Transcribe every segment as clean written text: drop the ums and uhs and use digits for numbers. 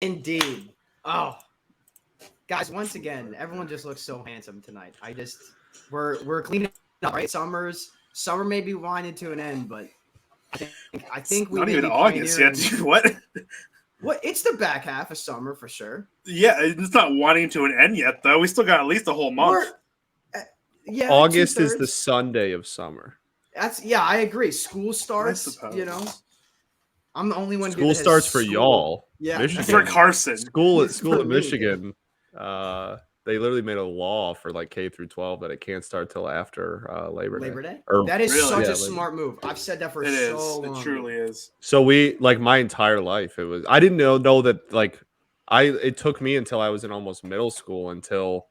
Indeed. Oh, guys, once again, everyone just looks so handsome tonight. We're cleaning up, right? Summer may be winding to an end, but I think we not may even be August yet, pioneering. dude. What? What? It's the back half of summer for sure. Yeah, it's not winding to an end yet, though. We still got at least a whole month. Yeah, August is the 2/3. Sunday of summer. I agree. School I starts. suppose. I'm the only one. School here that has starts for school. y'all. Yeah, Michigan. For Carson. School It's for in me, Michigan. They literally made a law for like K through 12 that it can't start till after Labor Day. That is Really? such Yeah, a smart move. I've said that for It is. so long. It truly is. So we like my entire life it was I didn't know that like it took me until I was in almost middle school until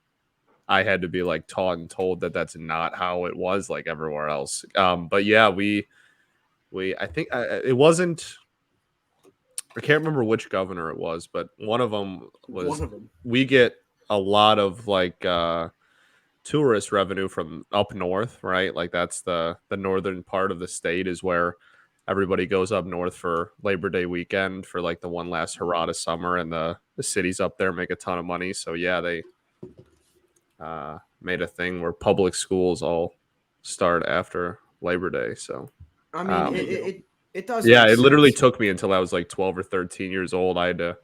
I had to be like taught and told that that's not how it was like everywhere else. But yeah, we I think it wasn't. I can't remember which governor it was, but one of them was. One of them. We get a lot of like tourist revenue from up north, right? Like that's the northern part of the state is where everybody goes up north for Labor Day weekend for like the one last hurrah to summer, and the cities up there make a ton of money. So yeah, they made a thing where public schools all start after Labor Day. So I mean, it does. yeah, make it literally sense. took me until I was like 12 or 13 years old. I had to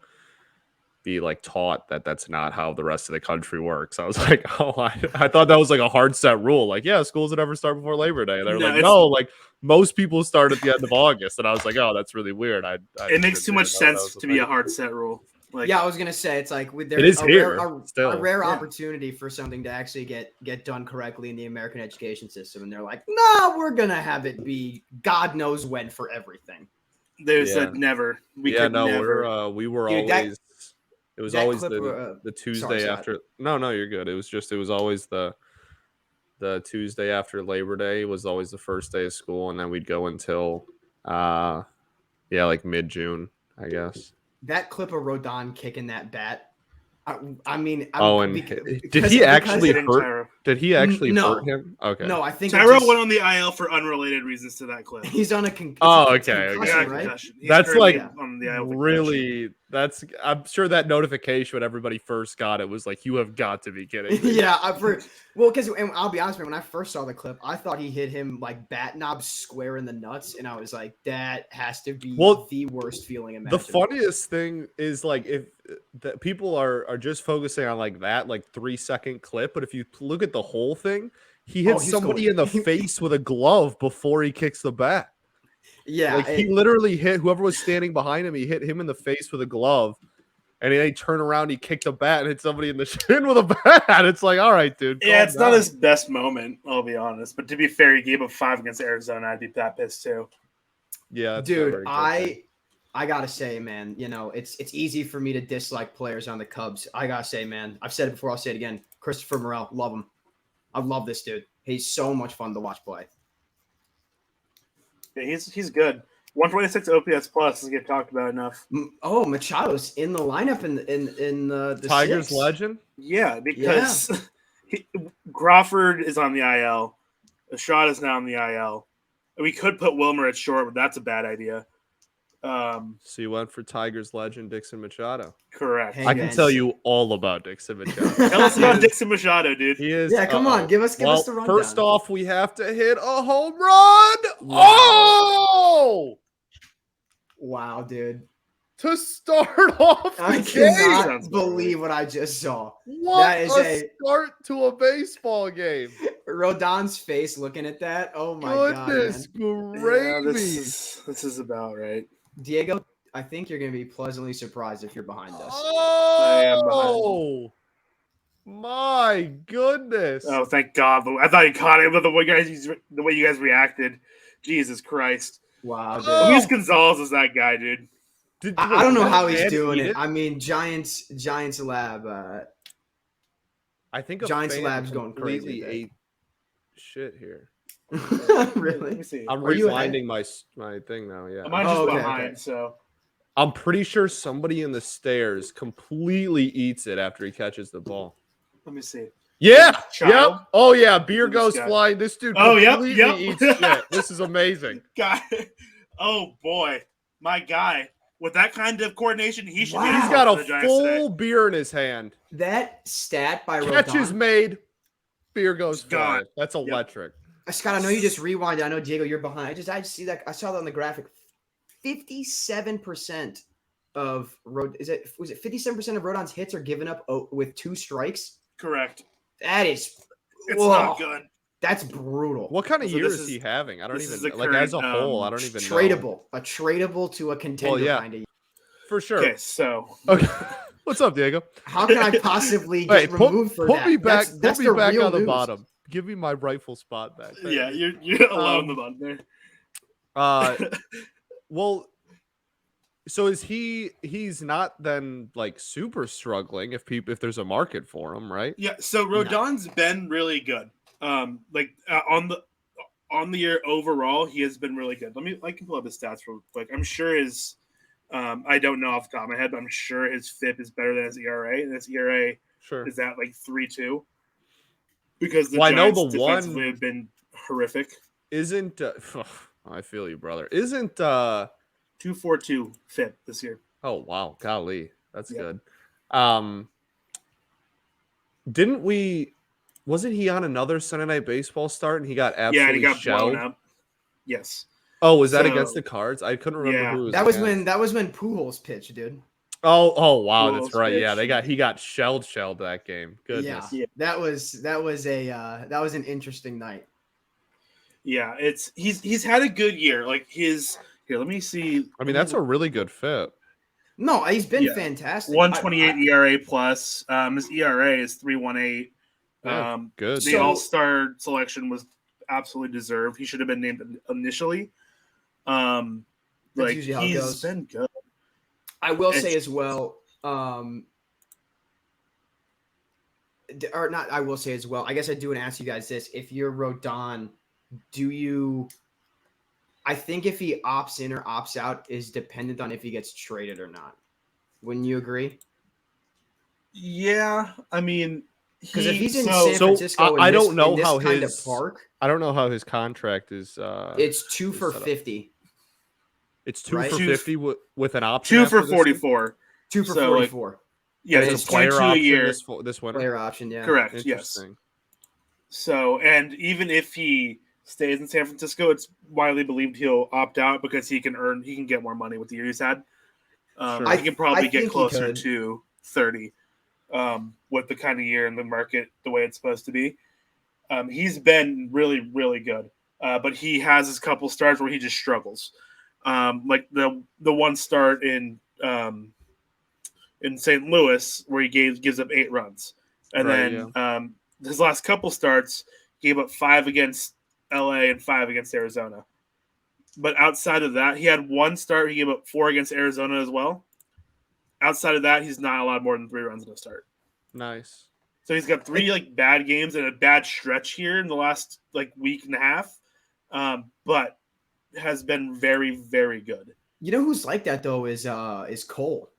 be like taught that that's not how the rest of the country works. I was like, oh, I thought that was like a hard set rule. Like, yeah, schools would never start before Labor Day. They're like, no, like most people start at the end of August. And I was like, oh, that's really weird. It makes too much sense to be a hard set rule. Like, yeah, I was gonna say it's like it is a rare opportunity for something to actually get done correctly in the American education system, and they're like, no, we're gonna have it be God knows when for everything. They said never. We never. We were Dude, always. It was always clip, the Tuesday after. No, you're good. It was always the Tuesday after Labor Day was always the first day of school, and then we'd go until like mid-June, I guess. That clip of Rodon kicking that bat. I mean, did he actually hurt? Did he actually hurt him? Okay. No, I think Tyro went on the IL for unrelated reasons to that clip. He's on a concussion, right? Concussion. That's like on the IL really. I'm sure that notification when everybody first got it was like, you have got to be kidding me. Yeah, because I'll be honest, man, when I first saw the clip, I thought he hit him like bat knob square in the nuts, and I was like, that has to be the worst feeling imaginable. The funniest thing is like if people are just focusing on like that like 3-second clip, but if you look at the whole thing, he hit somebody in the face with a glove before he kicks the bat. Yeah, like he literally hit whoever was standing behind him. He hit him in the face with a glove, and then he turned around, he kicked a bat and hit somebody in the shin with a bat. It's like, all right, dude. Yeah, it's not his best moment, I'll be honest. But to be fair, he gave up 5 against Arizona. I'd be that pissed too. Yeah, dude, I gotta say, man, you know, it's easy for me to dislike players on the Cubs. I gotta say, man, I've said it before, I'll say it again. Christopher Morel, love him. I love this dude. He's so much fun to watch play. Yeah, he's good. 126 OPS plus doesn't get talked about enough. Oh, Machado's in the lineup in the Tigers 6. legend. Yeah, because Crawford is on the IL. Estrada is now on the IL. We could put Wilmer at short, but that's a bad idea. So you went for Tigers legend Dixon Machado. Correct. I can tell you all about Dixon Machado. Tell us about Dixon Machado, dude. He is. Yeah, come on, give us the rundown. First off, we have to hit a home run. Wow. Oh! Wow, dude. To start off I the cannot game. believe what I just saw. What that is a start to a baseball game. Rodon's face looking at that. Oh my god. Goodness gravy. Yeah, this is about right. Diego, I think you're going to be pleasantly surprised if you're behind us. Oh, my goodness. Oh, thank God. I thought you caught it, but the way you guys reacted. Jesus Christ. Wow, dude. Luis Gonzalez is that guy, dude. I don't know how he's doing it. I mean, Giants Lab. I think Giants Lab's going crazy. Ate shit here. Really? Let me see. I'm rewinding my thing now. Yeah. Mine's just behind, so. I'm pretty sure somebody in the stairs completely eats it after he catches the ball. Let me see. Yeah. Child? Yep. Oh yeah. Beer goes flying. This dude completely yep. eats shit. This is amazing. Guy. Oh boy. My guy. with that kind of coordination, he should. Wow. Be He's got for the a Giants today. full beer in his hand. That stat by Catch is Rodon. made, beer goes It's gone. flying. That's electric. Scott, I know you just rewind. I know Diego, you're behind. I just see that. I saw that on the graphic. 57% of was it 57% of Rodon's hits are given up with 2 strikes? Correct. That is It's not good. That's brutal. What kind of So year this is he is- having? I don't this is even the like as a current, whole. I don't even know. Tradable to a contender yeah. kind of. For sure. Okay, so Okay. What's up, Diego? How can I possibly Hey, get removed for put that? me back. That's Put me back real on the news. bottom. Give me my rightful spot back. Thank yeah, you. you're alone the bottom there. Well, so is he's not then like super struggling if there's a market for him, right? Yeah, so Rodon's been really good. On the year overall, he has been really good. I can pull up his stats real quick. I'm sure his I don't know off the top of my head, but I'm sure his FIP is better than his ERA, and his ERA Sure. is at like 3.2 because the Well, I know Giants the defensively one have been horrific. Isn't I feel you, brother. Isn't 2.42 FIP this year. Oh wow, golly, that's Yep. good. Wasn't he on another Sunday Night Baseball start and he got absolutely Yeah, and he got shelled? blown up. Yes. Oh, was that So- against the Cards? I couldn't remember Yeah. who it was. That was against. when Pujols pitched, dude. Oh wow, Pujols that's right. Yeah, pitched. he got shelled that game. Goodness. Yeah. That was an interesting night. Yeah, he's had a good year. Like here, let me see. I mean, that's a really good fit. No, he's been Yeah. fantastic. 128 ERA plus. His ERA is 3.18. Yeah, good. The So- All-Star selection was absolutely deserved. He should have been named initially. usually how it he's goes. been good. I will say It's- as well, or not. I will say as well. I guess I do want to ask you guys this: if you're Rodon, do you? I think if he opts in or opts out is dependent on if he gets traded or not. Wouldn't you agree? Yeah, I mean, Because if he's in so- San Francisco, I in don't know in this how kind his- of park, I don't know how his contract is. it's 2 for set up. 50. It's 2 right? for 2 50 with an option. 2 for after this? 44. 2 for So, like, 44. Yeah, There's it's a player 22 a option year. this winter. Player option, yeah. Correct. Yes. Interesting. So, and even if he stays in San Francisco, it's widely believed he'll opt out because he can get more money with the year he's had. Sure. He can probably I get think he closer could. to 30 with the kind of year in the market the way it's supposed to be. He's been really, really good, but he has his couple starts where he just struggles. Like the one start in St. Louis where he gives up 8 runs, and Right, then his last couple starts gave up 5 against LA and 5 against Arizona. But outside of that, he had one start. He gave up 4 against Arizona as well. Outside of that, he's not allowed more than 3 runs in a start. Nice. So he's got 3 bad games and a bad stretch here in the last week and a half, but has been very, very good. You know who's like that though is Cole.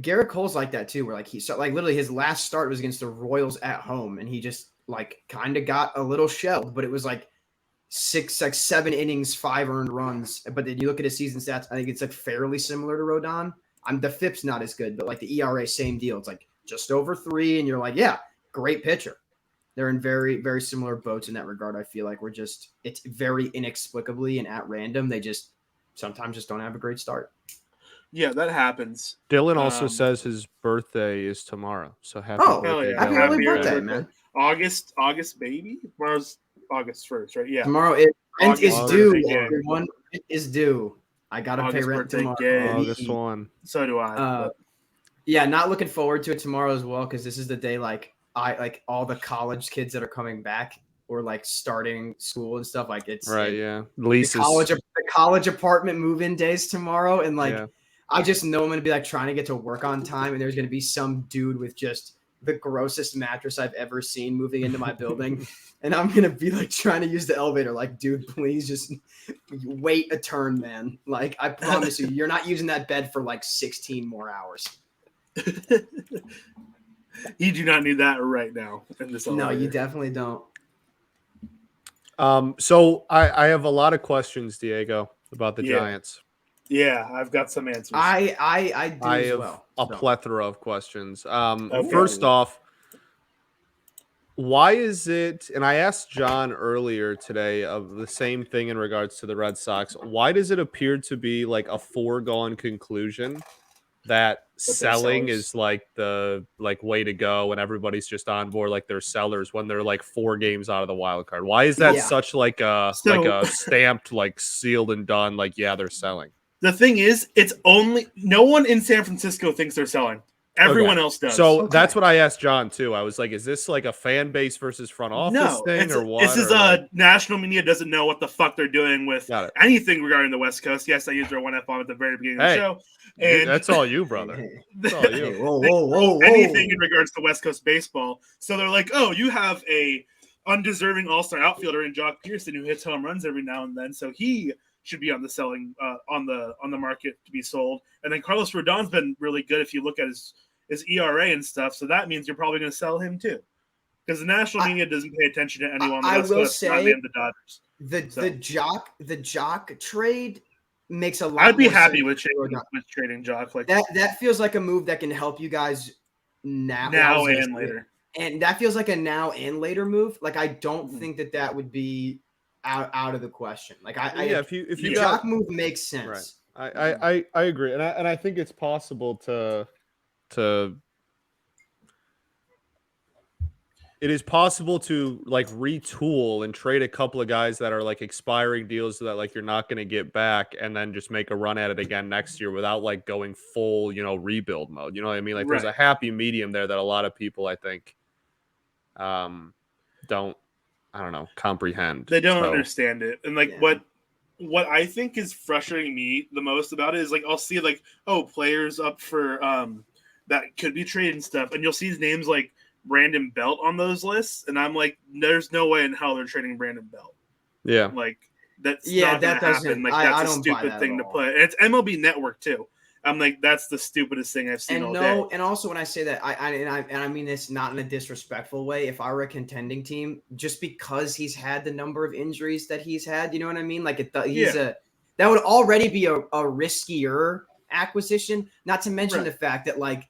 Garrett Cole's like that too, where literally his last start was against the Royals at home, and he just kind of got a little shelled, but it was 7 innings, 5 earned runs. But then you look at his season stats, I think it's fairly similar to Rodon. The FIP's not as good, but the ERA, same deal. It's just over 3, and you're yeah, great pitcher. They're in very, very similar boats in that regard. I feel like it's very inexplicably and at random. They just sometimes just don't have a great start. Yeah, that happens. Dylan also says his birthday is tomorrow. So happy Oh, birthday, yeah. Happy Dylan. early Happy birthday, early man. August, baby. Tomorrow's August 1st, right? Yeah. Tomorrow rent is August due, birthday game. everyone. It is due. I gotta pay August rent birthday tomorrow. game. August 1. So do I. Yeah, not looking forward to it tomorrow as well, because this is the day all the college kids that are coming back or starting school and stuff. It's Right, yeah. Leases. the college apartment move-in days tomorrow, and Yeah. I just know I'm gonna be trying to get to work on time, and there's gonna be some dude with just the grossest mattress I've ever seen moving into my building, and I'm gonna be trying to use the elevator. Dude, please just wait a turn, man. I promise you, you're not using that bed for 16 more hours. You do not need that right now in this No, elevator. you definitely don't. So I have a lot of questions, Diego, about the Yeah. Giants. Yeah, I've got some answers. I do I as have well. a So. plethora of questions. Okay. First off, why is it, and I asked John earlier today of the same thing in regards to the Red Sox, why does it appear to be like a foregone conclusion that That they're selling sellers? is like the way to go and everybody's just on board like they're sellers when they're like 4 games out of the wild card? Why is that Yeah. such like a So- stamped, like sealed and done, like, yeah, they're selling? The thing is, it's only no one in San Francisco thinks they're selling. Everyone else does. So Okay. that's what I asked John too. I was like, is this like a fan base versus front office thing or what? This is Or, like, national media doesn't know what the fuck they're doing with got it. anything regarding the West Coast. Yes, I used their 1F-bomb at the very beginning of the Hey, show. And that's all you, brother. Hey, That's all you. hey, whoa, They whoa, don't whoa, know whoa! anything in regards to West Coast baseball. So they're like, oh, you have a undeserving all-star outfielder in Jock Pearson who hits home runs every now and then, so he should be on the selling on the market to be sold. And then Carlos Rodon's been really good if you look at his ERA and stuff. So that means you're probably going to sell him too, because the national media doesn't pay attention to anyone on the West Coast, not named the Dodgers. The Jock trade makes a lot. I'd be more happy sense with trading Jock like that. That feels like a move that can help you guys now and later. And that feels like a now and later move. Like I don't think that would be out of the question. Like if you the got, Jock move makes sense. Right. I agree, and I think it's possible to it is possible to like retool and trade a couple of guys that are like expiring deals that like you're not going to get back, and then just make a run at it again next year without like going full, rebuild mode. You know what I mean? Like there's a happy medium there that a lot of people, I think, don't comprehend. They don't understand it. And like what I think is frustrating me the most about it is like I'll see like, oh, players up for that could be traded and stuff, and you'll see names like Brandon Belt on those lists, and I'm like, there's no way in hell they're trading Brandon Belt. Yeah. Like that's not gonna happen. Like that's a stupid thing to put. And it's MLB Network too. I'm like, that's the stupidest thing I've seen all day. And also when I say that, I mean this not in a disrespectful way. If I were a contending team, just because he's had the number of injuries that he's had, you know what I mean? Like that would already be a riskier acquisition. Not to mention the fact that like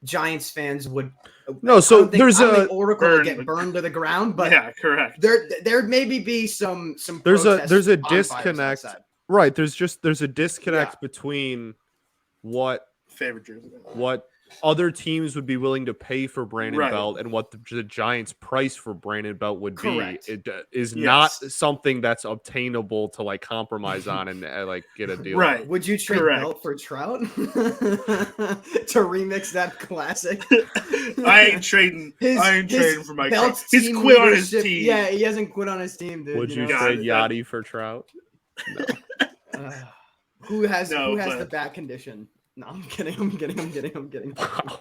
Giants fans would there's a Oracle would get burned to the ground, but yeah, correct. There maybe be some there's a disconnect, right? There's a disconnect between what other teams would be willing to pay for Brandon Belt and what the Giants' price for Brandon Belt would be. It is not something that's obtainable to like compromise on and like get a deal. Right? Would you trade Belt for Trout to remix that classic? I ain't trading for my Belt. He's quit on his team. Yeah, he hasn't quit on his team, dude. Would you trade Yachty for Trout? No. Who has the back condition? No, I'm kidding. Wow.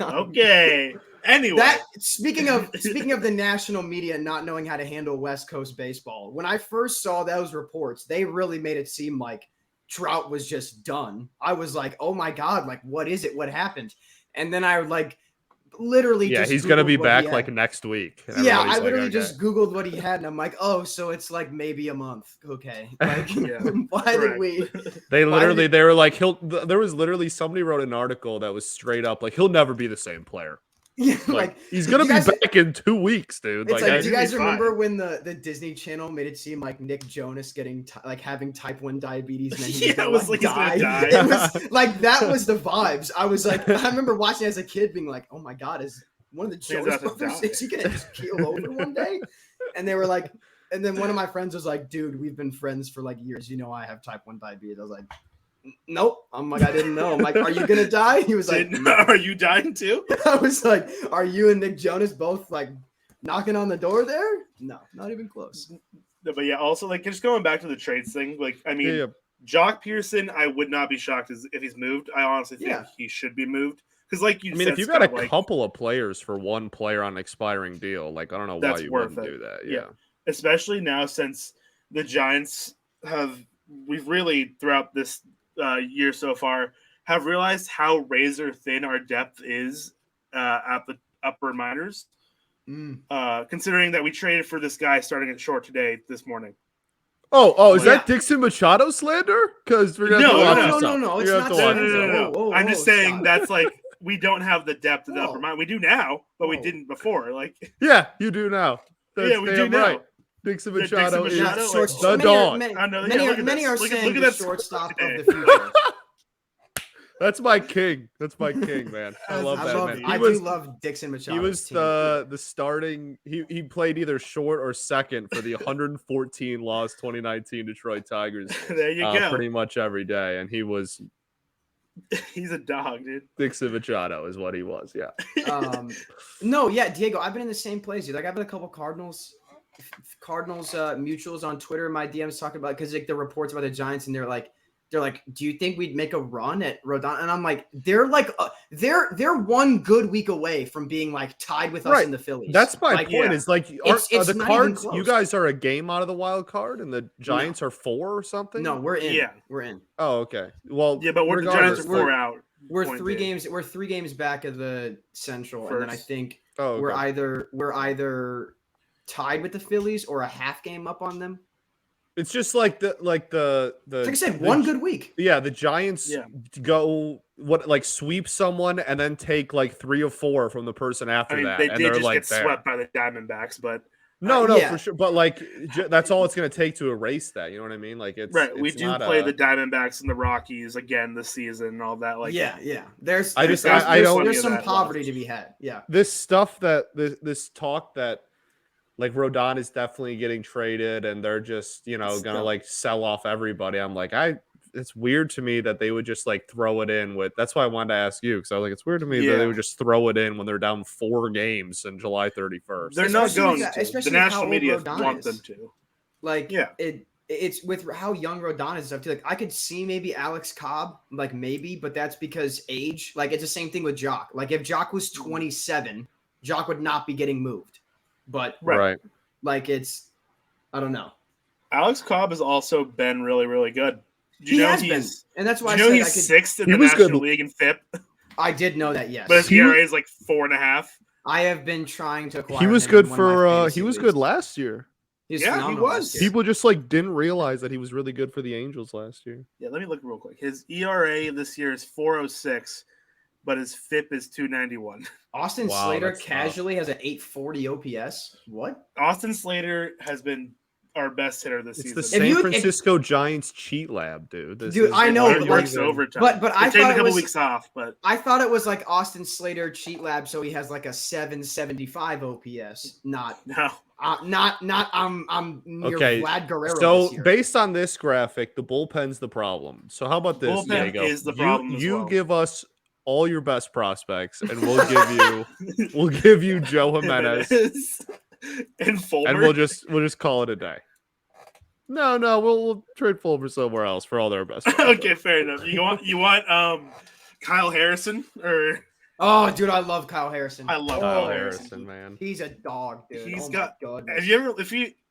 Okay. Anyway, speaking of the national media not knowing how to handle West Coast baseball, when I first saw those reports, they really made it seem like Trout was just done. I was like, oh my God, like what is it? What happened? And then I like literally he's gonna be back like next week. Yeah, I literally just Googled what he had, and I'm like, oh, so it's like maybe a month. Okay, like why did we? They were like there was literally somebody wrote an article that was straight up like he'll never be the same player. Yeah, like he's gonna be back in 2 weeks, dude. It's like do you guys remember when the Disney Channel made it seem like Nick Jonas getting having type 1 diabetes? And then he it was like die. He's gonna die. It was like that was the vibes. I was like, I remember watching as a kid, being like, oh my God, is one of the Jonas brothers is he gonna just keel over one day? And they were like, and then one of my friends was like, dude, we've been friends for like years. You know, I have type 1 diabetes. I was like, nope. I'm like, I didn't know. I'm like, are you gonna die? He was like, are you dying too? I was like, are you and Nick Jonas both like knocking on the door there? No, not even close. No, but yeah, also like just going back to the trades thing, like I mean, Jock Pearson, I would not be shocked if he's moved. I honestly think he should be moved because, like you said, if you got a couple of players for one player on an expiring deal, like I don't know why you wouldn't do that. Yeah, especially now since the Giants we've really throughout this year so far have realized how razor thin our depth is at the upper minors. Considering that we traded for this guy starting at short this morning. Is that Dixon Machado slander? Because we're gonna no. It's not slander. No. I'm just saying stop. that's like we don't have the depth of the upper mind. We do now, but we didn't before. Like, yeah, you do now. That's we do now. Right. Dixon Machado is the dog. Many are saying the shortstop of the future. That's my king. That's my king, man. I love that, man. I do love Dixon Machado. He was the starting. He played either short or second for the 114 lost 2019 Detroit Tigers. There you go. Pretty much every day, and he was. He's a dog, dude. Dixon Machado is what he was. Yeah. No, yeah, Diego. I've been in the same place, dude. Like I've been a couple Cardinals mutuals on Twitter. My DMs talking about because like the reports about the Giants, and they're like, do you think we'd make a run at Rodon? And I'm like, they're one good week away from being like tied with us in the Phillies. That's my point. Is like, are the Cards? You guys are a game out of the wild card, and the Giants are 4 or something. No, we're in. Yeah, we're in. Oh, okay. Well, yeah, but the Giants are 4 out. We're 3 games. We're 3 games back of the Central, and then I think we're either tied with the Phillies or a half game up on them. It's just like the like I said, one good week. Yeah, the Giants go sweep someone and then take like 3 or 4 from the person after that. They and did they're just like get swept by the Diamondbacks, but for sure. But like that's all it's going to take to erase that. You know what I mean? Like it's right. We it's do play the Diamondbacks and the Rockies again this season and all that. Like There's some poverty to be had. Yeah. This stuff this talk that. Like Rodon is definitely getting traded, and they're just gonna like sell off everybody. I'm like, it's weird to me that they would just like throw it in with. That's why I wanted to ask you because I was like, it's weird to me that they would just throw it in when they're down 4 games in July 31st. They're not going to. The national media want them to. Like, it's with how young Rodon is. I feel like I could see maybe Alex Cobb, like maybe, but that's because age. Like it's the same thing with Jock. Like if Jock was 27, Jock would not be getting moved. But like it's, I don't know. Alex Cobb has also been really, really good. He has been, and that's why he's 6th in the National League in FIP. I did know that, yes. But his ERA is like 4.5. I have been trying to acquire. He was good for. He was good last year. He was. People just like didn't realize that he was really good for the Angels last year. Yeah, let me look real quick. His ERA this year is 4.06. But his FIP is 291. Austin Slater casually has an 840 OPS. What? Austin Slater has been our best hitter this season. It's the San Francisco Giants cheat lab, dude. I know, it works overtime. But I taking thought a couple weeks off. But I thought it was like Austin Slater cheat lab, so he has like a 775 OPS. Not. I'm near Vlad Guerrero. So based on this graphic, the bullpen's the problem. So how about this? Bullpen is the problem. You give us all your best prospects, and we'll give you Joe Jimenez and Fulmer, and we'll just call it a day. No, we'll trade Fulmer somewhere else for all their best. Okay, fair enough. You want Kyle Harrison or? Oh, dude, I love Kyle Harrison. I love Kyle Harrison, man. He's a dog, dude. He's got. Have you ever,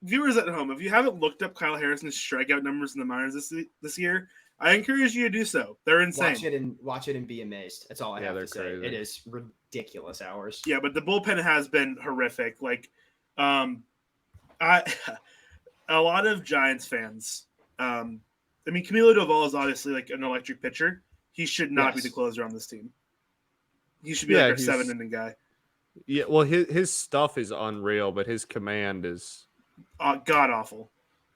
viewers at home, if you haven't looked up Kyle Harrison's strikeout numbers in the minors this year, I encourage you to do so. They're insane. Watch it and be amazed. That's all I have to say. Crazy. It is ridiculous hours. Yeah, but the bullpen has been horrific. Like, a lot of Giants fans. Camilo Doval is obviously like an electric pitcher. He should not be the closer on this team. He should be like our 7-inning guy. Yeah, well, his stuff is unreal, but his command is god awful.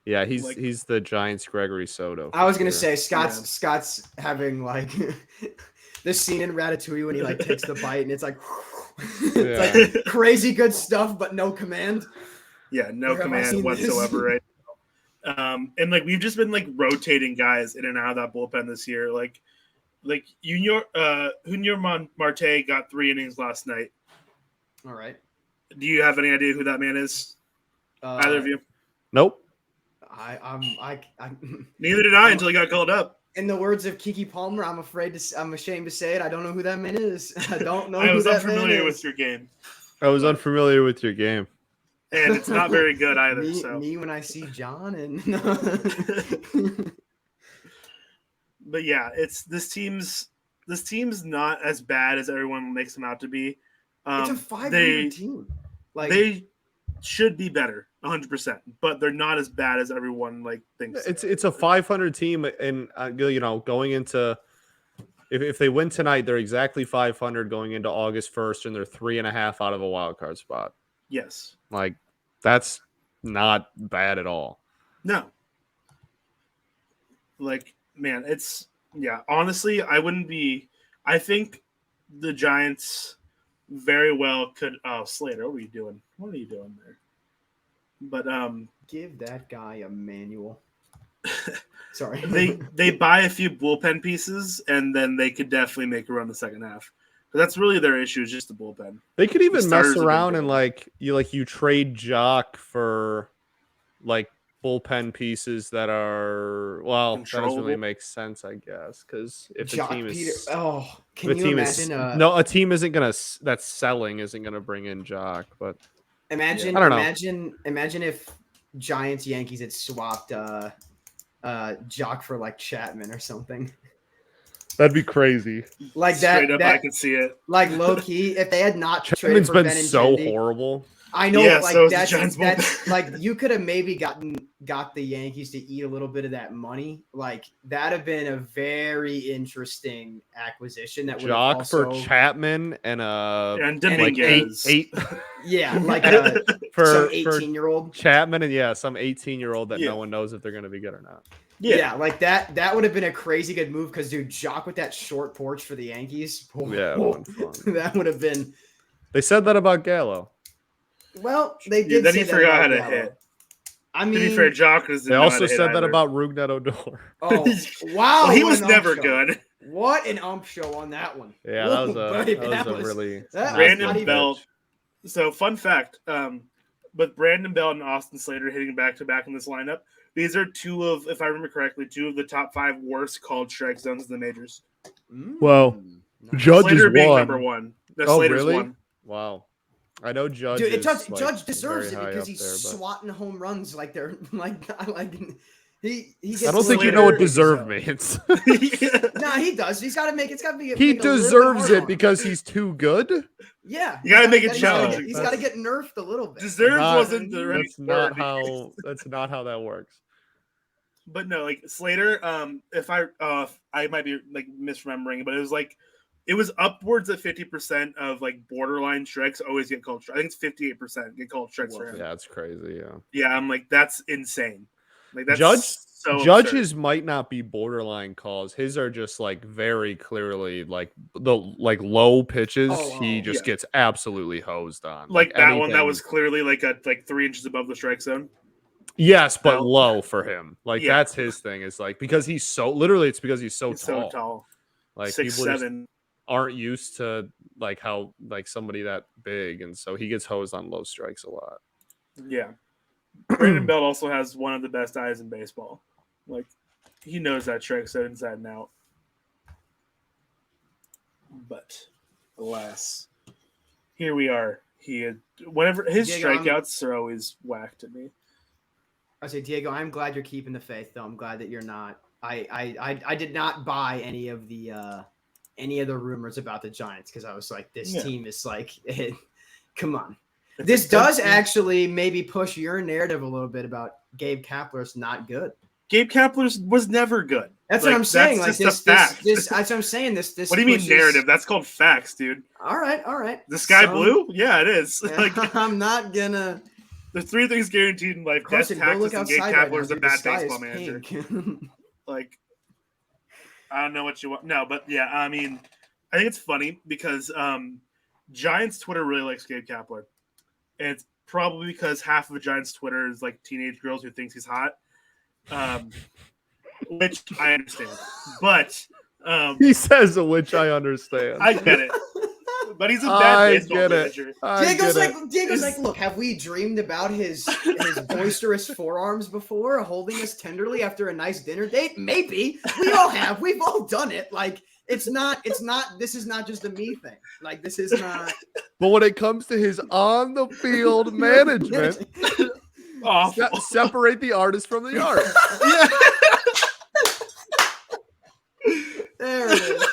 Yeah, he's the Giants' Gregory Soto. I was gonna say Scott's having like this scene in Ratatouille when he like takes the bite and it's like, it's like crazy good stuff, but no command. Yeah, no command whatsoever, right? And like we've just been like rotating guys in and out of that bullpen this year. Like Junior Marte got 3 innings last night. All right. Do you have any idea who that man is? Either of you? Nope. Neither did I until he got called up. In the words of Kiki Palmer, I'm ashamed to say it. I don't know who that man is. I don't know. I was unfamiliar with your game. I was unfamiliar with your game, and it's not very good either. Me when I see John and. But yeah, this team's not as bad as everyone makes them out to be. It's a 500 team. They should be better, 100%, but they're not as bad as everyone like thinks. It's a 500 team, and going into if they win tonight, they're exactly 500 going into August 1st, and they're 3.5 out of a wild card spot. Yes, Like that's not bad at all. no, like man, it's honestly, I wouldn't be. I think the Giants very well could. Oh, Slater, what are you doing? What are you doing there? But Give that guy a manual. Sorry. they buy a few bullpen pieces, and then they could definitely make a run the second half. But that's really their issue, is just the bullpen. They could even starters mess have been around good. and you trade Jock for like bullpen pieces that are that doesn't really Controllable. make sense, I guess, because if Jock the team Peter. is Oh, can the you team imagine? a team isn't gonna that's selling isn't gonna bring in Jock, but Imagine. I don't know. Imagine if Giants Yankees had swapped Jock for like Chapman or something. That'd be crazy. Like Straight that. up, I can see it. Like low key, if they had not Chapman's traded for been Ben and so Jindy, horrible. I know, Yeah, like so is the that's Giants like you could have maybe got the Yankees to eat a little bit of that money. Like that'd have been a very interesting acquisition. That would Jock also, for Chapman and And like Dominguez. eight yeah, like for some for 18-year-old. Chapman and some 18-year-old that Yeah. no one knows if they're gonna be good or not. Yeah, like that would have been a crazy good move because dude, Jock with that short porch for the Yankees. Yeah, it would've been fun. That would have been. They said that about Gallo. Well, they Yeah, did. then say he that forgot about how to Gallo. hit. I To mean, be fair, Jock was. They also said that about Rougned Odor. Oh wow, Well, he what was an ump never show. good. What an ump show on that one. Yeah, that was Whoa, a babe, that was a was- really that not Brandon good Bell. pitch. So, fun fact, with Brandon Bell and Austin Slater hitting back to back in this lineup, these are two of, if I remember correctly, two of the top 5 worst called strike zones in the majors. Well, nice. Judge Slater is being one. number 1. No, Oh, Slater's really? 1. Wow. I know Judge. Dude, is, Judge deserves it very high because up he's there, but swatting home runs like they're like he gets I don't think you Slater know what is deserve means. Nah, he does. He's got to make it's got to be. He make a little bit deserves harder on it him. because he's too good. Yeah, You gotta make it he's gotta get- challenging. He's got to get nerfed a little bit. Deserves Not- wasn't the right That's not word. how. That's not how that works. But no, like Slater, if I might be like misremembering, but it was upwards of 50% of like borderline strikes always get called strikes. I think it's 58% get called strikes for him. Yeah, it's crazy. Yeah. Yeah, I'm like, that's insane. Like that's Judge- so Judge's might not be borderline calls. His are just like very clearly like the low pitches. He just yeah. gets absolutely hosed on. like that one that anything- was clearly like 3 inches above the strike zone. Yes, but No. low for him. Like Yeah. that's his thing. Is like because he's so literally it's because he's so It's tall. so tall. Like 6'7". people just aren't used to like how like somebody that big, and so he gets hosed on low strikes a lot. Yeah. Brandon Belt also has one of the best eyes in baseball. Like he knows that strike zone inside and out. But alas, here we are. Whenever his Diego, strikeouts are always whacked at me. I say, Diego, I'm glad you're keeping the faith, though. I'm glad that you're not. I did not buy any of the rumors about the Giants because I was like, this team is like, come on. This does actually maybe push your narrative a little bit about Gabe Kapler's not good. Gabe Kapler was never good. That's what I'm saying. That's Like just a fact. this. That's what I'm saying. This. What do you mean pushes- narrative? That's called facts, dude. All right. The sky blue? Yeah, it is. Like I'm not gonna. there's 3 things guaranteed in life: death, Carson, go look taxes, and Gabe outside right now. Kapler's a Dude, the bad sky baseball is manager. pink. Like, I don't know what you want. No, but yeah, I mean, I think it's funny because Giants Twitter really likes Gabe Kapler, and it's probably because half of the Giants Twitter is like teenage girls who thinks he's hot, which I understand. But He says, which I understand. I get it. But he's a bad I baseball get it. manager. Diego's like, look, have we dreamed about his boisterous forearms before, holding us tenderly after a nice dinner date? Maybe. We all have. We've all done it. Like, this is not just a me thing. Like, this is not. But when it comes to his on the field management, Awful. separate the artist from the art. There it is.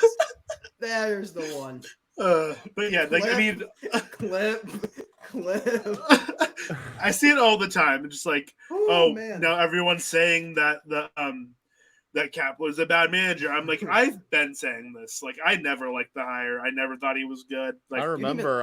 There's the one. But yeah, like I mean, clip. I see it all the time. It's just like, Man. now everyone's saying that that Kapler's a bad manager. I'm like, I've been saying this. Like, I never liked the hire. I never thought he was good. Like, I remember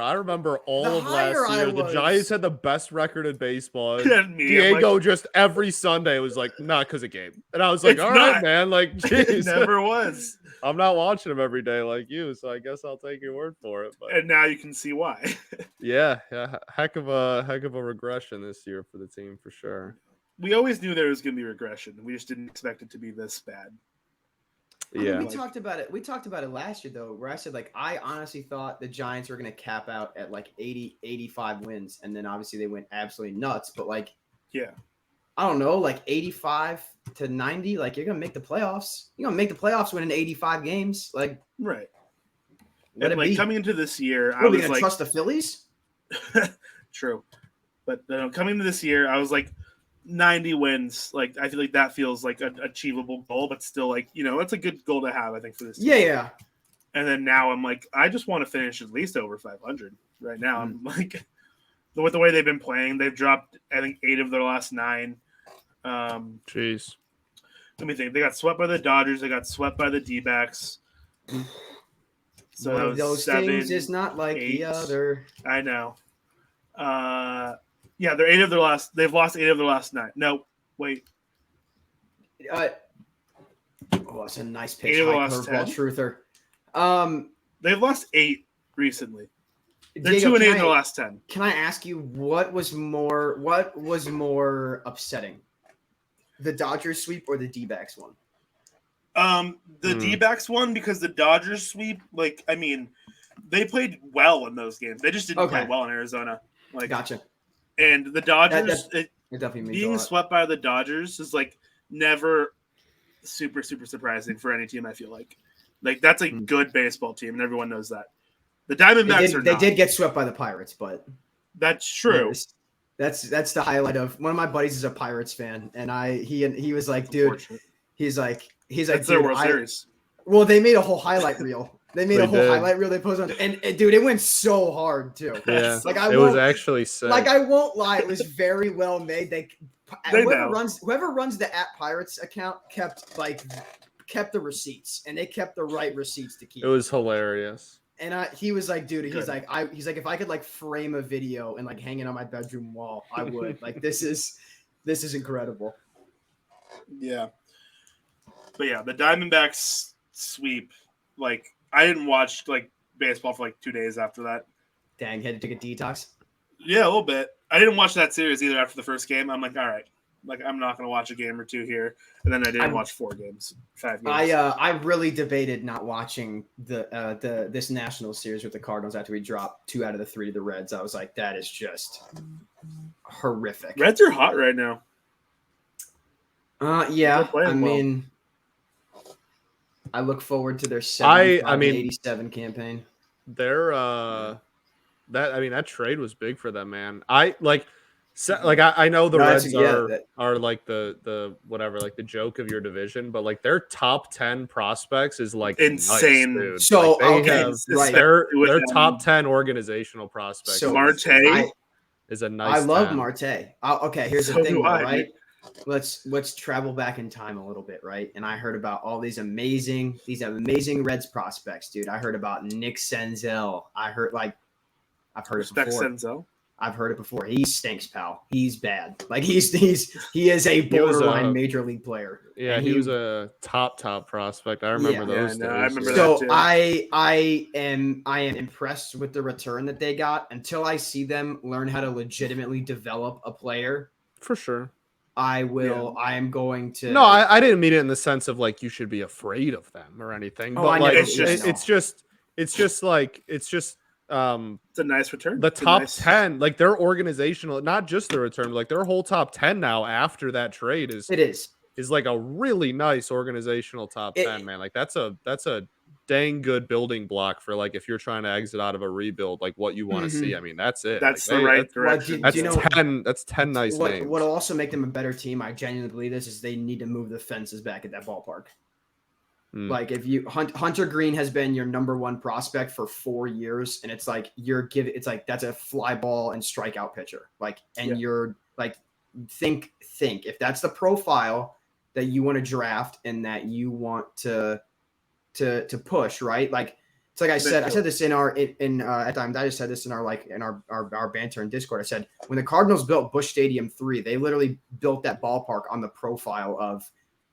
all of hire last year. The was- Giants had the best record in baseball. And me, I'm Diego like, just every Sunday was like, not because of game. And I was like, It's all right, not. man. Like, it jeez. never was. I'm not watching him every day like you, so I guess I'll take your word for it. But And now you can see why. yeah, heck of a regression this year for the team for sure. We always knew there was going to be regression. We just didn't expect it to be this bad. I mean, Yeah, we talked about it. We talked about it last year, though, where I said, like, I honestly thought the Giants were going to cap out at like 80, 85 wins. And then obviously they went absolutely nuts. But, like, Yeah. I don't know, like 85 to 90, like, you're going to make the playoffs. You're going to make the playoffs winning 85 games. Like, Right. let And it be. coming into this year, I What, are we was going to like, trust the Phillies? true. But coming into this year, I was like, 90 wins. Like, I feel like that feels like an achievable goal, but still, like, that's a good goal to have, I think, for this team. Yeah. And then now I'm like, I just want to finish at least over 500 right now. I'm like, with the way they've been playing, they've dropped, I think, 8 of their last 9. jeez. Let me think. They got swept by the Dodgers. They got swept by the D-backs. So One that of was those 7, things is not like 8. the other. I know. Yeah, they're 8 of their last. They've lost 8 of their last 9. No, wait. That's a nice pitch. 8 of the High last curveball 10. truther. They've lost 8 recently. They're Diego, 2-8 in the last 10. Can I ask you what was more upsetting? The Dodgers sweep or the D-backs one? The D-backs won because the Dodgers sweep, like, I mean, they played well in those games. They just didn't play well in Arizona. Like, Gotcha. And the Dodgers, It definitely means being a lot. swept by the Dodgers is like never super, super surprising for any team, I feel like. Like, that's a good baseball team, and everyone knows that. The Diamondbacks are not. They did get swept by the Pirates, but That's true. That's the highlight of one of my buddies is a Pirates fan, and he was like, dude, he's like, That's their World Series. Well, they made a whole highlight reel. They made a whole did. highlight reel. They posted on, and dude, it went so hard too. Yeah, Like it was actually sick. Like, I won't lie, it was very well made. Whoever runs the @Pirates account kept the receipts, and they kept the right receipts to keep. It was hilarious. And he was like, dude, he's like, if I could like frame a video and like hang it on my bedroom wall, I would. Like, this is incredible. Yeah. But yeah, the Diamondbacks sweep, like, I didn't watch like baseball for like 2 days after that. Dang, had to take a detox. Yeah, a little bit. I didn't watch that series either after the first game. I'm like, all right, like, I'm not going to watch a game or two here. And then I didn't watch 5 games. I really debated not watching this national series with the Cardinals after we dropped 2 out of the 3 to the Reds. I was like, that is just horrific. Reds are hot right now. Yeah. I mean, I look forward to their 87 campaign. Their that trade was big for them, man. I know the Reds are like the whatever, like the joke of your division, but like their top 10 prospects is like insane. Nice, dude. So like their top 10 organizational prospects. So Marte is a nice. I love 10. Marte. Okay, here's the thing, right? Let's travel back in time a little bit, right? And I heard about all these amazing Reds prospects, dude. I heard about Nick Senzel. I've heard it before. Senzel. I've heard it before. He stinks, pal. He's bad. Like, he is a borderline major league player. Yeah, he was a top prospect. I remember those days. I remember so that too. I am impressed with the return that they got. Until I see them learn how to legitimately develop a player, for sure. I will. Yeah. I am going to. No, I didn't mean it in the sense of like you should be afraid of them or anything. But like it's just it's a nice return. The top 10, like their organizational, not just the return, like their whole top 10 now after that trade is like a really nice organizational top 10, man. Like that's a dang good building block for like if you're trying to exit out of a rebuild, like what you want to see. I mean, that's it. That's like, the right direction. That's 10 nice names. What'll also make them a better team, I genuinely believe this, is they need to move the fences back at that ballpark. Like if you Hunter Green has been your number one prospect for 4 years, and it's like it's like that's a fly ball and strikeout pitcher. Like, and you're like, think if that's the profile that you want to draft and that you want to push, right? Like, it's like I said this in our at times I just said this in our banter in Discord. I said when the Cardinals built Busch Stadium 3, they literally built that ballpark on the profile of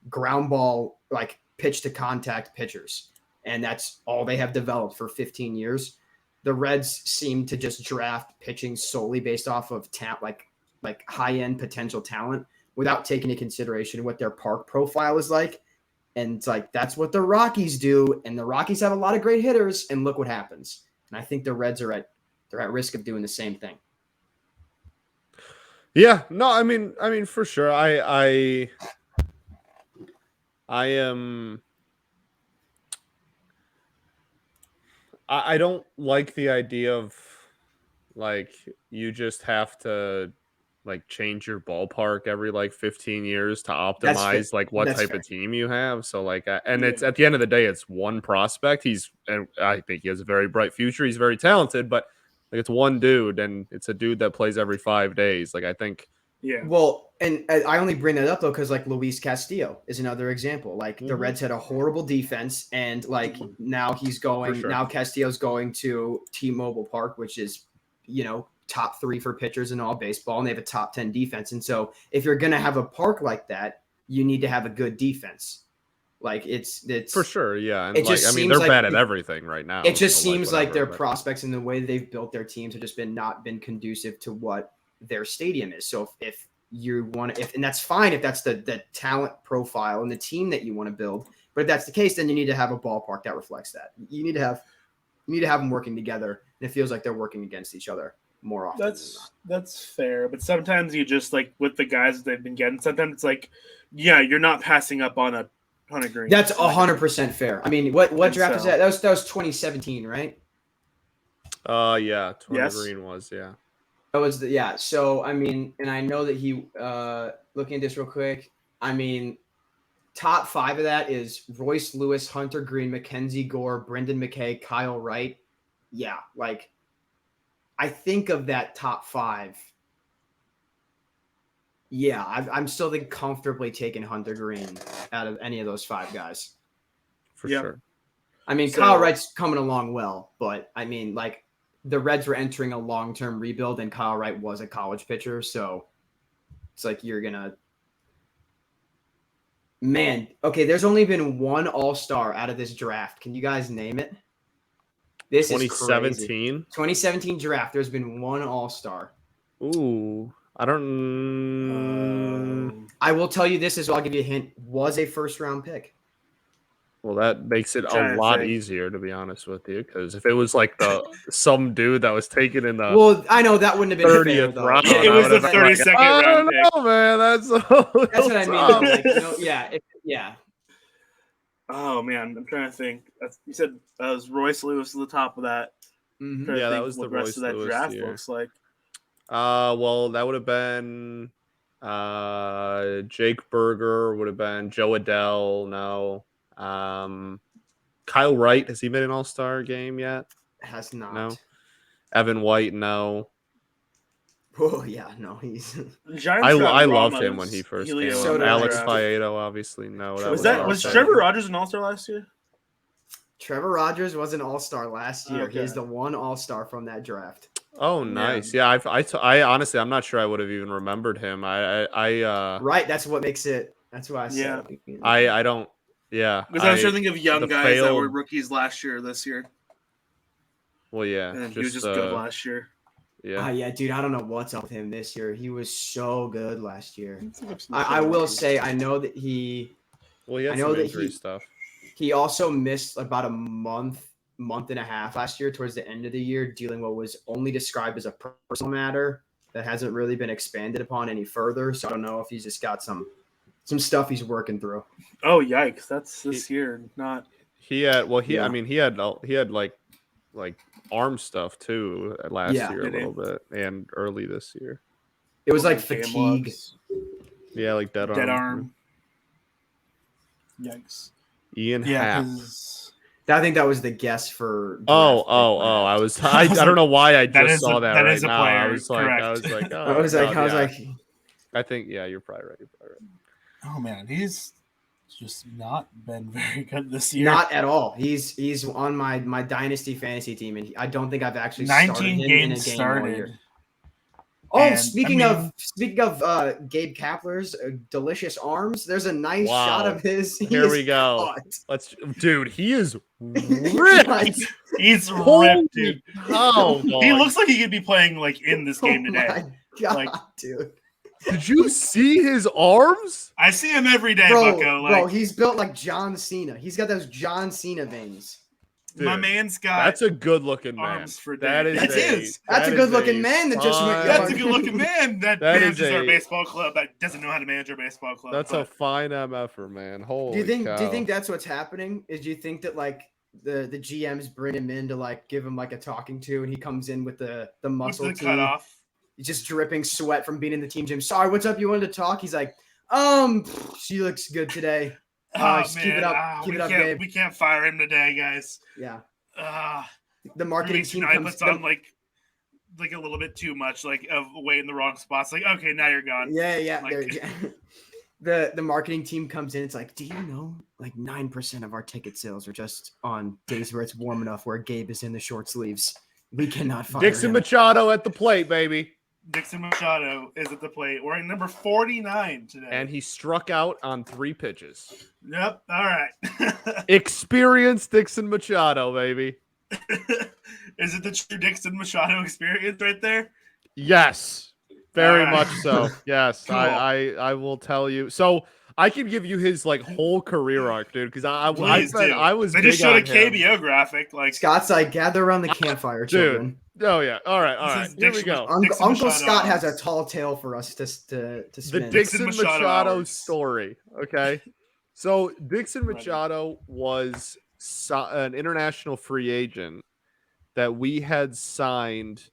ground ball, like pitch to contact pitchers, and that's all they have developed for 15 years. The Reds seem to just draft pitching solely based off of like high end potential talent without taking into consideration what their park profile is like. And it's like, that's what the Rockies do. And the Rockies have a lot of great hitters, and look what happens. And I think the Reds they're at risk of doing the same thing. Yeah, no, I mean for sure. I am. I don't like the idea of like you just have to like change your ballpark every like 15 years to optimize like what type of team you have. So like, and it's at the end of the day, it's one prospect. And I think he has a very bright future. He's very talented, but like it's one dude, and it's a dude that plays every 5 days. Like I think. Yeah. Well, and I only bring that up though because like Luis Castillo is another example. Like the Reds had a horrible defense, and like now now Castillo's going to T-Mobile Park, which is top 3 for pitchers in all baseball, and they have a top 10 defense. And so if you're gonna have a park like that, you need to have a good defense. Like it's for sure, yeah. And it just I mean, seems they're bad at everything right now. It just seems like their prospects and the way they've built their teams have just not been conducive to what their stadium is. So if you want to, and that's fine if that's the talent profile and the team that you want to build, but if that's the case, then you need to have a ballpark that reflects that. You need to have them working together, and it feels like they're working against each other more often. That's fair, but sometimes you just like with the guys that they've been getting, sometimes it's like, yeah, you're not passing up on a Hunter Green. That's 100% fair. I mean, what draft is that? That was 2017, right? Yeah, Green was, yeah. That was So I mean, and I know that he looking at this real quick. I mean, top 5 of that is Royce Lewis, Hunter Green, Mackenzie Gore, Brendan McKay, Kyle Wright. Yeah, like I think of that top 5. Yeah, I'm still comfortably taking Hunter Green out of any of those 5 guys. For sure. I mean, Kyle Wright's coming along well, but I mean, like, the Reds were entering a long-term rebuild, and Kyle Wright was a college pitcher, so it's like you're gonna. Man, okay. There's only been one All-Star out of this draft. Can you guys name it? This 2017. 2017 draft. There's been one All-Star. Ooh, I don't. I will tell you this as well. I'll give you a hint. Was a first-round pick. Well, that makes it a lot easier, to be honest with you, because if it was like some dude that was taken in the I know that wouldn't have been 30th fair, round. It was the 32nd round. I don't know, man. That's what I mean. Like, yeah. Oh man, I'm trying to think. You said that was Royce Lewis at the top of that. Mm-hmm. Yeah, that was the rest of that Lewis draft year. looks like. Well, that would have been Jake Berger, would have been Joe Adele. No. Kyle Wright, has he been an All-Star game yet? Has not. No. Evan White, no. Oh yeah, no, he's. I loved him when he first came. Alex Faedo, obviously, no. Was Trevor Rogers an All-Star last year? Trevor Rogers was an All-Star last year. Okay. He's the one All-Star from that draft. Oh, nice. Yeah, I honestly, I'm not sure I would have even remembered him. Right, that's what makes it. That's why I said. Yeah. I don't. Yeah, because I was trying to think of young guys that were rookies last year, this year. Well, yeah, and he was just good last year. Yeah, yeah, dude. I don't know what's up with him this year. He was so good last year. I will say, I know that he. Well, he had some injury stuff. He also missed about a month and a half last year towards the end of the year, dealing with what was only described as a personal matter that hasn't really been expanded upon any further. So I don't know if he's just got some stuff he's working through. Oh yikes! That's this year, not. He had I mean he had like arm stuff too last year a little bit and early this year. It was like fatigue. Yeah, like dead arm. Yikes. Ian Yeah, Happ. because I think that was the guess for. Oh. draft pick. I don't know why I That just is saw a- that that right is a now. player, I was like, correct. oh, I was like, no, yeah. I I think, yeah, you're probably right. oh man, he's just not been very good this year. not at all. He's on my dynasty fantasy team, and I don't think I've actually started 19 him in a games game all year. started. Oh, And, speaking I of mean- Gabe Kapler's delicious arms, there's a nice Wow. shot of his. Here is we go. cut. Dude, he is ripped. He's Holy ripped, dude. cow, He dog. looks like he could be playing like in this game Oh today. my god, Like- dude. Did you see his arms? I see him every day, Bro, Bucko. bro, Like he's built like John Cena. He's got those John Cena veins. my Dude, man's got That's a good looking man. arms for That days. is It is. That's a that is good-looking man that just went fine- That's a good looking man that, That is manages our a- baseball club that doesn't know how to manage our baseball club. That's a but fine MFer, man. Holy Do you cow. think that's what's happening? Is do you think that like the GMs bring him in to like give him like a talking to, and he comes in with the what's muscle the tee, cutoff? he's just dripping sweat from being in the team gym. Sorry, what's up? You wanted to talk? He's like, she looks good today. Just keep it up. Keep it up, Gabe. We can't fire him today, guys. Yeah. Uh, The marketing team tonight comes puts on like a little bit too much, like of weight in the wrong spots. Like, okay, now you're gone. Yeah. Like- there you go. The marketing team comes in. It's like, do you know, like 9% of our ticket sales are just on days where it's warm enough, where Gabe is in the short sleeves. We cannot fire Dixon him. Machado at the plate, baby. Dixon Machado is at the plate, wearing number 49 today. And he struck out on 3 pitches. Yep. All right. Experienced Dixon Machado, baby. Is it the true Dixon Machado experience right there? Yes, very All right. much so. Yes, Cool. I will tell you. So I can give you his like whole career arc, dude. Because I Please do. was. They big just showed a on him. KBO graphic. Like, Scott's like, gather around the campfire, children. Oh yeah. All right. This is Here we Dixon go. Dixon Uncle Machado Scott has a hours. tall tale for us to The spin. Dixon Dixon Machado Machado hours. story. Okay. So Dixon Ready. Machado was an international free agent that we had signed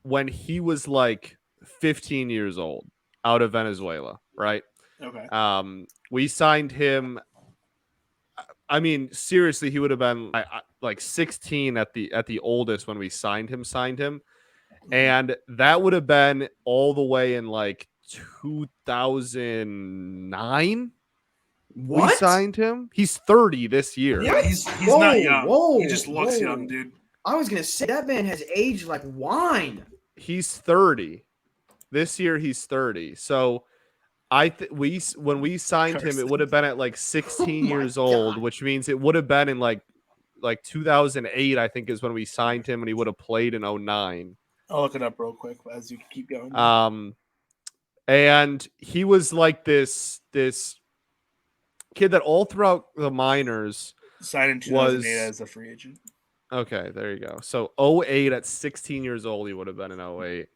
when he was like 15 years old out of Venezuela, right? Okay. We signed him. I mean, seriously, he would have been like 16 at the oldest when we signed him, and that would have been all the way in like 2009. We What? signed him. He's 30 this year. Yeah, he's Whoa, not young. whoa, He just looks whoa. young, dude. I was gonna say that man has aged like wine. He's 30. This year he's 30. So when we signed him, it would have been at like 16 Oh my years old, God. which means it would have been in like 2008, I think, is when we signed him, and he would have played in 09. I'll look it up real quick as you keep going. And he was like this kid that all throughout the minors. Signed in 2008 was- as a free agent. Okay, there you go. So 08 at 16 years old, he would have been in 08.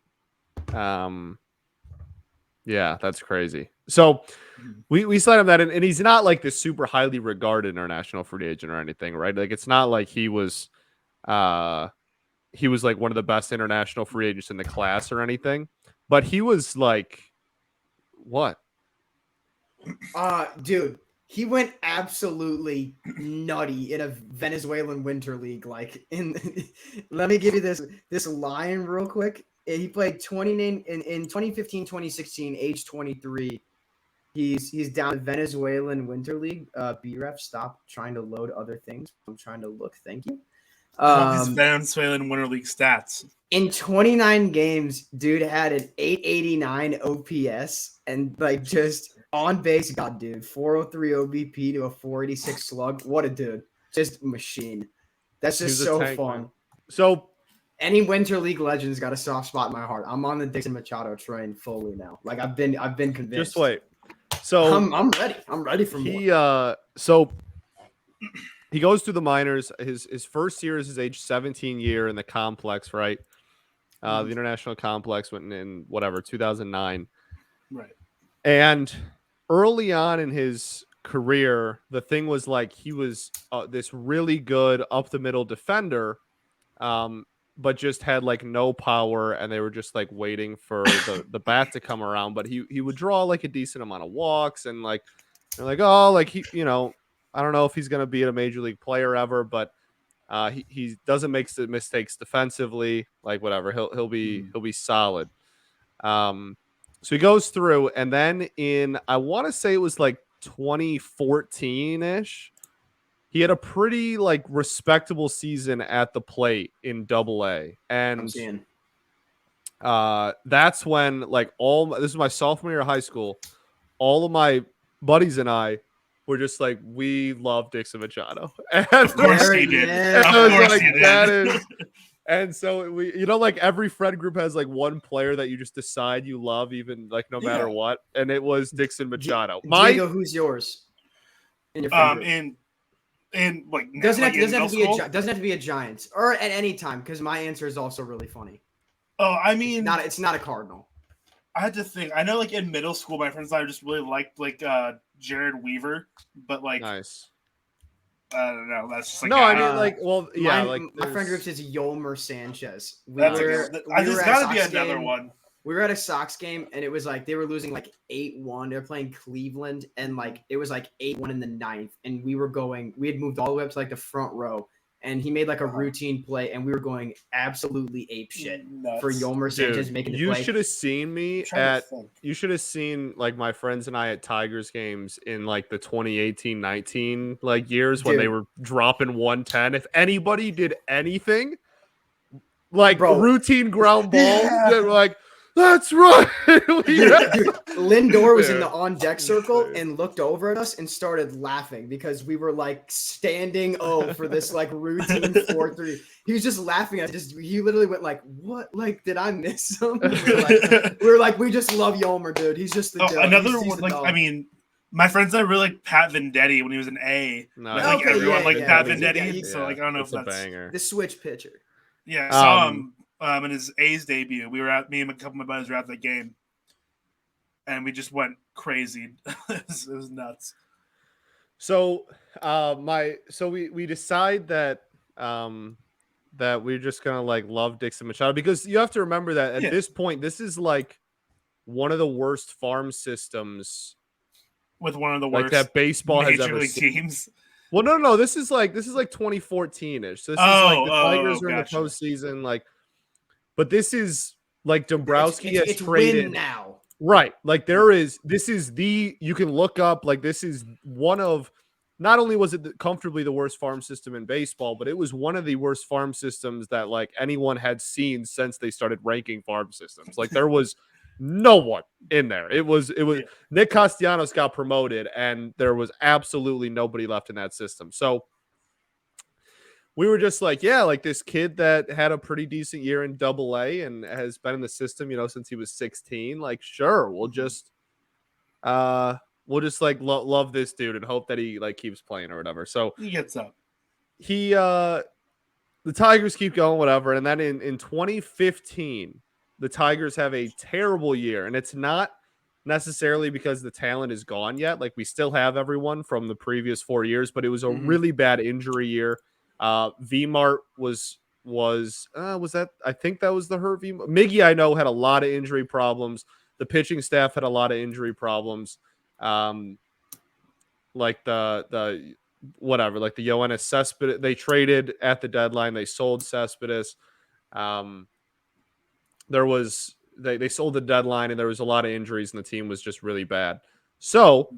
Yeah, that's crazy. So we signed him that, and he's not like this super highly regarded international free agent or anything, right? Like it's not like he was like one of the best international free agents in the class or anything. But he was like, what? Dude, he went absolutely nutty in a Venezuelan winter league. Like let me give you this line real quick. He played 29 in 2015, 2016, age 23. He's down in Venezuelan winter league. BREF, stop trying to load other things. I'm trying to look. Thank you. His Venezuelan Winter League stats. In 29 games, dude had an 889 OPS and like just on base god, dude. 403 OBP to a 486 slug. What a dude. Just machine. That's He just was a so tank, fun. man. So Any winter league legend's got a soft spot in my heart. I'm on the Dixon Machado train fully now. Like I've been convinced. just wait. So I'm ready. I'm ready for more. So he goes through the minors. His first year is his age 17 year in the complex, right? The international complex went in whatever 2009. Right. And early on in his career, the thing was like he was this really good up the middle defender, but just had like no power, and they were just like waiting for the bat to come around. But he would draw like a decent amount of walks, and like they're like, oh, like he, I don't know if he's going to be a major league player ever, but he doesn't make mistakes defensively. Like whatever, he'll be solid. So he goes through, and then I want to say it was like 2014 ish. He had a pretty like respectable season at the plate in Double-A, I'm and seeing. that's when like this is my sophomore year of high school. All of my buddies and I were just like, we love Dixon Machado, and Of course Very- he did. yeah. Of I was course like, he did. that is. And so like every friend group has like one player that you just decide you love, even like no matter Yeah. what. And it was Dixon Machado. Diego, who's yours? In your friend group? and like Doesn't like have, doesn't in have to be middle a school? doesn't have to be a Giants or at any time because my answer is also really funny. Oh, I mean, It's not a Cardinal. I had to think. I know, like in middle school, my friends and I just really liked like Jared Weaver, but like Nice. I don't know. That's just like No, I mean uh, like, well, yeah, my like friend there's- group is Yolmer Sanchez. that's Were- there's were at got to be Sox another game. one. We were at a Sox game and it was like they were losing like 8-1. They were playing Cleveland and like it was like 8-1 in the ninth. And we had moved all the way up to like the front row. And he made like a routine play and we were going absolutely ape shit Nuts. for Yolmer Sanchez Dude, making the you play. should have seen me I'm trying to at. think. You should have seen like my friends and I at Tigers games in like the 2018-19 like years when they Dude. were dropping 110. If anybody did anything like Bro. routine ground balls, Yeah. they were like, that's right. Dude, Lindor was in Dude. the on deck circle Dude. and looked over at us and started laughing because we were like standing O for this like routine 4-3. He was just laughing at us. He literally went like, "What? Like, did I miss something?" We were like, "We just love Yolmer, dude. He's just the Oh, dog. another He's one. the Like dog." I mean, my friends and I really like Pat Vendetti when he was an A. No, Like, Okay, everyone yeah, like yeah, Pat yeah, Vendetti. yeah, So like I don't know if it's a that's banger. the switch pitcher. yeah. I saw Um, him in his A's debut. We were at me and a couple of my buddies were at that game, and we just went crazy. it was nuts. So we decide that that we're just gonna like love Dixon Machado because you have to remember that at Yeah. this point this is like one of the worst farm systems With one of the like worst that baseball has major ever league seen. teams. Well, no, this is like 2014-ish. So this is like the Tigers are in the gotcha. postseason, like, but this is like Dombrowski It's has traded. win now. Right. Like you can look up, like this is one of, not only was it comfortably the worst farm system in baseball, but it was one of the worst farm systems that like anyone had seen since they started ranking farm systems. Like there was no one in there. It was Yeah. Nick Castellanos got promoted and there was absolutely nobody left in that system. So we were just like, yeah, like this kid that had a pretty decent year in Double-A and has been in the system, since he was 16. Like, sure, we'll just like love this dude and hope that he like keeps playing or whatever. So He gets up. the Tigers keep going, whatever. And then in 2015, the Tigers have a terrible year, and it's not necessarily because the talent is gone yet. Like we still have everyone from the previous 4 years, but it was a really bad injury year. V-Mart was that, I think that was the hurt V-Mart. Miggy, I know, had a lot of injury problems. The pitching staff had a lot of injury problems. Like the whatever, like the Yoenis Cespedes, they traded at the deadline. They sold Cespedes. There was they sold the deadline, and there was a lot of injuries, and the team was just really bad. So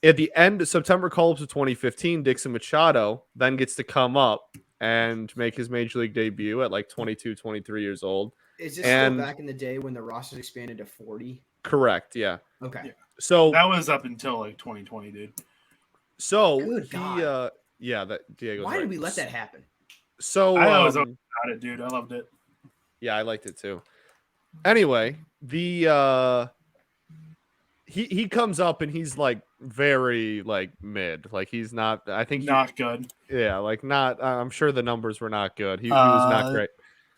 at the end of September call-ups of 2015, Dixon Machado then gets to come up and make his major league debut at like 22, 23 years old. Is this And- still back in the day when the roster expanded to 40? Correct. Yeah. Okay. Yeah. So That was up until like 2020, dude. Good God. that Diego's Why right. did we let that happen? So I always got it, dude. I loved it. yeah, I liked it too. Anyway, he comes up and he's like very like mid. Like he's not, I think Not good. I'm sure the numbers were not good. He was not great.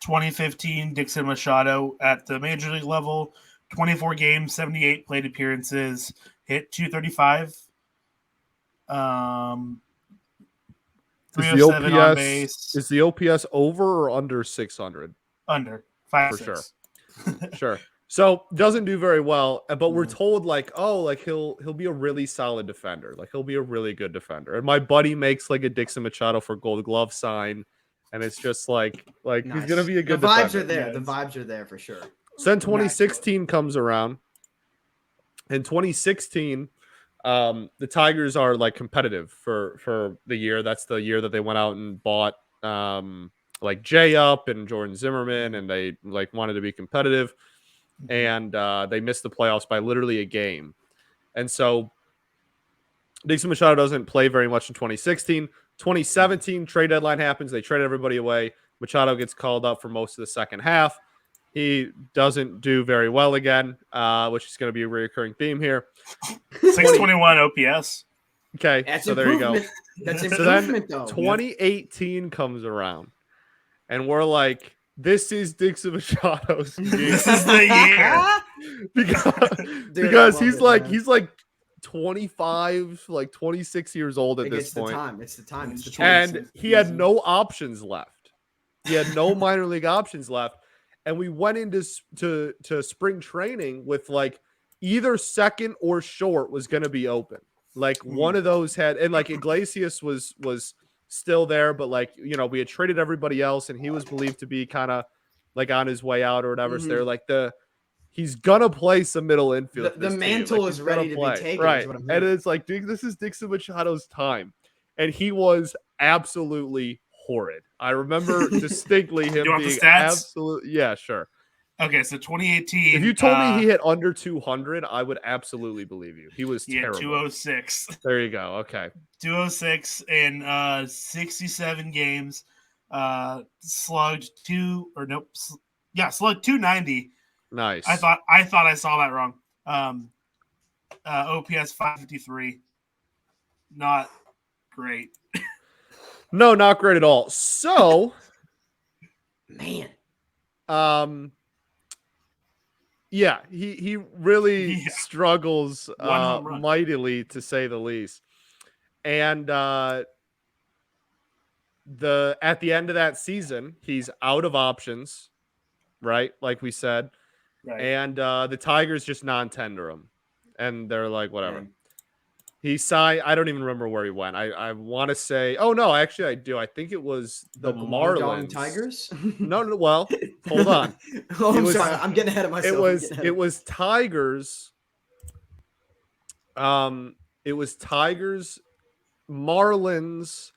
2015, Dixon Machado at the major league level, 24 games, 78 plate appearances, hit 235. Is 307 on base. the OPS over or under 600? Under 5 For sure. 6. Sure. So doesn't do very well, but we're told like, oh, like he'll be a really solid defender. Like he'll be a really good defender. And my buddy makes like a Dixon Machado for Gold Glove sign, and it's just like he's gonna be a good The vibes defender. are there. Yeah, The vibes are there for sure. So then 2016 comes around. In 2016, the Tigers are like competitive for the year. That's the year that they went out and bought like Jay Up and Jordan Zimmerman, and they like wanted to be competitive. And they missed the playoffs by literally a game. And so Dixon Machado doesn't play very much in 2016. 2017, trade deadline happens. They trade everybody away. Machado gets called up for most of the second half. He doesn't do very well again, which is going to be a recurring theme here. 621 OPS. Okay, That's so there you go. That's So then improvement, though. 2018 comes around, and we're like, this is Dixon Machado's year. This is the year. because he's like 25, like 26 years old at this point. It's the time. It's the time. And he had no options left. He had no minor league options left. And we went into to spring training with like either second or short was going to be open. Like one of those had, and like Iglesias was still there, but like, you know, we had traded everybody else and he was believed to be kind of like on his way out or whatever. So they're like he's gonna play some middle infield. The mantle like, is ready to be taken. Right. Is what I'm And hearing. it's like, dude, this is Dixon Machado's time. And he was absolutely horrid. I remember distinctly him You want the being stats? absolutely, yeah, sure. Okay, so 2018. If you told me he hit under 200, I would absolutely believe you. He was terrible. 206. There you go. Okay. 206 in 67 games. Slugged 290. Nice. I thought I saw that wrong. OPS 553. Not great. No, not great at all. So, Man. yeah, he really Yeah. struggles One home run. mightily, to say the least. And at the end of that season, he's out of options, right? Like we said. Right. And the Tigers just non-tender him. And they're like, whatever. Man. He signed. I don't even remember where he went. I want to say. Oh no, actually I do. I think it was the Long Marlins. Tigers? No. Well, hold on. Oh, I'm was- sorry. I'm getting ahead of myself. It was Tigers. It was Tigers, Marlins,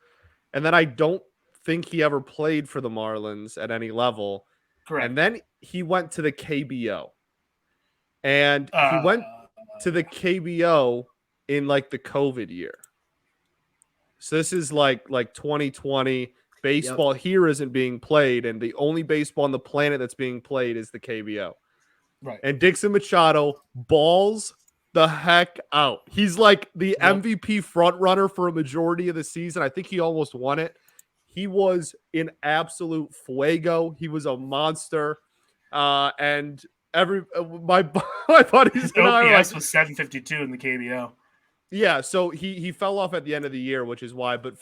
and then I don't think he ever played for the Marlins at any level. Correct. And then he went to the KBO, and he went to the KBO in like the COVID year. So this is like 2020. Baseball here isn't being played, and the only baseball on the planet that's being played is the KBO. Right. And Dixon Machado balls the heck out. He's like the MVP front runner for a majority of the season. I think he almost won it. He was in absolute fuego. He was a monster. And my buddies and I were like, OPS was 752 in the KBO. yeah, so he fell off at the end of the year, which is why. But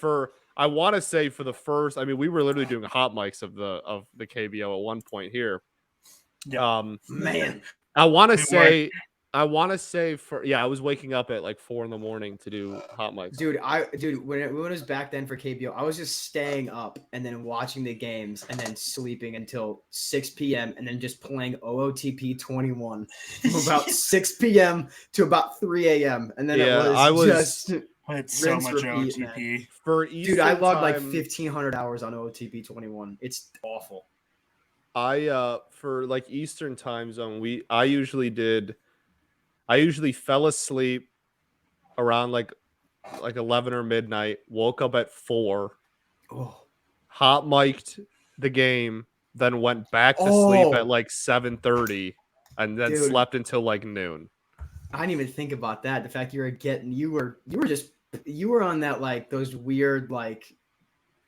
I want to say for the first, I mean, we were literally doing hot mics of the KBO at one point here. Yeah. Man. I want to We say I was waking up at like 4 a.m. to do hot mics. Dude, when it was back then for KBO, I was just staying up and then watching the games and then sleeping until 6 p.m. and then just playing OOTP 21 from about 6 p.m. to about 3 a.m. And then Yeah, it was just Played so rinse, much repeat, OTP. For dude, Eastern I logged like time, 1,500 hours on OOTP 21. It's awful. For like Eastern time zone, I usually fell asleep around like 11 or midnight, woke up at 4, Oh, hot mic'd the game, then went back to sleep at like 7:30 and then Dude. slept until like noon. I didn't even think about that. The fact you were on that like those weird like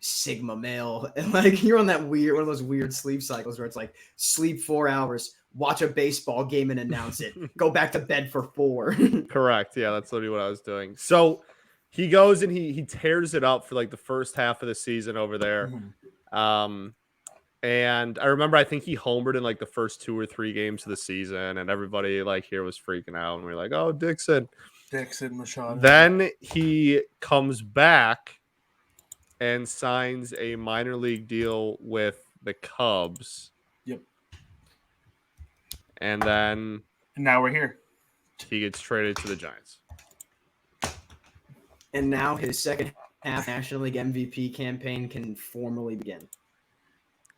Sigma male and like you're on that weird one of those weird sleep cycles where it's like sleep 4 hours, watch a baseball game and announce it, go back to bed for 4. Correct. Yeah, that's literally what I was doing. So he goes and he tears it up for like the first half of the season over there. And I remember, I think he homered in like the first 2 or 3 games of the season, and everybody like here was freaking out, and we were like, "Oh, Dixon." Machado. Then he comes back and signs a minor league deal with the Cubs. Yep. And then And now we're here. he gets traded to the Giants. And now his second half National League MVP campaign can formally begin.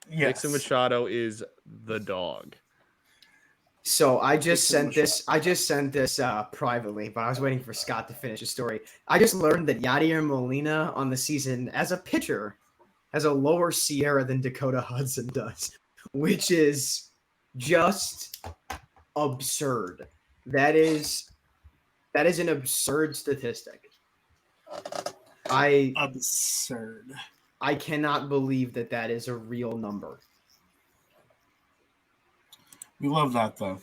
Yes. Dixon Machado is the dog. So I just Dixon sent this privately, but I was waiting for Scott to finish the story. I just learned that Yadier Molina on the season as a pitcher has a lower Sierra than Dakota Hudson does, which is just absurd. That is an absurd statistic. Absurd. I cannot believe that is a real number. We love that, though.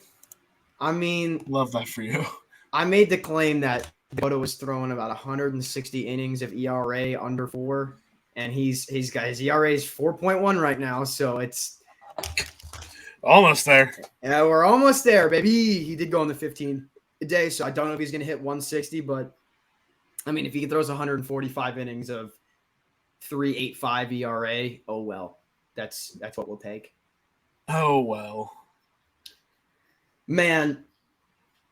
I mean, Love that for you. I made the claim that Dakota was throwing about 160 innings of ERA under 4, and he's got his ERA is 4.1 right now, so it's Almost there. we're almost there, baby. He did go on the 15 a day, so I don't know if he's going to hit 160, but I mean, if he throws 145 innings of 3.85 ERA, oh well, that's what we'll take. Oh, well. Man,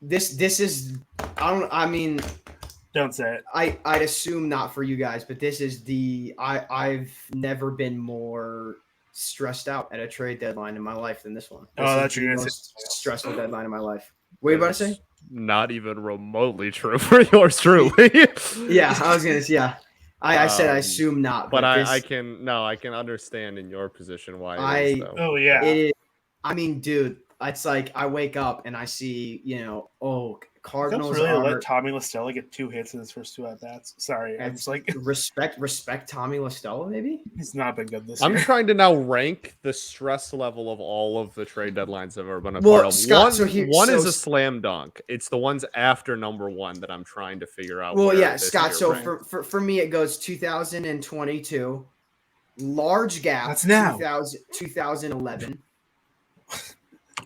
this is Don't say it. I'd assume not for you guys, but this is I've never been more stressed out at a trade deadline in my life than this one. This That's is your the most stressful deadline of my life. What are you about to say? Not even remotely true for yours truly. Yeah, I was gonna say, yeah. I said I assume not, but this, I can understand in your position why it is, though. Oh, yeah. it is. I mean, dude, it's like I wake up and I see, Cardinals really are let Tommy LaStella get 2 hits in his first 2 at-bats. Sorry. I'm just like, respect Tommy LaStella, maybe. he's not been good this I'm year. trying to now rank the stress level of all of the trade deadlines I've ever been a Well, part of. Scott, One is a slam dunk. It's the ones after number 1 that I'm trying to figure out. Well, where yeah, this Scott. year So ranks. for me, it goes 2022, large gap. That's now. 2011.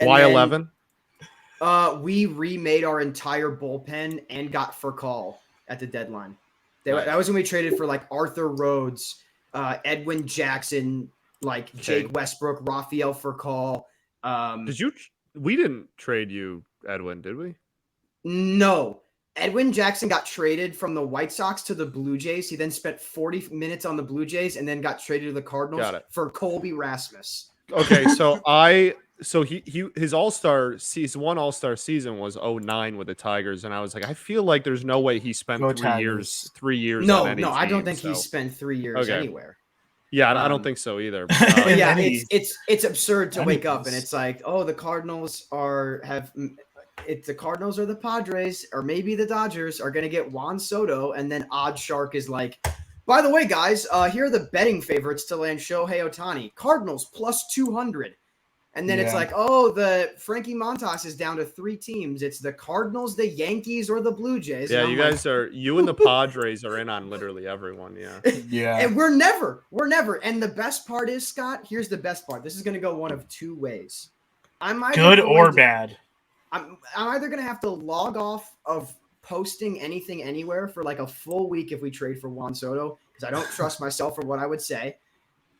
Why 11? We remade our entire bullpen and got Furcal at the deadline. Nice. That was when we traded for like Arthur Rhodes, Edwin Jackson, like Jake Westbrook, Rafael Furcal. We didn't trade you, Edwin, did we? No. Edwin Jackson got traded from the White Sox to the Blue Jays. He then spent 40 minutes on the Blue Jays and then got traded to the Cardinals for Colby Rasmus. Okay, so his All-Star season, one All-Star season was 2009 with the Tigers, and I was like, I feel like there's no way he spent 3 years. No, on any I don't team, think he spent 3 years anywhere. Yeah, I don't think so either. But yeah, it's absurd to wake up and it's like, oh, the Cardinals the Cardinals or the Padres or maybe the Dodgers are going to get Juan Soto, and then Odd Shark is like, by the way, guys, here are the betting favorites to land Shohei Ohtani. Cardinals plus 200. And then it's like, oh, the Frankie Montas is down to 3 teams. It's the Cardinals, the Yankees, or the Blue Jays. Yeah, you and the Padres are in on literally everyone. Yeah. Yeah. And we're never. And the best part is, Scott, here's the best part. This is going to go one of 2 ways. Good or bad. I'm either going to have to log off of posting anything anywhere for like a full week if we trade for Juan Soto, because I don't trust myself for what I would say.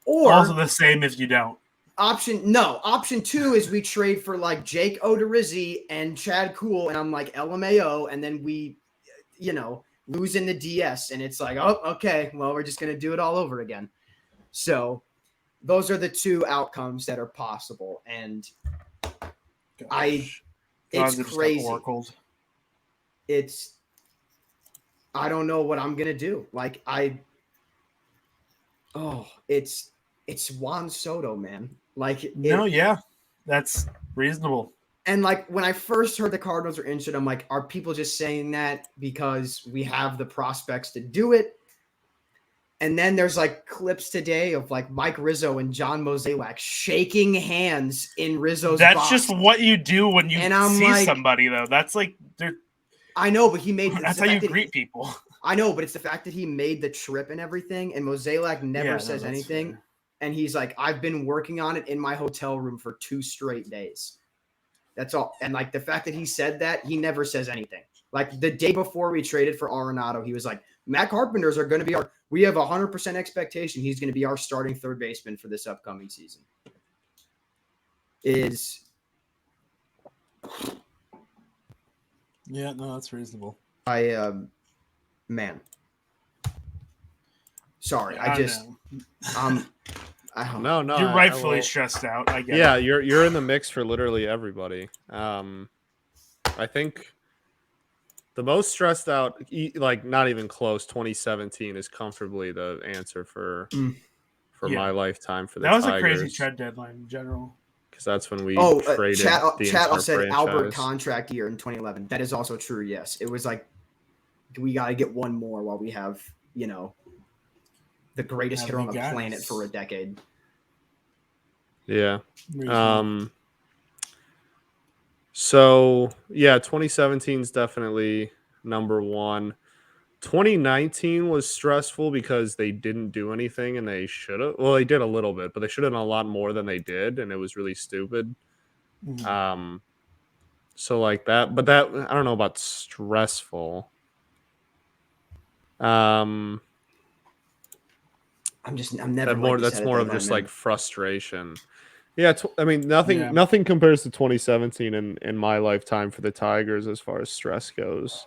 Or also the same if you don't. Option 2 is we trade for like Jake Odorizzi and Chad Kuhl, and I'm like LMAO, and then we, lose in the DS, and it's like, oh, okay, well, we're just going to do it all over again. So those are the 2 outcomes that are possible, and it's crazy. I don't know what I'm gonna do. Like it's Juan Soto, man. Like that's reasonable. And like when I first heard the Cardinals were interested, I'm like, are people just saying that because we have the prospects to do it? And then there's like clips today of like Mike Rizzo and John Mozeliak shaking hands in Rizzo's That's box. just what you do when you see somebody, though. That's like I know, but he made that's how you greet people. I know, but it's the fact that he made the trip and everything, and Mozeliak never says anything. Fair. And he's like, I've been working on it in my hotel room for 2 straight days. That's all. And like the fact that he said that, he never says anything. Like the day before we traded for Arenado, he was like, Matt Carpenter's are going to be we have 100% expectation he's going to be our starting third baseman for this upcoming season. Yeah, no, that's reasonable. Man. Sorry, I don't No, You're rightfully stressed out. I get Yeah, it. you're in the mix for literally everybody. I think the most stressed out, like not even close, 2017 is comfortably the answer for Yeah. my lifetime for the That was Tigers. a crazy trade deadline in general. Because that's when we traded Chat the entire said franchise. Albert contract year in 2011. That is also true. Yes, it was like we got to get one more while we have the greatest hitter on the planet for a decade. Yeah. Reasonable. So yeah, 2017 is definitely number one. 2019 was stressful because they didn't do anything and they should have. Well, they did a little bit, but they should have done a lot more than they did, and it was really stupid. So like that, but that I don't know about stressful. I'm never That's more of just like frustration. Yeah, I mean Yeah. nothing compares to 2017 in my lifetime for the Tigers as far as stress goes.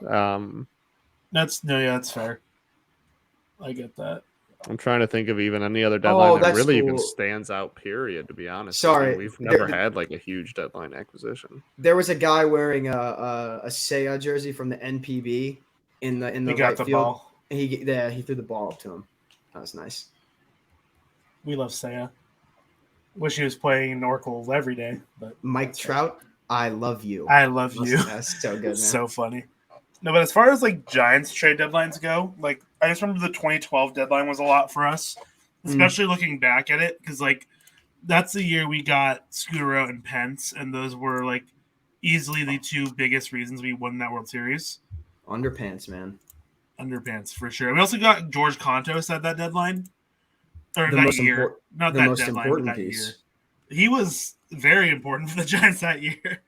That's fair. I get that. I'm trying to think of even any other deadline that really even cool. stands out. Period. To be honest, Sorry, we've never had like a huge deadline acquisition. There was a guy wearing a Seiya jersey from the NPB in the He got right the field. ball. He threw the ball up to him. That was nice. We love Seiya. Wish he was playing in Oracle every day. But Mike Trout, I love you. I love you. That's so good, man. So funny. No, but as far as like Giants trade deadlines go, like I just remember the 2012 deadline was a lot for us, especially looking back at it, because like that's the year we got Scutaro and Pence, and those were like easily the 2 biggest reasons we won that World Series. Underpants, man. Underpants for sure. We also got George Contos at that deadline, or The that most year, important- not the that most deadline, important but that piece. year. He was very important for the Giants that year.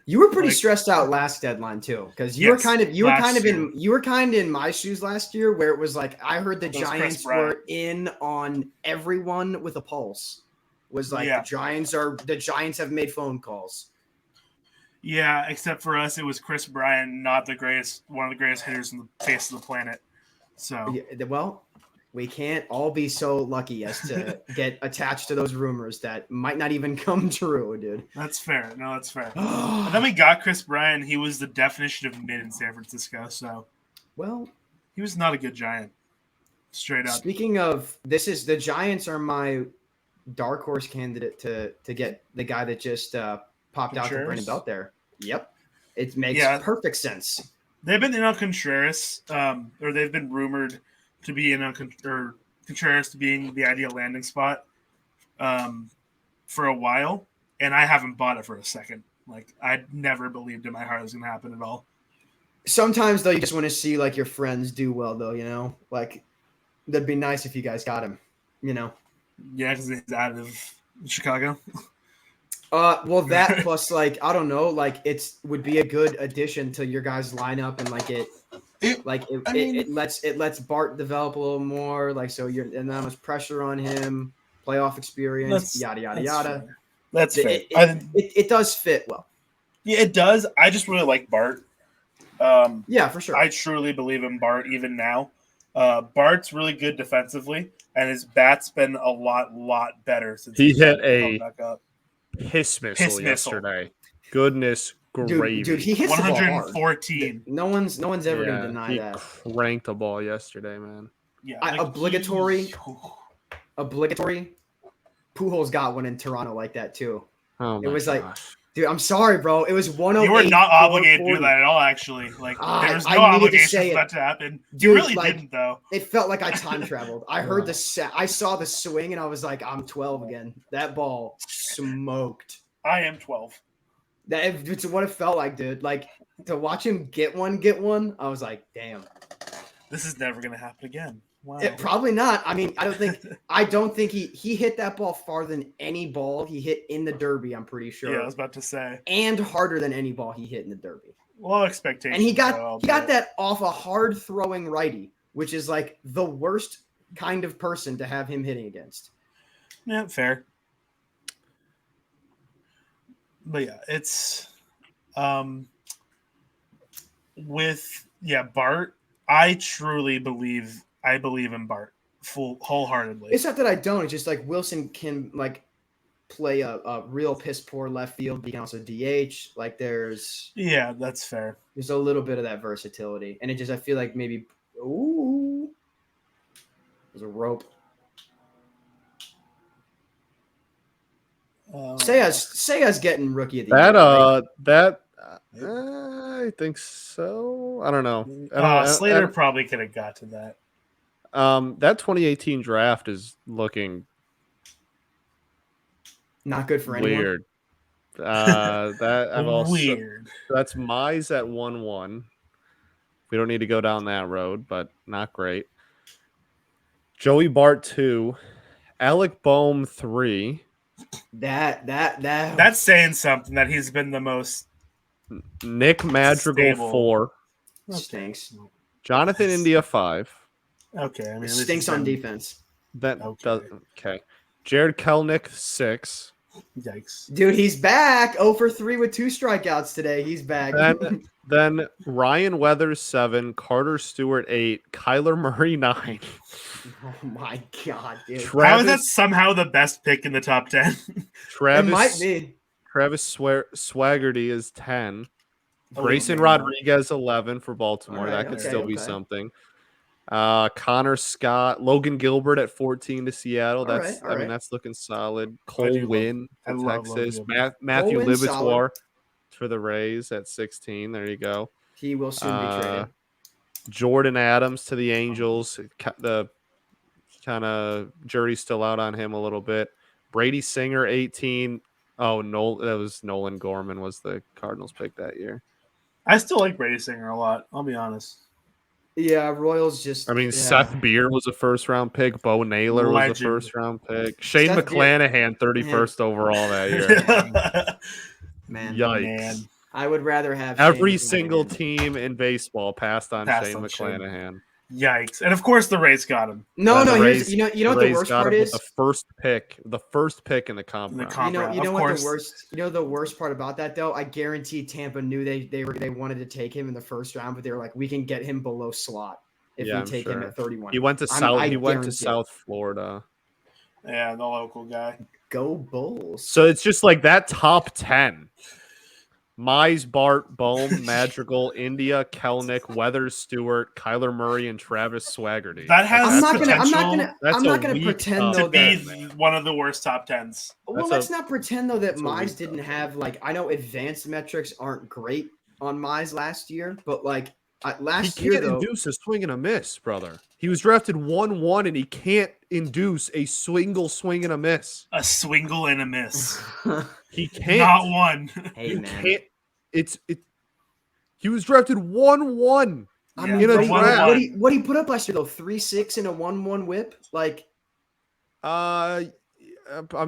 You were pretty Like- stressed out last deadline too, because you Yes, were kind of in my shoes last year, where it was like I heard the That was Chris Giants Bryant. were in on everyone with a pulse. Was like Yeah. the Giants have made phone calls. Yeah, except for us, it was Chris Bryant, not one of the greatest hitters in the face of the planet. So Yeah, well, we can't all be so lucky as to get attached to those rumors that might not even come true, dude. that's fair. No, that's fair. And then we got Chris Bryant. He was the definition of mid in San Francisco. So Well, he was not a good Giant. Straight up. speaking of, the Giants are my dark horse candidate to get the guy that just popped out to Contreras? Brandon Belt there. Yep, it makes perfect sense. They've been in on Contreras, or they've been rumored to be in on Contreras to being the ideal landing spot for a while, and I haven't bought it for a second. Like I never believed in my heart it was going to happen at all. Sometimes though, you just want to see like your friends do well, though. Like that'd be nice if you guys got him. Yeah, because he's out of Chicago. Well, that plus like I don't know, like would be a good addition to your guys' lineup, and it lets Bart develop a little more, like so and not much pressure on him, playoff experience, yada yada yada. Fair. That's fair. It does fit well. Yeah, it does. I just really like Bart. Yeah, for sure. I truly believe in Bart even now. Bart's really good defensively, and his bat's been a lot better since he hit come a back up. piss missile yesterday. Goodness gravy. Dude, he hits the ball hard. 114. No one's ever gonna deny that. He cranked the ball yesterday, man. Yeah, obligatory. Pujols got one in Toronto like that too. Oh my It was gosh. like, dude, I'm sorry, bro. It was 108. You were not obligated to do that at all, actually. Like there was no obligation for that to happen. You really didn't, though. It felt like I time traveled. I heard I saw the swing, and I was like, I'm 12 again. That ball smoked. I am 12. It's what it felt like, dude. Like to watch him get one. I was like, damn. This is never gonna happen again. Wow. Probably not. I mean, I don't think he hit that ball farther than any ball he hit in the Derby, I'm pretty sure. Yeah, I was about to say. And harder than any ball he hit in the Derby. Low expectations. And he got though, that off a hard throwing righty, which is like the worst kind of person to have him hitting against. Yeah, fair. But yeah, it's Bart. I truly believe in Bart wholeheartedly. It's not that I don't. It's just like Wilson can like play a real piss poor left field. He can also DH. Like there's that's fair. There's a little bit of that versatility, and I feel like maybe there's a rope. Seiya's getting rookie of the year. Right? I think so. I don't know. Slater probably could have got to that. That 2018 draft is looking not good for anyone. weird. That I've also Weird. That's Mize at 1-1. We don't need to go down that road, but not great. Joey Bart 2, Alec Boehm 3. That's saying something that he's been the most. Nick Madrigal Stable. 4. Stinks. Jonathan India 5. Okay, I mean, It at least stinks he's on been- defense. That Okay. does okay. Jared Kelnick 6. Yikes. Dude, he's back. 0 for 3 with 2 strikeouts today. He's back. Then Ryan Weathers 7, Carter Stewart 8, Kyler Murray 9. Oh my god, dude. How is that somehow the best pick in the top 10? It might be. Travis Swaggerty is 10. Oh, Grayson man. Rodriguez 11 for Baltimore. All right, That could okay, still be okay. something. Connor Scott, Logan Gilbert at 14 to Seattle. All That's right. that's looking solid. I Cole do Wynn I for love Logan Texas. Gilbert. Matthew Cole Wynn's Libatoire solid. for the Rays at 16. There you go. He will soon be traded. Jordan Adams to the Angels. The kind of jury's still out on him a little bit. Brady Singer 18. Oh, no, that was Nolan Gorman was the Cardinals pick that year. I still like Brady Singer a lot. I'll be honest. Yeah, Royals just. I mean, yeah. Seth Beer was a first-round pick. Bo Naylor was a Legend. first-round pick. Shane Seth Beer- McClanahan, 31st overall that year. Man, Yikes. Man. I would rather have Every Shane single McClanahan. team in baseball passed on Passed Shane on Shane. McClanahan. Yikes. And of course the Rays got him. No, The here's Rays- you know what the Rays worst got part him with is. the first pick in the comp In the round. comp round. You know Of what course. the worst part about that though? I guarantee Tampa knew they wanted to take him in the first round, but they were like, we can get him below slot if Yeah, we I'm take him sure. at 31. He went to guarantee it. South Florida. Yeah, the local guy. Go Bulls. So it's just like that top 10. Mize, Bart, Boehm, Madrigal, India, Kelnick, Weathers, Stewart, Kyler Murray, and Travis Swaggerty. That has I'm not potential gonna weak pretend top though to be that. one of the worst top 10s. Well, That's let's a- not pretend though that that's a weak Mize didn't top have like I know advanced metrics aren't great on Mize last year, but like He last year can't though. induce a swing and a miss, brother. He was drafted 1-1, and he can't induce a single swing and a miss. A swingle and a miss. He can't. Not one. Hey You man, can't. He was drafted 1-1. I Yeah, mean, in a what draft. he put up last year though? 3.6 and a 1.1 whip. Like I'm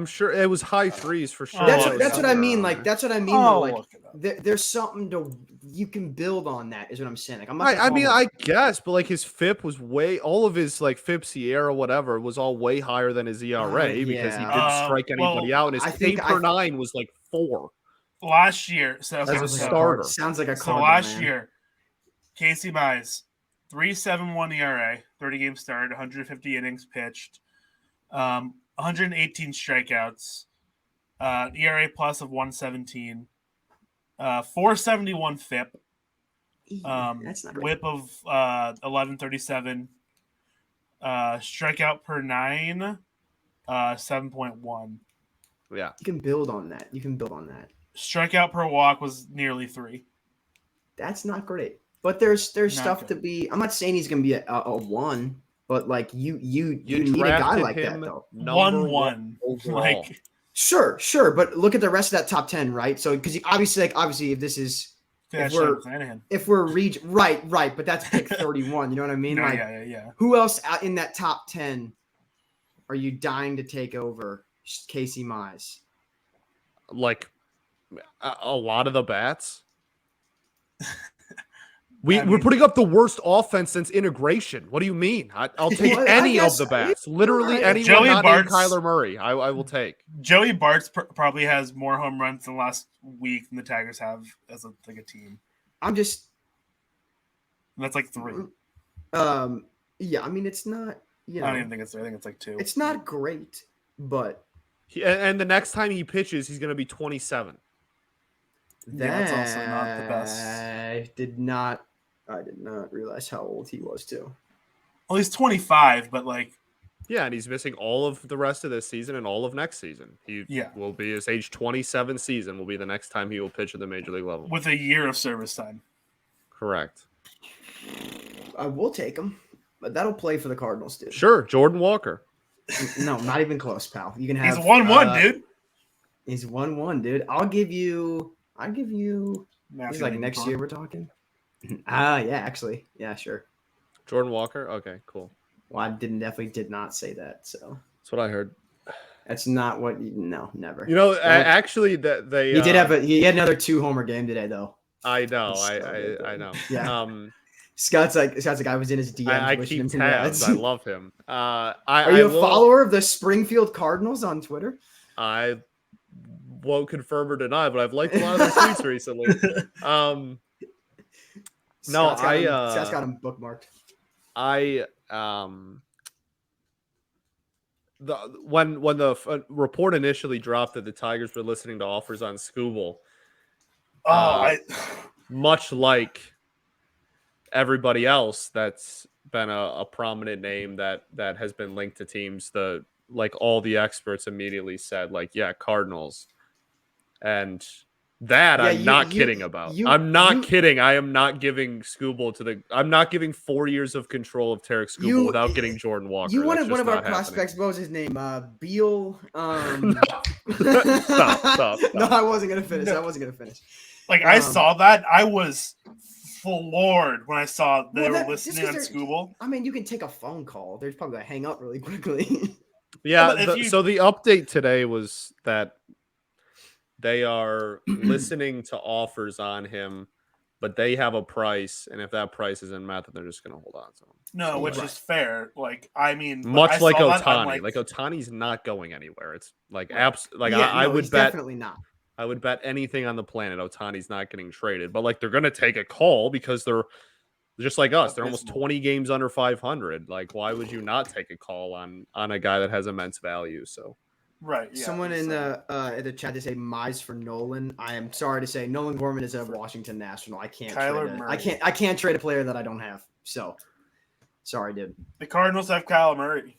sure it was high threes for sure. that's Oh, what I mean. Like that's what I mean. though. Like look it up. there's something you can build on that. Is what I'm saying. Like I'm not. I mean, I guess, but like his FIP was all of his like FIP Sierra whatever was all way higher than his ERA because he yeah. didn't strike anybody Well, out. And his I K think per 9 was like 4. Last year, so As a okay, Sounds like so- starter. Sounds like a So card, last man. year, Casey Mize, 3.71 ERA, 30 games started, 150 innings pitched, 118 strikeouts, ERA plus of 117, 471 FIP, That's not great. whip of 1137, strikeout per 9, 7.1. Yeah. You can build on that. Strikeout per walk was nearly 3. That's not great. But there's Not stuff good. to be. I'm not saying he's gonna be a 1, but like you need a guy drafted like that him though. number 1-1. overall. Like, Sure. But look at the rest of that top 10, right? So because obviously if this is if we're right, but that's pick 31. You know what I mean? No, Like, yeah. who else out in that top 10 are you dying to take over Casey Mize? Like a lot of the bats. We're putting up the worst offense since integration. What do you mean? I'll take Well, any I of the guess- bats. Literally right. anyone Joey not named Bart's- Kyler Murray. I will take. Joey Bart's probably has more home runs in the last week than the Tigers have as a team. I'm just And that's like 3. yeah, I mean it's not, you know, I don't even think it's 3. I think it's like 2. it's not great, but And the next time he pitches, he's going to be 27. Yeah, that's also not the best. I did not realize how old he was too. Well, he's 25, but like, Yeah, and he's missing all of the rest of this season and all of next season. He will be his age 27 season will be the next time he will pitch at the major league level. with a year of service time. Correct. I will take him, but that'll play for the Cardinals, dude. Sure, Jordan Walker. No, not even close, pal. You can have. He's 1-1, dude. He's 1-1, dude. I'll give you. Matthew He's like next year. We're talking. Yeah, actually, yeah, sure. Jordan Walker. Okay, cool. Well, I definitely did not say that. So That's what I heard. that's not what. No, never. You know, actually, that they He had another 2-homer game today, though. I know. Still I did, I know. Yeah. Scott's like I was in his DMs. I wishing him keep tabs. congrats. I love him. Are you a follower of the Springfield Cardinals on Twitter? I won't confirm or deny, but I've liked a lot of their tweets recently. No, Scott's got him bookmarked. When the report initially dropped that the Tigers were listening to offers on Scooble, much like everybody else that's been a prominent name that has been linked to teams, all the experts immediately said, like, yeah, Cardinals. And that I'm not kidding about. I'm not kidding. I am not giving Scooble I'm not giving 4 years of control of Tarek Scooble without getting Jordan Walker. You wanted That's one of just our not prospects. What was his name? Beal. Stop. No, I wasn't gonna finish. Like, I saw that. I was floored when I saw they were listening on just 'cause Scooble. I mean, you can take a phone call. They're probably gonna hang up really quickly. Yeah. So the update today was that they are listening to offers on him, but they have a price, and if that price isn't met, then they're just going to hold on to him. No, which is fair. Like, I mean, much like Ohtani. Like Ohtani's not going anywhere. It's like I would bet definitely not. I would bet anything on the planet Ohtani's not getting traded, but like they're going to take a call because they're just like us. They're almost 20 games under 500. Like, why would you not take a call on a guy that has immense value? So. Right. Yeah, Someone in the chat to say Mize for Nolan. I am sorry to say Nolan Gorman is a Washington National. I can't trade a player that I don't have. So sorry, dude. The Cardinals have Kyler Murray.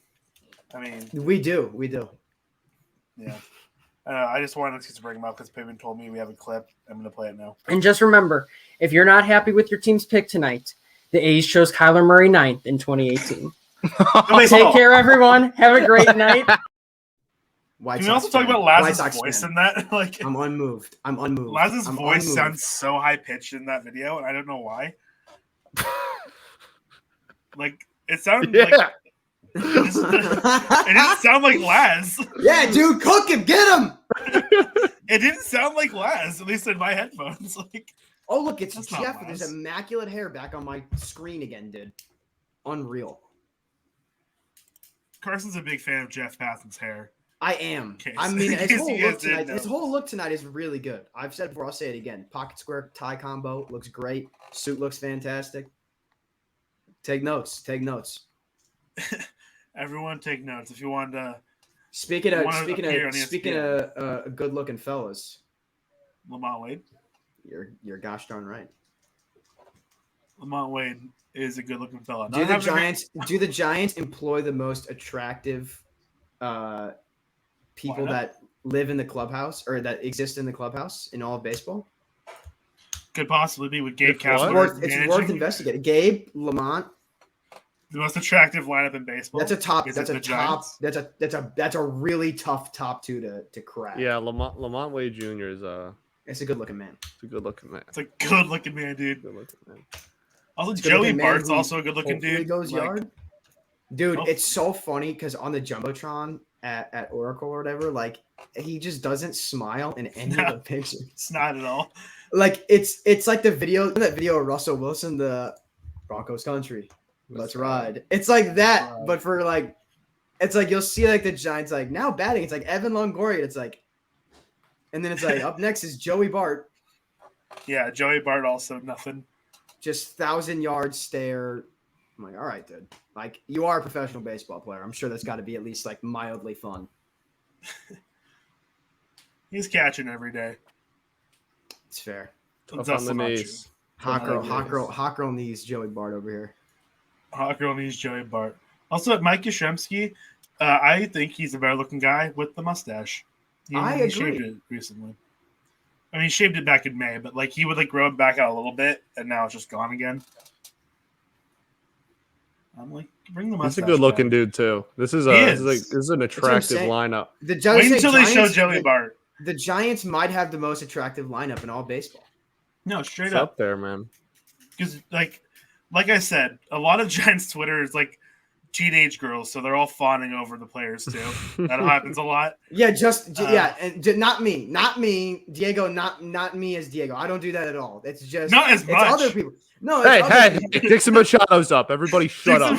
I mean, we do. Yeah. I just wanted to bring him up because Piven told me we have a clip. I'm going to play it now. And just remember, if you're not happy with your team's pick tonight, the A's chose Kyler Murray 9th in 2018. Take care, everyone. Have a great night. Can we also talk about Laz's voice in that? Like, I'm unmoved. Laz's voice sounds so high pitched in that video, and I don't know why. Like, it sounded like it didn't sound like Laz. Yeah, dude, cook him, get him. It didn't sound like Laz, at least in my headphones. Like, oh look, it's Jeff with his immaculate hair back on my screen again, dude. Unreal. Carson's a big fan of Jeff Passan's hair. I am. I mean, his whole look tonight is really good. I've said it before, I'll say it again. Pocket square tie combo looks great. Suit looks fantastic. Take notes. Everyone take notes if you want to. Speaking of good looking fellas. Lamont Wade. You're gosh darn right. Lamont Wade is a good looking fella. Do the Giants employ the most attractive people that live in the clubhouse or that exist in the clubhouse in all of baseball? Could possibly be with Gabe Kapler. It's worth investigating. Gabe, Lamont. The most attractive lineup in baseball. That's a really tough top two to crack. Yeah, Lamont Wade Jr. is It's a good looking man. It's a good looking man. It's a good looking man, dude. Good looking man. Also, Good Joey looking man Bart's who also a good looking hopefully dude. goes Like, yard. Dude, Oh. it's so funny because on the Jumbotron at Oracle or whatever, like he just doesn't smile in any No. of the pictures. It's not at all. Like it's like that video of Russell Wilson, the Broncos country. Let's ride. It's like that, Right. but for like, it's like you'll see like the Giants like now batting. It's like Evan Longoria. It's like, and then it's like up next is Joey Bart, Yeah, Joey Bart also nothing. just 1,000-yard stare. I'm like, all right, dude. Like you are a professional baseball player. I'm sure that's got to be at least like mildly fun. He's catching every day. It's fair. Tough That's on the not knees. Hot girl, Yeah, hot it girl, hot girl knees. Joey Bart over here. Hot girl needs Joey Bart. Also, Mike Yastrzemski, I think he's a better looking guy with the mustache. I He shaved agree. it recently. I mean, he shaved it back in May, but like he would like grow it back out a little bit, and now it's just gone again. I'm like, bring the mustache. He's a good looking back. dude too. This is He this is an attractive saying. lineup. The Wait until they show Giants, Joey Bart. The Giants might have the most attractive lineup in all baseball. No, straight It's up. up there, man. Because like I said, a lot of Giants Twitter is like teenage girls, so they're all fawning over the players too. That happens a lot. Yeah, and not me, Diego, not me as Diego. I don't do that at all. It's just Not as it's much. other people. No, Hey, it's other hey, people. Dixon Machado's up. Everybody shut up.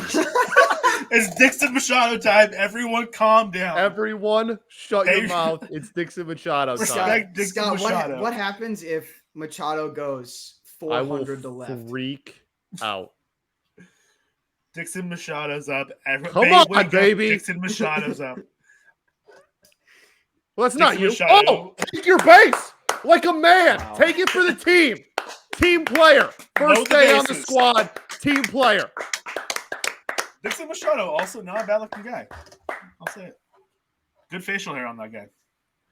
It's Dixon Machado time. Everyone calm down. Everyone shut your Hey. mouth. It's Dixon Machado time. Respect Dixon Scott, Machado. what happens if Machado goes I will 400 to left? freak out. Dixon Machado's up. Come on, wake up. baby. Dixon Machado's up. Well, that's not Dixon you. Machado. Oh, take your base like a man. Wow. Take it for the team. Team player. Know First the day on the bases. squad. Team player. Dixon Machado, also not a bad looking guy. I'll say it. Good facial hair on that guy.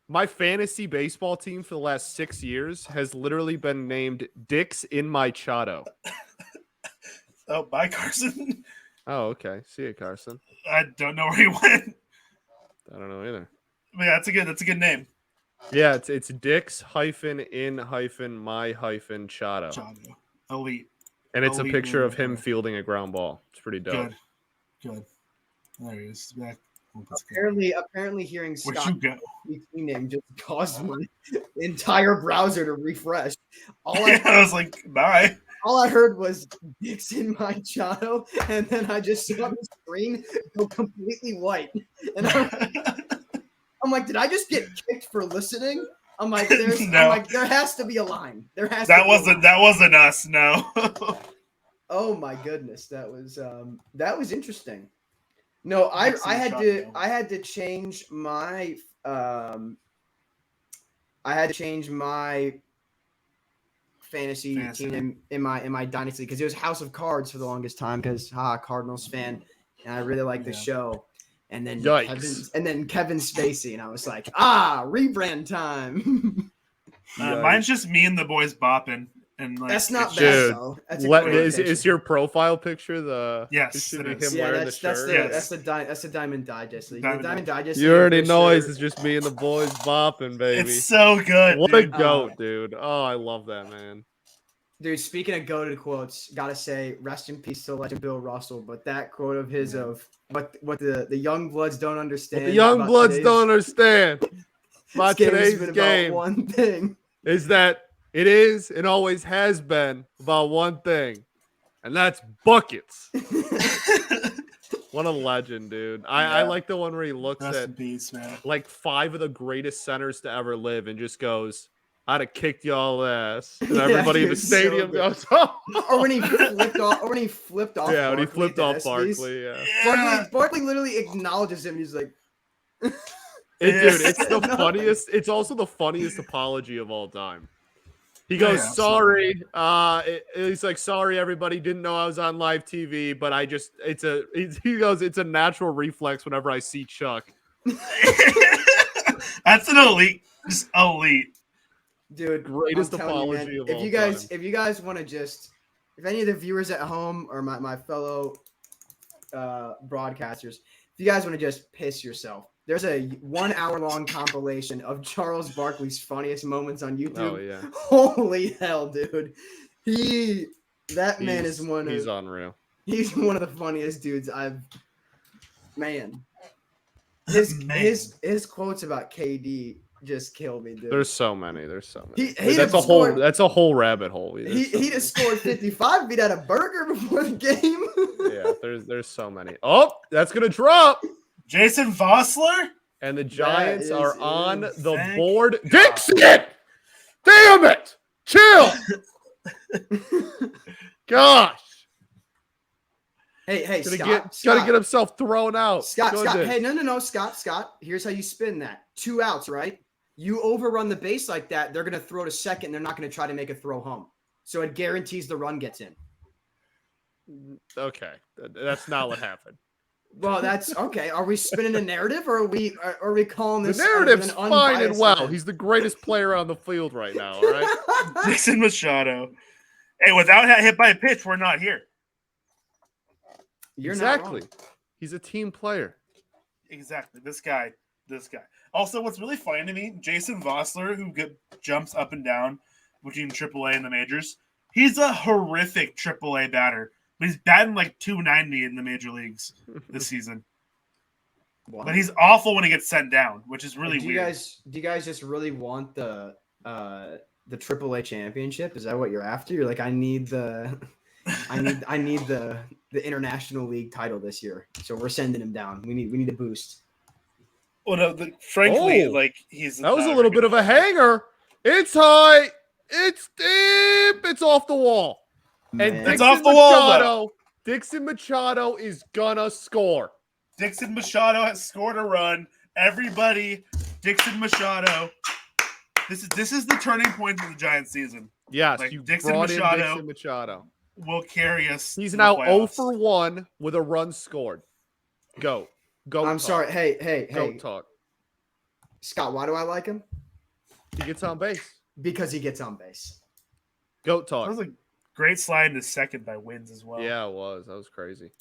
My fantasy baseball team for the last 6 years has literally been named Dix in my Chado. Oh, bye, Carson. Oh, okay. See you, Carson. I don't know where he went. I don't know either. But yeah, that's a good name. Yeah, it's Dix hyphen in hyphen my hyphen Chado. Machado. Elite. And it's a Elite picture name of him right there. fielding a ground ball. It's pretty dope. Good. There he is. He's back. Oh, that's good. Apparently hearing Where'd Scott you go? name just caused my entire browser to refresh. All I was like, bye. I heard was Dixon Machado, and then I just saw the screen go completely white. And I'm like, did I just get kicked for listening? I'm like, No. there has to be a line. There has That to be a line. wasn't us, no. Oh my goodness, that was interesting. No, I Dixon had Machado. to change my fantasy team in my dynasty because it was House of Cards for the longest time because Cardinals fan and I really like the Yeah. show. And then Yikes. Kevin Spacey and I was like, rebrand time. Mine's just me and the boys bopping. And like, That's not it's bad Dude, just- though. That's a What great is picture. your profile picture the Yes, it should it be is. him Yeah, wearing that's the shirt? Yes. that's the Diamond Digest. The Diamond Diamond Digest. You already for know sure. it's just me and the boys bopping, baby. It's so good. What dude. a goat, dude. Oh, I love that, man. Dude, speaking of goated quotes, gotta say, rest in peace to legend Bill Russell. But that quote of his of what the young bloods don't understand. What the young about bloods today's- don't understand about this game has today's been about game one thing. is that it is and always has been about one thing, and that's buckets. What a legend, dude. I Yeah. like the one where he looks Rest at in peace, man. like 5 of the greatest centers to ever live and just goes, I'd have kicked y'all ass. And Yeah, everybody in the dude, so stadium good. goes, oh. Or when he flipped off. Yeah, when he flipped to off Espys. Barkley, yeah. Yeah. Barkley literally acknowledges him. He's like, Dude, Yes. it's the No. funniest. It's also the funniest apology of all time. He Yeah, goes, yeah, sorry. He's like, sorry, everybody didn't know I was on live TV, but he goes, it's a natural reflex whenever I see Chuck. That's an elite. Just elite. dude, Greatest I'm telling you, man, apology of if all you guys, time. if you guys want to if any of the viewers at home or my fellow broadcasters, if you guys want to just piss yourself, There's a 1 hour long compilation of Charles Barkley's funniest moments on YouTube. Oh yeah, Holy hell, dude! That man is he's unreal. He's one of the funniest dudes I've. Man, his quotes about KD just kill me, dude. There's so many. He That's a whole rabbit hole. He just scored 55. He'd had a burger before the game. Yeah, there's so many. Oh, that's gonna drop. Jason Vossler? And the Giants are on the Thank board. God. Dixon! Damn it! Chill! Gosh. Hey, Gotta Scott. get himself thrown out. Scott. Goodness. Hey, no, Scott. Here's how you spin that. 2 outs, right? You overrun the base like that, they're going to throw to second. They're not going to try to make a throw home. So it guarantees the run gets in. Okay. That's not what happened. Well, that's okay. Are we spinning a narrative, or are we calling The this narrative's an fine and unbiased well. event? He's the greatest player on the field right now, all right? Dixon Machado. Hey, without that hit by a pitch, we're not here. You're not Exactly. wrong. He's a team player. Exactly. This guy. Also, what's really funny to me, Jason Vossler, who jumps up and down between AAA and the majors, he's a horrific AAA batter. But he's batting like 290 in the major leagues this season. Wow. But he's awful when he gets sent down, which is really weird. Do you guys just really want the AAA championship? Is that what you're after? You're like, I need the International League title this year. So we're sending him down. We need a boost. Well, no, frankly, Oh, he's That was a little bit of a hanger. It's high. It's deep. It's off the wall. And Man. It's off the wall, Machado, Dixon Machado is gonna score. Dixon Machado has scored a run. Everybody, Dixon Machado. This is the turning point of the Giants season. Yes, Like, you Dixon brought Machado. in Dixon Machado. Will carry us. He's to the now playoffs. 0 for 1 with a run scored. Go. I'm talk. sorry. Hey, Go talk. Scott, why do I like him? He gets on base. Because he gets on base. Go That talk. was a great slide into second by Wins as well. Yeah, it was. That was crazy.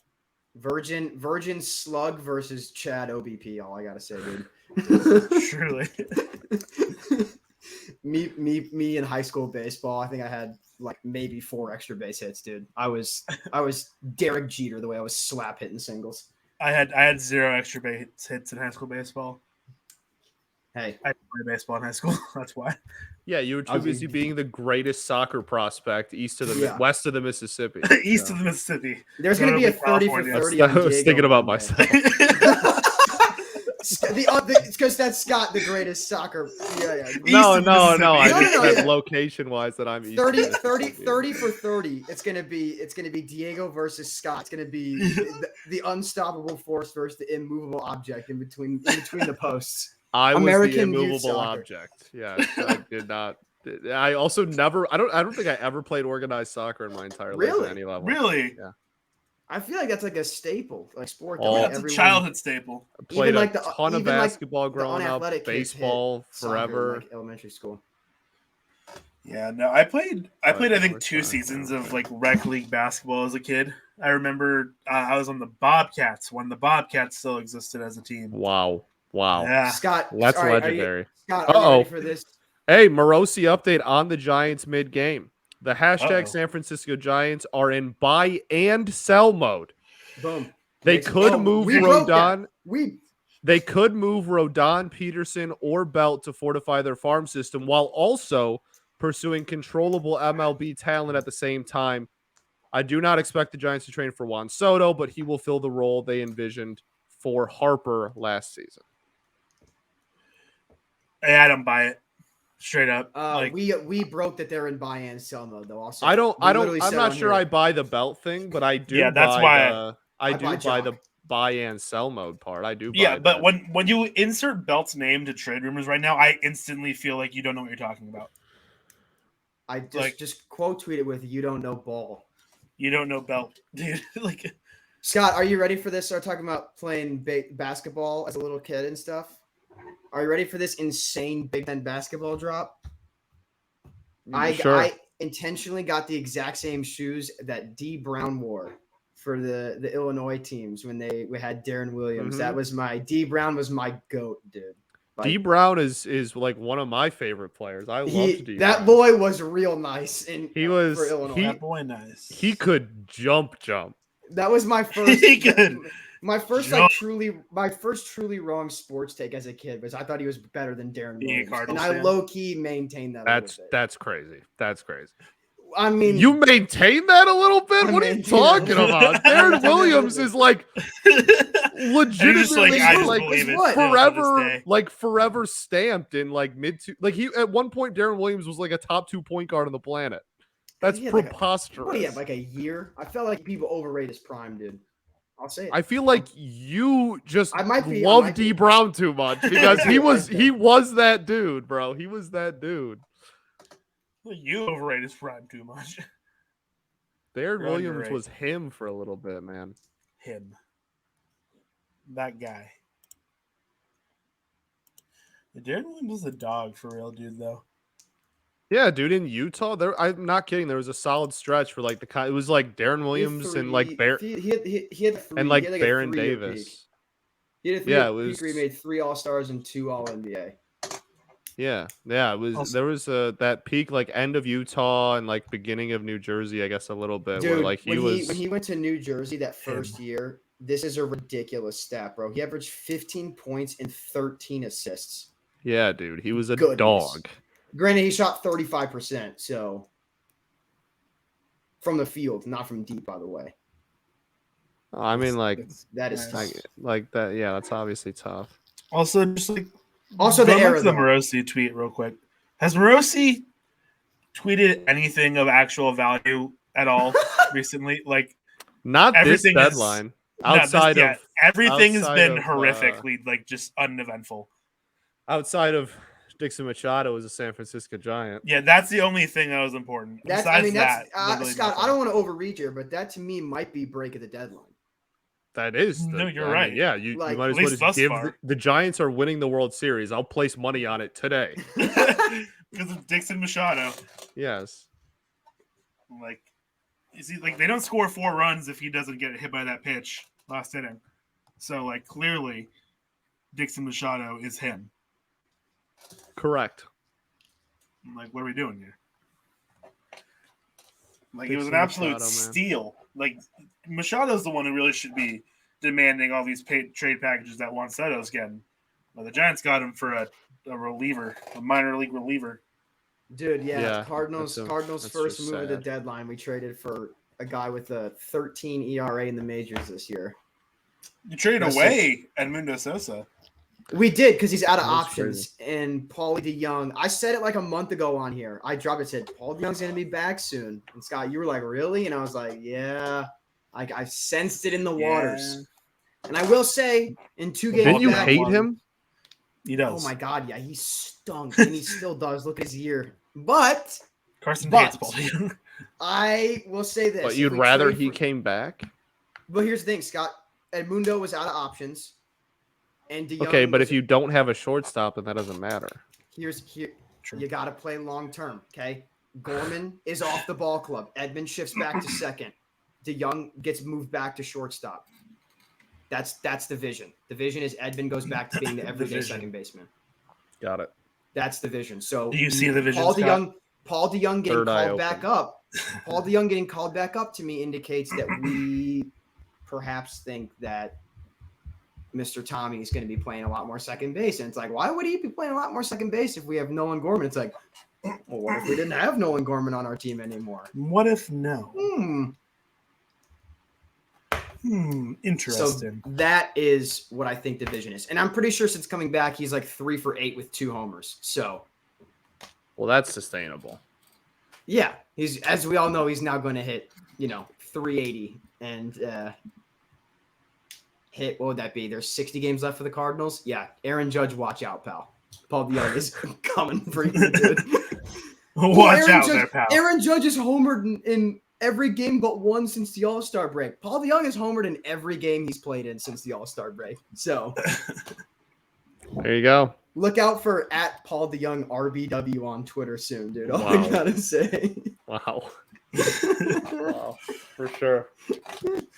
Virgin Slug versus Chad OBP. All I gotta say, dude. Truly. me in high school baseball. I think I had like maybe 4 extra base hits, dude. I was Derek Jeter the way I was slap hitting singles. I had 0 extra base hits in high school baseball. Hey, I didn't play baseball in high school. That's why. Yeah, you were too was- busy being the greatest soccer prospect Yeah. west of the Mississippi. East So. of the Mississippi. there's gonna be a 30 for California. 30. I was thinking about myself. myself. It's because that's Scott, the greatest soccer. Yeah. No. of I Mississippi. just No, meant yeah. location wise that I'm east of 30 Mississippi. for 30. It's gonna be Diego versus Scott. It's gonna be the unstoppable force versus the immovable object in between the posts. I was American the youth immovable soccer. object. Yeah, I did not. I also never. I don't think I ever played organized soccer in my entire life Really? at any level. Really? I feel like that's like a staple, like sport. that, Oh. like, That's a everyone- childhood staple. I played Even like a the- ton of even like basketball the growing up, unathletic kids hit baseball soccer in, forever. like, elementary school. Yeah, no, I played I But think we're 2 trying. seasons of like rec league basketball as a kid. I remember I was on the Bobcats when the Bobcats still existed as a team. Wow. Yeah. Scott, That's all right, legendary. Scott, are you Uh-oh. ready for this? Hey, Morosi update on the Giants mid game. The hashtag Uh-oh. San Francisco Giants are in buy and sell mode. Boom. They Makes- could oh, move we broke that. Rodon. We They could move Rodon, Peterson, or Belt to fortify their farm system while also pursuing controllable MLB talent at the same time. I do not expect the Giants to train for Juan Soto, but he will fill the role they envisioned for Harper last season. Hey, I don't buy it. Straight up. we broke that they're in buy and sell mode though. Also, I don't. We literally I'm said not on sure here- I buy the Belt thing, but I do. Yeah, that's buy why the, I I do buy buy the Jock. buy and sell mode part. I do. Buy Yeah, but that. when you insert Belt's name to trade rumors right now, I instantly feel like you don't know what you're talking about. I just like- just quote tweet it with "You don't know ball." You don't know Belt, dude. Like, Scott, are you ready for this? Start talking about playing basketball as a little kid and stuff. Are you ready for this insane Big Ten basketball drop? Sure. I intentionally got the exact same shoes that D Brown wore for the Illinois teams when we had Darren Williams. Mhm. That was D Brown was my GOAT, dude. D Brown is like one of my favorite players. I loved D. That Brown. boy was real nice for Illinois. That boy nice. He could jump. That was my first. He could My first jump. my first truly wrong sports take as a kid was I thought he was better than Darren Being a Williams, and Cardinals I fan? low key maintained that. That's crazy. That's crazy. I mean, You maintain that a little bit? I What are you maintain talking that. about? I Darren maintain that a Williams little is like legitimately I just like believe it still to this day. forever stamped in like he at one point Darren Williams was like a top 2 point guard on the planet. That's He had like preposterous. what do you have, like a year? I felt like people overrate his prime, dude. I'll say it. I feel like you just I might be- love D Brown too much because he was that dude, bro. He was that dude. You overrate his prime too much. Darren You're Williams underrated. was him for a little bit, man. Him. That guy. Darren Williams was a dog for real, dude, though. Yeah, dude, in Utah, I'm not kidding. There was a solid stretch for like it was like Darren He had Williams and like he had three, and like he had Baron a 3-year Davis. peak. He had a 3-year Yeah, it peak was. where he made 3 All-Stars and 2 All-NBA. Yeah, it was. Also- There was that peak like end of Utah and like beginning of New Jersey, I guess a little bit. Dude, where like when he went to New Jersey that first Him. year, this is a ridiculous stat, bro. He averaged 15 points and 13 assists. yeah, dude, he was a Goodness. dog. Granted, he shot 35%, so from the field, not from deep, by the way. I mean, like That is Nice. tough. like that. Yeah, that's obviously tough. Also, just like Also, the going era, back to the though. Morosi tweet real quick. Has Morosi tweeted anything of actual value at all recently? Like Not this Everything is- deadline. no, this- Outside yeah, of everything has outside been of, horrifically like just uneventful. outside of Dixon Machado was a San Francisco Giant. Yeah, that's the only thing that was important. That's, Besides I mean, that's that, literally Scott. nothing. I don't want to overreach here, but that to me might be break of the deadline. That is. No, you're I mean, right. yeah, you Like, might at as well least just thus give far. the Giants are winning the World Series. I'll place money on it today. Because of Dixon Machado. Yes. Like, is he like they don't score 4 runs if he doesn't get hit by that pitch last inning. So like clearly, Dixon Machado is him. Correct. I'm like, what are we doing here? Like it was an Dixon absolute Machado, man. steal. Like Machado's the one who really should be demanding all these trade packages that Juan Soto's getting. Well, the Giants got him for a reliever, a minor league reliever. Dude, Yeah, Cardinals that's first just move at the sad. deadline. We traded for a guy with a 13 ERA in the majors this year. You traded That's away Edmundo Sosa. We did because he's out of That's options. And Paulie DeYoung, I said it like a month ago on here. I dropped it, said Paul DeYoung's going to be back soon. And Scott, you were like, really? And I was like, yeah. Like I sensed it in the waters. And I will say, in 2 games Didn't you back, hate him? He does. oh my God, yeah, he stunk. And he still does. Look at his year. But Carson But- hates Paul DeYoung. I will say this. But if you'd we rather trade he for- came back? But here's the thing, Scott. Edmundo was out of options. And DeYoung Okay, but was- if you don't have a shortstop, then that doesn't matter. here True. you got to play long term, okay? Gorman is off the ball club. Edmund shifts back to second. DeYoung gets moved back to shortstop. That's the vision. The vision is Edmund goes back to being the everyday vision. second baseman. Got it. That's the vision. So Do you see the vision, Paul Scott? DeYoung getting Third eye called back open. up. Paul DeYoung getting called back up to me indicates that we perhaps think that Mr. Tommy is going to be playing a lot more second base. And it's like, why would he be playing a lot more second base if we have Nolan Gorman? It's like, well, what if we didn't have Nolan Gorman on our team anymore? What if no? So Interesting. that is what I think the vision is. And I'm pretty sure since coming back, he's like 3 for 8 with 2 homers. So Well, that's sustainable. yeah, he's, as we all know, he's now going to hit, 380 and hit, what would that be? There's 60 games left for the Cardinals. Yeah. Aaron Judge, watch out, pal. Paul DeYoung is coming for you, dude. Watch Aaron out Judge, there, pal. Aaron Judge is homered in every game but one since the All-Star break. Paul DeYoung is homered in every game he's played in since the All-Star break. So There you go. look out for @Paul DeYoung RBW on Twitter soon, dude. All Wow. I gotta say. Wow. Wow, for sure.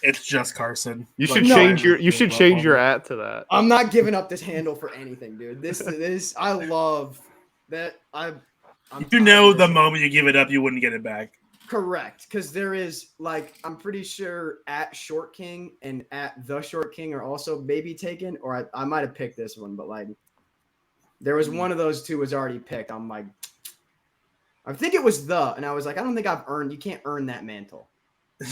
It's just Carson. You should No. change your at to that. I'm not giving up this handle for anything, dude. This I love that. I'm You know, the moment you give it up, you wouldn't get it back. correct, because there is like I'm pretty sure at Short King and at the Short King are also maybe taken, or I might have picked this one, but like there was one of those two was already picked. I'm like, I think it was and I was like, I don't think you can't earn that mantle.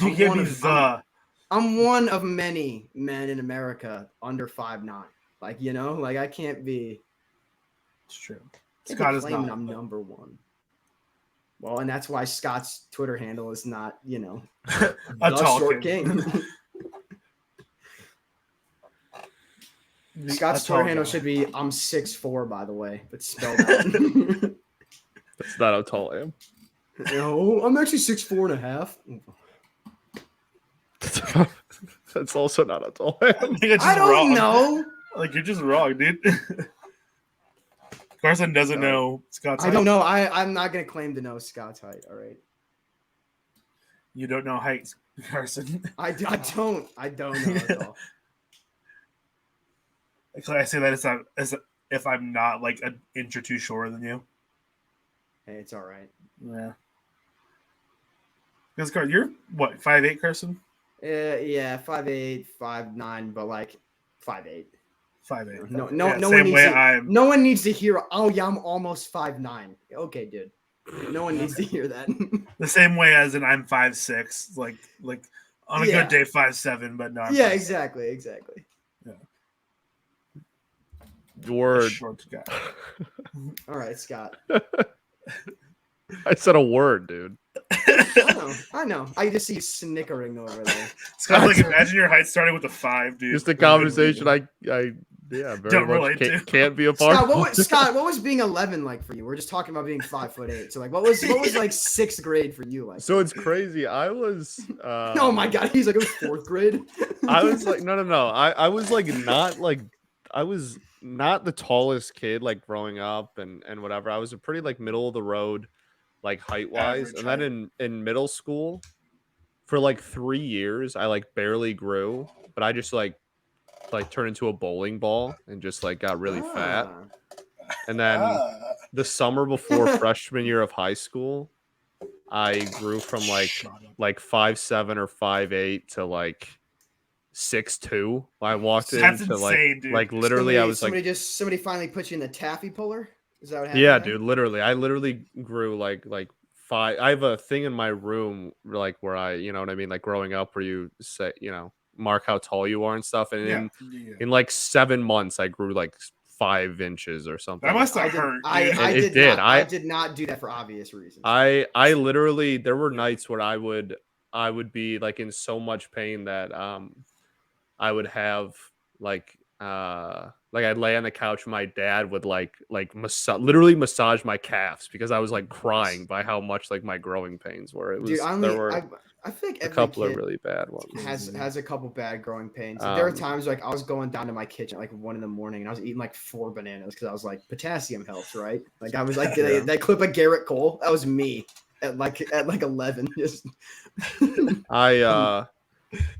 You can't be the. I'm one of many men in America under 5'9". Like, you know, like I can't be. It's true. Can't Scott be is claiming not. I'm number one. Well, and that's why Scott's Twitter handle is not, A the tall Short kid. King. Scott's Twitter handle should be I'm 6'4", by the way, but spelled out. That's not how tall I am. No, I'm actually 6'4.5". That's also not how tall I am. I don't know. Like, you're just wrong, dude. Carson doesn't know Scott's I height. don't know. I'm not gonna claim to know Scott's height. All right. You don't know height, Carson. I don't know at all. I say that as if I'm not like an inch or two shorter than you. Hey, it's all right. Yeah. Because Carson, you're what, 5'8", Carson? Yeah, 5'8", 5'9", but like 5'8". 5'8". No one needs to hear. Oh yeah, I'm almost 5'9". Okay, dude. No one needs to hear that. The same way as in I'm 5'6", like on a good day 5'7", but no. I'm 5'6". Exactly. Word. Short guy. All right, Scott. I said a word, dude. I know. I just see you snickering over there. Scott, like, imagine your height starting with a 5, dude. Just a conversation I very Don't much relate to. can't be a part Scott, of. what was being 11 like for you? We're just talking about being 5'8". So like, what was like sixth grade for you like? So it's crazy. I was. Oh my god, he's like, it was fourth grade. I was like, no. I was like not like I was not the tallest kid like growing up and whatever. I was a pretty like middle of the road, like height wise. Average And then in middle school, for like 3 years, I like barely grew, but I just like turned into a bowling ball and just like got really fat. And then the summer before freshman year of high school, I grew from like 5'7" or 5'8" to like 6'2". I walked That's into insane, dude. like literally I was somebody finally put you in the taffy puller. Is that what happened? yeah, there? dude, literally I literally grew like 5. I have a thing in my room like where I, you know what I mean, like growing up where you say, you know, mark how tall you are and stuff, and in like 7 months I grew like 5 inches or something. That must have hurt. I did not do that for obvious reasons. I literally, there were nights where I would be like in so much pain that I would have like I'd lay on the couch. My dad would literally massage my calves because I was like crying by how much like my growing pains were. It was, dude, I think a every couple kid of really bad ones. has a couple bad growing pains. There were times like I was going down to my kitchen at like 1 a.m. and I was eating like 4 bananas because I was like, potassium helps, right? Like I was like that clip of Garrett Cole. That was me at like 11. Just So yeah,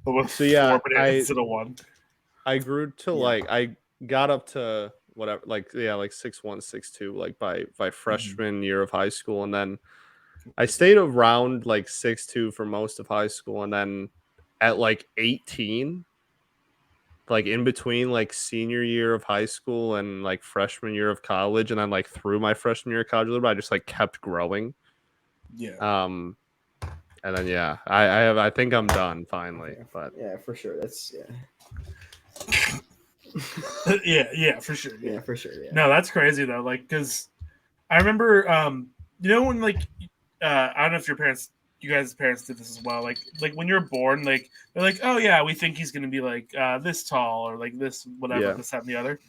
4 bananas instead of 1. I grew to like I got up to whatever like 6'1", 6'2", like by freshman year of high school, and then I stayed around like 6'2" for most of high school, and then at like 18, like in between like senior year of high school and like freshman year of college, and then like through my freshman year of college, I just like kept growing. Yeah. And then I think I'm done finally, but yeah, for sure. That's yeah, for sure. yeah, for sure. Yeah. No, that's crazy though. Like, because I remember, you know, when like, I don't know if you guys' parents did this as well. Like when you're born, like they're like, oh yeah, we think he's gonna be like this tall or like this whatever, this that and the other.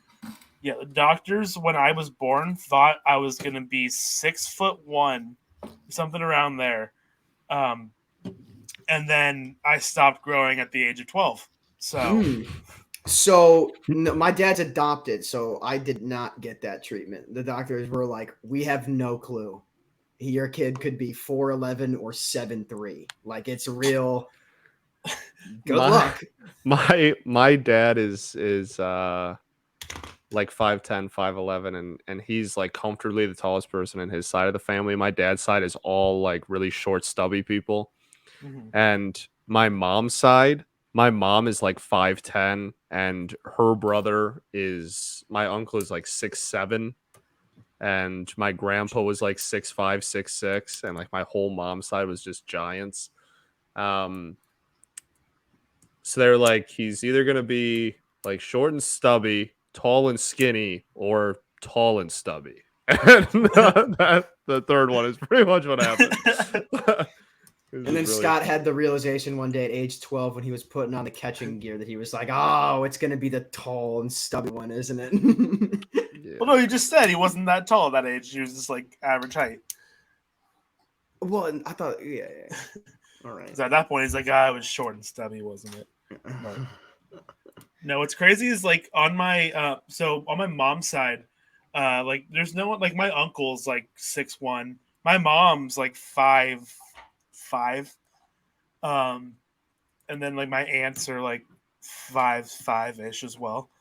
Yeah, the doctors when I was born thought I was gonna be 6'1", something around there, and then I stopped growing at the age of 12. So no, my dad's adopted, so I did not get that treatment. The doctors were like, "We have no clue. your kid could be 4'11" or 7'3". Like it's real. Good luck. My dad is like 5'10", 5'11", and he's like comfortably the tallest person in his side of the family. My dad's side is all like really short, stubby people. Mhm. And my mom's side, my mom is like 5'10", and her brother is, my uncle is like 6'7", and my grandpa was like 6'5", 6'6", and like my whole mom's side was just giants. So they're like, he's either gonna be like short and stubby, tall and skinny, or tall and stubby. And the third one is pretty much what happened. And then Scott had the realization one day at age 12 when he was putting on the catching gear that he was like, oh, it's going to be the tall and stubby one, isn't it? Yeah. Well, no, he just said he wasn't that tall at that age. He was just like average height. Well, and I thought, yeah. All right. 'Cause at that point, he's like, I was short and stubby, wasn't it? But, no, what's crazy is like on my on my mom's side, like there's no one like my uncle's like 6'1", my mom's like 5'5", and then like my aunts are like 5'5" as well,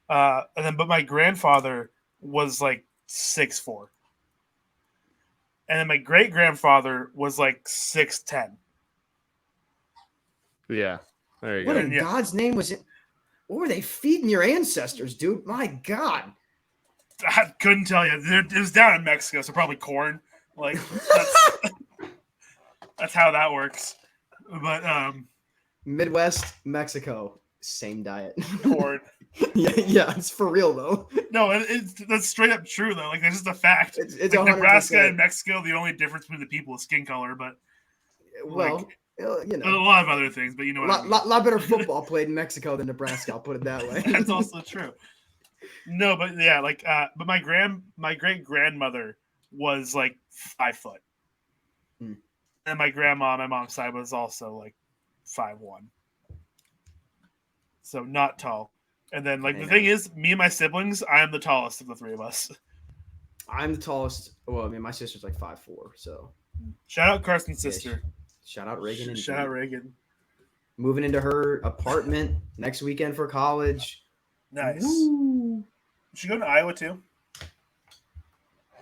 and then but my grandfather was like 6'4", and then my great grandfather was like 6'10". Yeah. There you What go. in God's name was it? What were they feeding your ancestors, dude? My God. I couldn't tell you. It was down in Mexico, so probably corn. Like that's how that works. But Midwest, Mexico, same diet. corn. yeah, it's for real though. No, that's straight up true though. Like that's just a fact. It's like, 100%. Nebraska and Mexico, the only difference between the people is skin color, but Well, you know, a lot of other things. But you know what I mean. lot better football played in Mexico than Nebraska. I'll put it that way. That's also true. No, but yeah, like, but my great grandmother was like 5 foot, and my grandma on my mom's side was also like 5'1", so not tall. And then like the thing is, me and my siblings, I am the tallest of the three of us. I'm the tallest. Well, I mean, my sister's like 5'4", so Shout out Carson's sister. Shout out Reagan. And Shout out Reagan. Moving into her apartment next weekend for college. Nice. Woo. She go to Iowa too.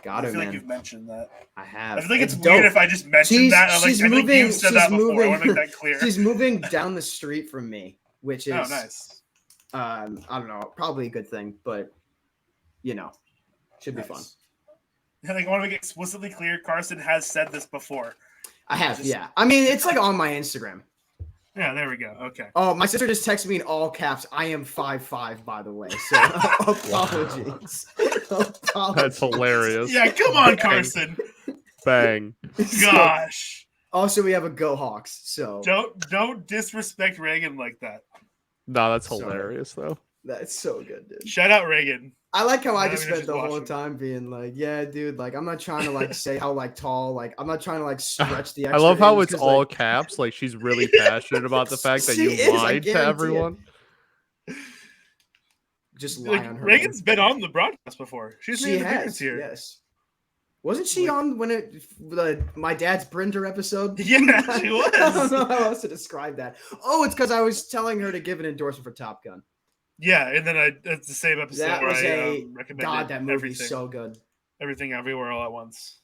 Got I it, feel man. like you've mentioned that. I have. I feel like it's dope. weird if I just mentioned that. I she's think moving. you've said that before. I want to make that clear. She's moving down the street from me, which is nice. I don't know, probably a good thing, but you know, should be fun. I think I want to make it explicitly clear. Carson has said this before. I have, yeah. I mean, it's like on my Instagram. Yeah, there we go. Okay. Oh, my sister just texted me in all caps. I am 5'5", by the way. So apologies. Apologies. That's hilarious. Yeah, come on, Carson. Bang. Gosh. Also, we have a Go Hawks. So Don't disrespect Reagan like that. No, that's Sorry. hilarious though. That's so good, dude. Shout out Reagan. I like how I Yeah, just we were spent just the whole watching. time being like, yeah, dude, like I'm not trying to like say how like tall, like I'm not trying to like stretch the I extra love how innings it's 'cause, all like, caps. Like she's really passionate about the fact that She you is, I lied to guarantee everyone. just lie Like, on her. Reagan's been on the broadcast before. She's She made an has, appearance here. yes. Wasn't she on when my dad's printer episode? Yeah, she was. I don't know how else to describe that. Oh, it's because I was telling her to give an endorsement for Top Gun. Yeah, and then it's the same episode That where was I recommended God, that movie's everything. so good. Everything Everywhere All at Once.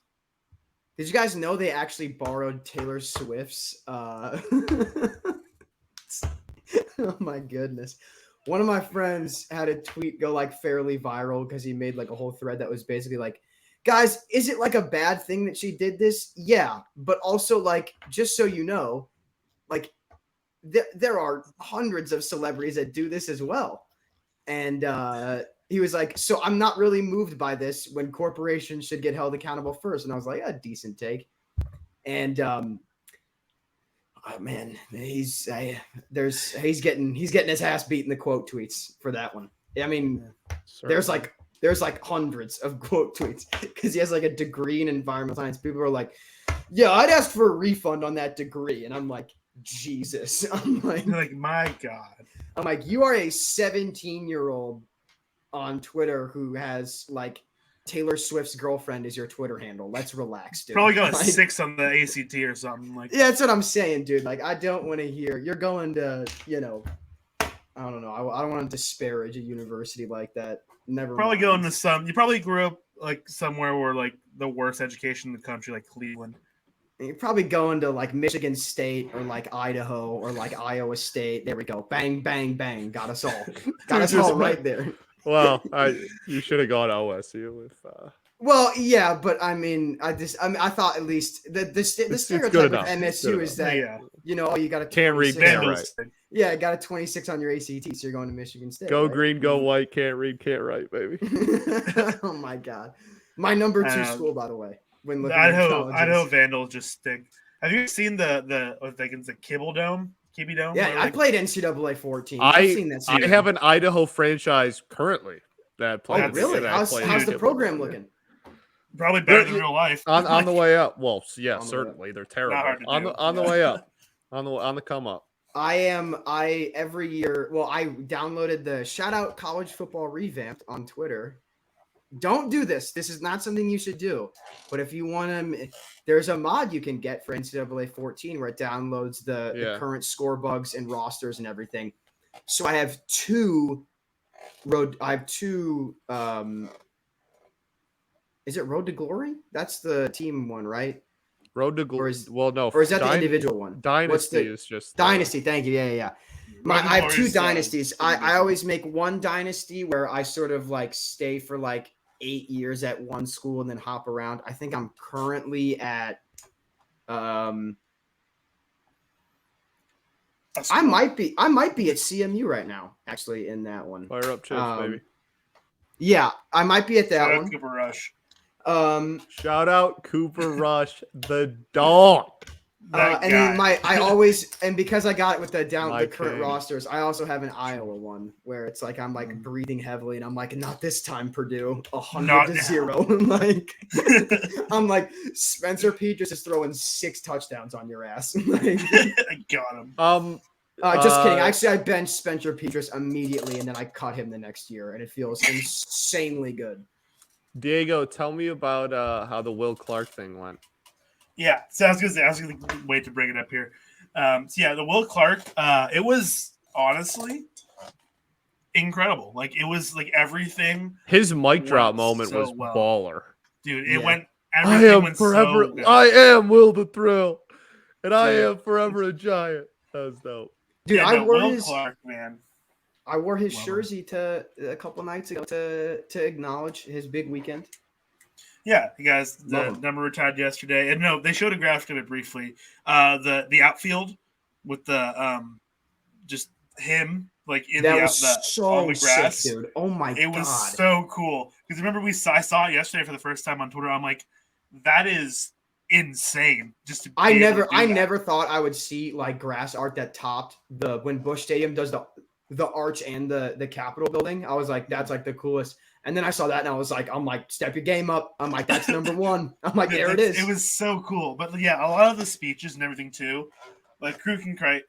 Did you guys know they actually borrowed Taylor Swift's? Oh my goodness. One of my friends had a tweet go like fairly viral because he made like a whole thread that was basically like, guys, is it like a bad thing that she did this? Yeah, but also like, just so you know, like there are hundreds of celebrities that do this as well. And he was like, so I'm not really moved by this when corporations should get held accountable first. And I was like, a decent take. And oh man, he's getting his ass beat in the quote tweets for that one. I mean, there's like hundreds of quote tweets because he has like a degree in environmental science. People are like, yeah, I'd ask for a refund on that degree. And I'm like, Jesus. I'm like, my God. I'm like, you are a 17-year-old on Twitter who has like Taylor Swift's girlfriend is your Twitter handle. Let's relax, dude. Probably got a Like, 6 on the ACT or something. Like, yeah, that's what I'm saying, dude. Like, I don't want to hear you're going to, I don't know. I don't want to disparage a university like that. Never. probably mind. going to some. You probably grew up like somewhere where like the worst education in the country, like Cleveland. You're probably going to like Michigan State or like Idaho or like Iowa State. There we go. Bang, bang, bang. Got us all. Got us all right there. Well, you should have gone OSU if. Well, yeah, but I mean, I thought at least the stereotype of enough. It's MSU good is that Yeah. you got a Can't read, 26 can't on- write. Yeah, got a 26 on your ACT, so you're going to Michigan State. Go right? green, go white. Can't read, can't write, baby. Oh my god, my number 2 school, by the way. When looking at Idaho colleges. Vandals just stink. Have you seen the I think it's the Kibble Dome? Kibby Dome? Yeah, Where, I like, played NCAA 14. I've seen that. I season. have an Idaho franchise currently that Oh, plays. really? that How's plays the in program Kibble. looking? probably better They're- than real life. On the way up? Well, yeah, On the way certainly they're hard terrible. to On do. the way up, on the come up. I every year. Well, I downloaded the shout out college football revamped on Twitter. Don't do this. This is not something you should do. But if you want to, there's a mod you can get for NCAA 14 where it downloads the current score bugs and rosters and everything. So I have two. Is it Road to Glory? That's the team one, right? Road to Or Glory. is- Well, no. Or is that the individual one? What's Dynasty the is just Dynasty? Thank you. Yeah. Road to I have Glory two is, dynasties. pretty I good. always make one dynasty where I sort of like stay for like 8 years at one school and then hop around. I think I'm currently at That's I cool. might be at CMU right now, actually, in that one. Fire up chips, baby. Yeah, I might be at Shout that out one. Cooper Rush. Shout out Cooper Rush, the dog. That and guy. then I always because I got it with the My current king. rosters, I also have an Iowa one where it's like I'm like Mm. breathing heavily and I'm like, not this time, Purdue, 100 Not to now. 0. I'm like Spencer Petras is throwing 6 touchdowns on your ass. Like, I got him. just kidding. Uh, Actually, I benched Spencer Petras immediately and then I cut him the next year, and it feels insanely good. Diego, tell me about how the Will Clark thing went. Yeah, so I was gonna wait to bring it up here. So yeah, the Will Clark, it was honestly incredible. Like it was like everything, His mic drop Went moment so was well. baller. dude. It Yeah. went. I Everything am went forever. So good. I am Will the Thrill, and I Dude. am forever a giant. That was dope. Dude, Yeah, I no, wore Will his Clark, man. I wore his Love him. jersey to a couple nights ago to acknowledge his big weekend. Yeah, you guys, Love the him. number retired yesterday, and no, they showed a graphic of it briefly. The outfield with the just him like in That the, was the on so the sick, grass. dude. Oh my It god. was so cool because remember I saw it yesterday for the first time on Twitter. I'm like, that is insane. Just to I be able to do that. never thought I would see like grass art that topped when Busch Stadium does the arch and the Capitol building. I was like, that's like the coolest. And then I saw that and I was like, I'm like, step your game up. I'm like, that's number one. I'm like, there it is. It was so cool. But yeah, a lot of the speeches and everything too. Like Crew can cry.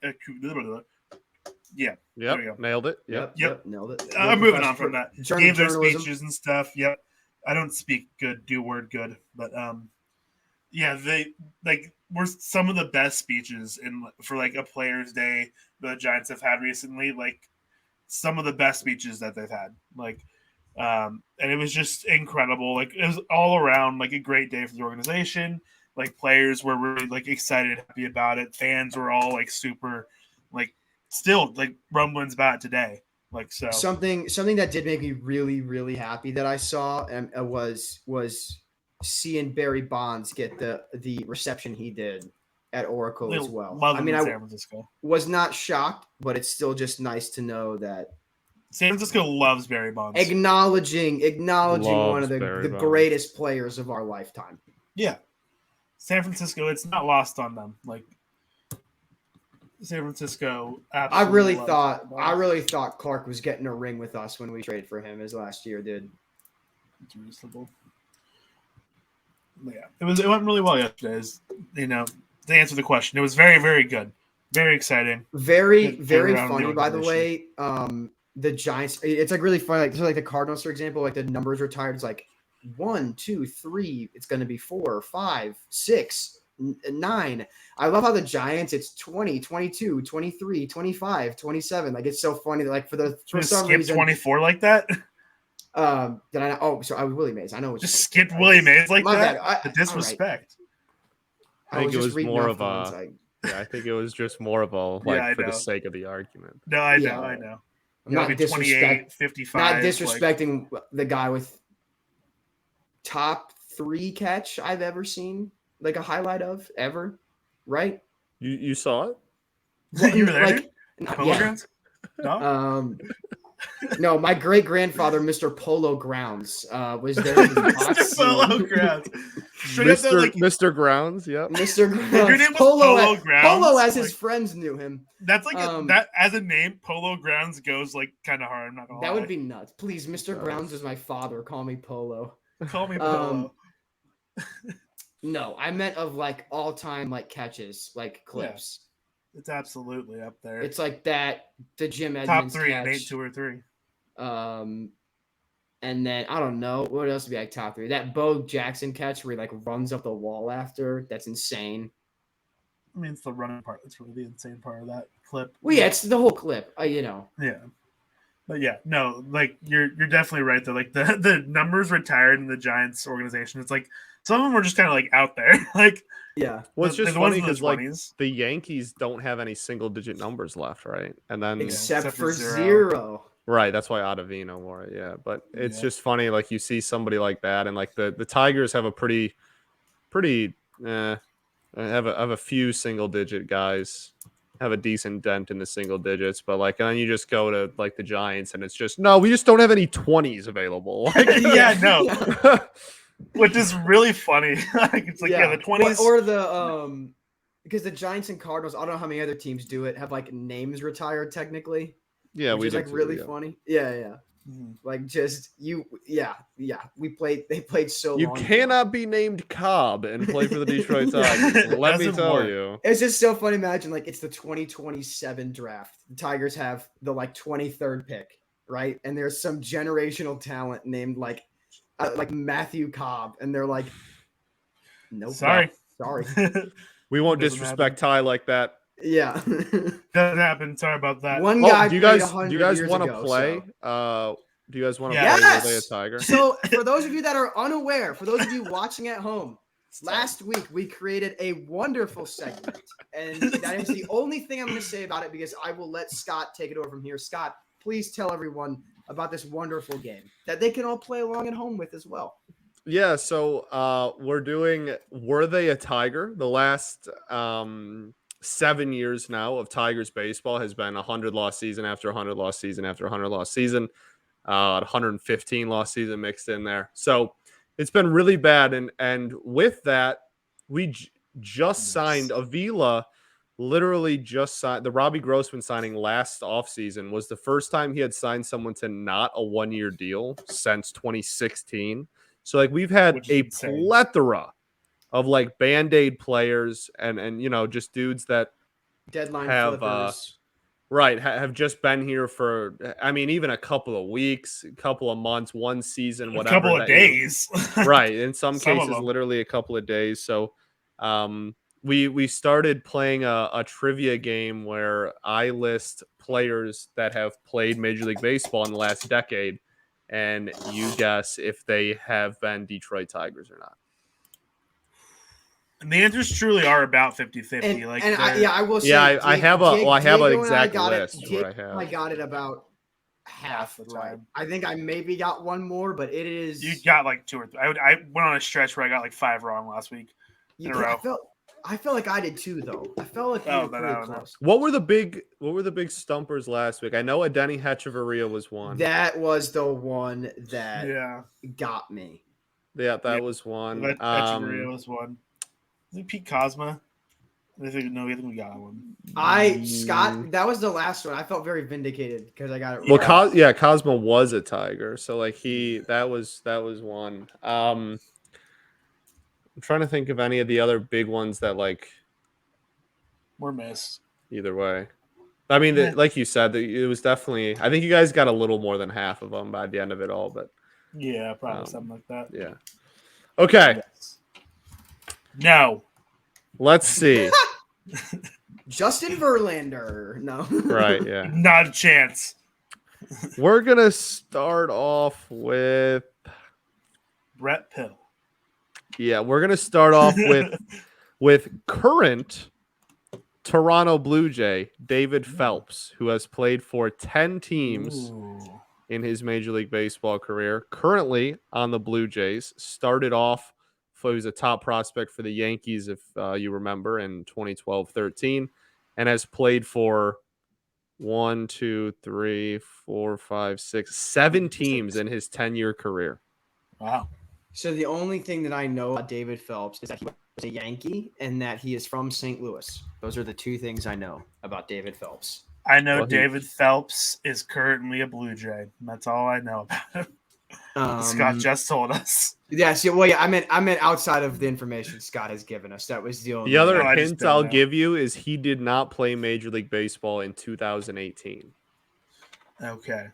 Yeah, Yep, There we go. nailed it. Yep. Yep. Nailed it. I'm moving on from that. Journey Gave their journalism. speeches and stuff. Yep. I don't speak good, do word good, but yeah, they like were some of the best speeches for like a Players' Day the Giants have had recently. Like some of the best speeches that they've had. Like, and it was just incredible. Like it was all around like a great day for the organization. Like players were really like excited, happy about it. Fans were all like super, like still like rumblings about it today. Like so. Something that did make me really, really happy that I saw was seeing Barry Bonds get the reception he did at Oracle as well. Love I him mean, in I San Francisco. was not shocked, but it's still just nice to know that San Francisco loves Barry Bonds. acknowledging one of Loves Barry the Bonds. greatest players of our lifetime. Yeah. San Francisco, it's not lost on them. Like San Francisco I really loves thought Barry Bonds. Clark was getting a ring with us when we traded for him his last year, dude. It's reasonable. But yeah, it went really well yesterday. To answer the question, it was very, very good, very exciting. Very, Good very around the funny, by the way. organization. The Giants, it's like really funny. Like the Cardinals, for example, like the numbers retired is like 1, 2, 3. It's going to be 4, 5, 6, 9. I love how the Giants, it's 20, 22, 23, 25, 27. Like, it's so funny that, like, for Just some skip reason, 24 like that. did I? Oh, so I was Willie Mays. I know. Just skip Willie Mays like My that. bad. The disrespect. I think it was reading more off of the ones a. I- Yeah, I think it was just more of a like I for the know. sake of the argument. No, I Yeah. know, I know. I'm It'll not be 28, 55. not disrespecting the guy with top 3 catch I've ever seen, like a highlight of ever, right? You saw it? You were there, dude? Not Polo yet. Grounds? No? No, my great grandfather, Mr. Polo Grounds, was there. In the box Polo scene. Grounds. Straight up, though, like, Mr. Grounds, yep. Mr. your Grounds. name was Polo Grounds, Polo, as his like- friends knew him. that's like that as a name. Polo Grounds goes like kind of hard. I'm not gonna That lie. would be nuts. Please, Mr. Grounds is my father. Call me Polo. Call me Polo. No, I meant of like all time like catches, like clips. It's absolutely up there. It's like that the Jim top Edmonds 3. catch. It ain't 2 or 3. And then I don't know what else would be like top 3. That Bo Jackson catch where he like runs up the wall after. That's insane. I mean, it's the running part. That's really the insane part of that clip. Well, yeah, it's the whole clip. You know. Yeah. But yeah, no, like you're definitely right though. Like the numbers retired in the Giants organization. It's like some of them were just kind of like out there. Like Yeah. Well, it's just the ones funny in the because like 20s. the Yankees don't have any single digit numbers left, right? And then Except for for 0. right, that's why Ottavino wore it, yeah. But it's Yeah. just funny, like you see somebody like that, and like the Tigers have a pretty have a few single digit guys, have a decent dent in the single digits, but like and then you just go to like the Giants and it's just no, we just don't have any 20s available. Like, Yeah, no. Which is really funny. Like it's like yeah, the 20s or the because the Giants and Cardinals, I don't know how many other teams do it, have like names retired technically. yeah, which we is did like too, really yeah. funny. Yeah. Mhm. Like just they played so You long. cannot be named Cobb and play for the Detroit Tigers. It Let me doesn't tell work. you. It's just so funny. Imagine like it's the 2027 draft. The Tigers have the like 23rd pick, right? And there's some generational talent named like Matthew Cobb, and they're like, nope, Sorry. sorry. We won't Doesn't disrespect Ty like that. Yeah. Doesn't happen. Sorry about that. One Oh, guy do you played guys 100 want to years ago, play? so- Do you guys want to Yeah. play Were They a Yes! Tiger? So, for those of you that are unaware, for those of you watching at home, last week we created a wonderful segment, and that is the only thing I'm going to say about it because I will let Scott take it over from here. Scott, please tell everyone about this wonderful game that they can all play along at home with as well. Yeah, so we're doing Were They a Tiger? The last 7 years now of Tigers baseball has been 100 loss season after 100 loss season after 100 loss season, 115 loss season mixed in there. So it's been really bad. And with that, we just signed Avila. Literally just signed the Robbie Grossman signing last offseason was the first time he had signed someone to not a 1-year deal since 2016. So like we've had Which is a insane. plethora of like band-aid players and you know just dudes that Deadline have flippers. have just been here for I mean even a couple of weeks, a couple of months, one season, A whatever. couple of that you- days. right. In some Some of cases, them. literally a couple of days. So we started playing a trivia game where I list players that have played Major League Baseball in the last decade, and you guess if they have been Detroit Tigers or not. And the answers truly are about 50-50. And, Like and they're- I will say, Yeah, I have a Diego I have an and I exact got it- list. Diego What I and I have. got it about half the right. time. I think I maybe got one more, but it is. You got like 2 or 3. I went on a stretch where I got like 5 wrong last week. in a row. I felt like I did too, though. I felt like we Oh, were then I pretty don't know. close. What were the big stumpers last week? I know a Denny Hechavarria was one. That was the one that Yeah. got me. Yeah, that Yeah. was one. Echeverria was one. Is it Pete Cosma? I think we got one. Scott, that was the last one. I felt very vindicated because I got it Well, right. Cosmo was a Tiger, so like that was one. I'm trying to think of any of the other big ones that like We're missed. either way. I mean, like you said, it was definitely. I think you guys got a little more than half of them by the end of it all, but Yeah, probably something like that. Yeah. Okay. Yes. No. Let's see. Justin Verlander. No. Right. Yeah. Not a chance. We're gonna start off with. Brett Pill. Yeah, we're gonna start off with current Toronto Blue Jay David Phelps, who has played for 10 teams Ooh. in his Major League Baseball career. Currently on the Blue Jays, started off. He was a top prospect for the Yankees, if you remember, in 2012-13, and has played for 7 teams in his 10-year career. Wow. So the only thing that I know about David Phelps is that he was a Yankee and that he is from St. Louis. Those are the two things I know about David Phelps. I know Well, David Phelps is currently a Blue Jay. That's all I know about him. Scott just told us. Yeah, see, well, yeah, I meant outside of the information Scott has given us. That was the only. The other I just hint don't I'll know. give you is he did not play Major League Baseball in 2018. Okay.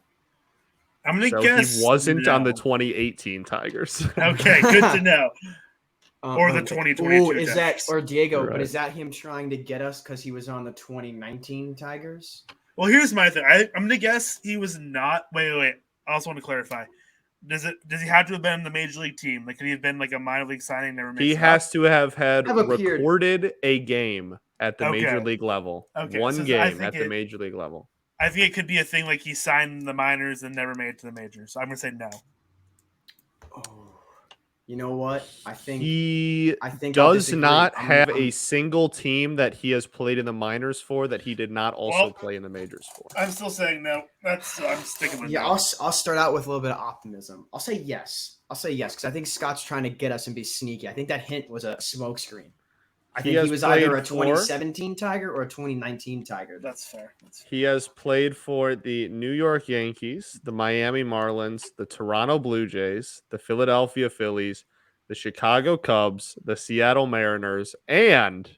I'm going to So guess. he wasn't on the no. 2018 Tigers. Okay, good to know. Or the 2022 Ooh, is that Tigers. or Diego? Right. But is that him trying to get us because he was on the 2019 Tigers? Well, here's my thing. I'm going to guess he was not. Wait. I also want to clarify. Does he have to have been in the Major League team? Like, could he have been like a minor league signing? Never made He it has to have had Have appeared. recorded a game at the Major Okay. League level. Okay, One so I game think at the it- Major League level. I think it could be a thing like he signed the minors and never made it to the majors. So I'm going to say no. Oh, you know what? I think He I'll does disagree. not I'm- have I'm- a single team that he has played in the minors for that he did not also Well, play in the majors for. I'm still saying no. I'm sticking with Yeah, no. I'll start out with a little bit of optimism. I'll say yes because I think Scott's trying to get us and be sneaky. I think that hint was a smokescreen. I He think he has was either a played for- 2017 Tiger or a 2019 Tiger. That's fair. He has played for the New York Yankees, the Miami Marlins, the Toronto Blue Jays, the Philadelphia Phillies, the Chicago Cubs, the Seattle Mariners, and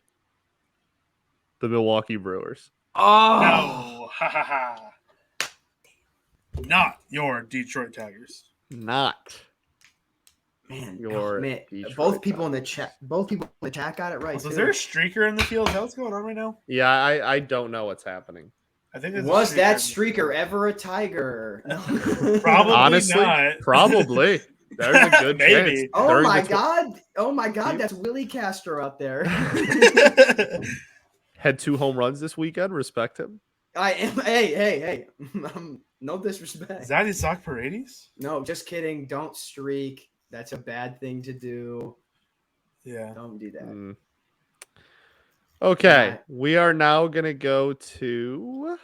the Milwaukee Brewers. Oh, No. Ha ha ha. Not your Detroit Tigers. Not man, your man. Detroit Both people in the chat got it right. So is too. there a streaker in the field? Is that what's going on right now? Yeah, I don't know what's happening. I think there's a Was that in the streaker field. ever a Tiger? No. Probably Honestly, not. probably. There's a good Maybe. chance. Oh During my the god! Oh my god! That's Willie Castro out there. Had 2 home runs this weekend. Respect him. I am. Hey! No Is disrespect. that Isaac Paredes? No, just kidding. Don't streak. That's a bad thing to do. Yeah. Don't do that. Mm. Okay, Yeah. we are now gonna go to.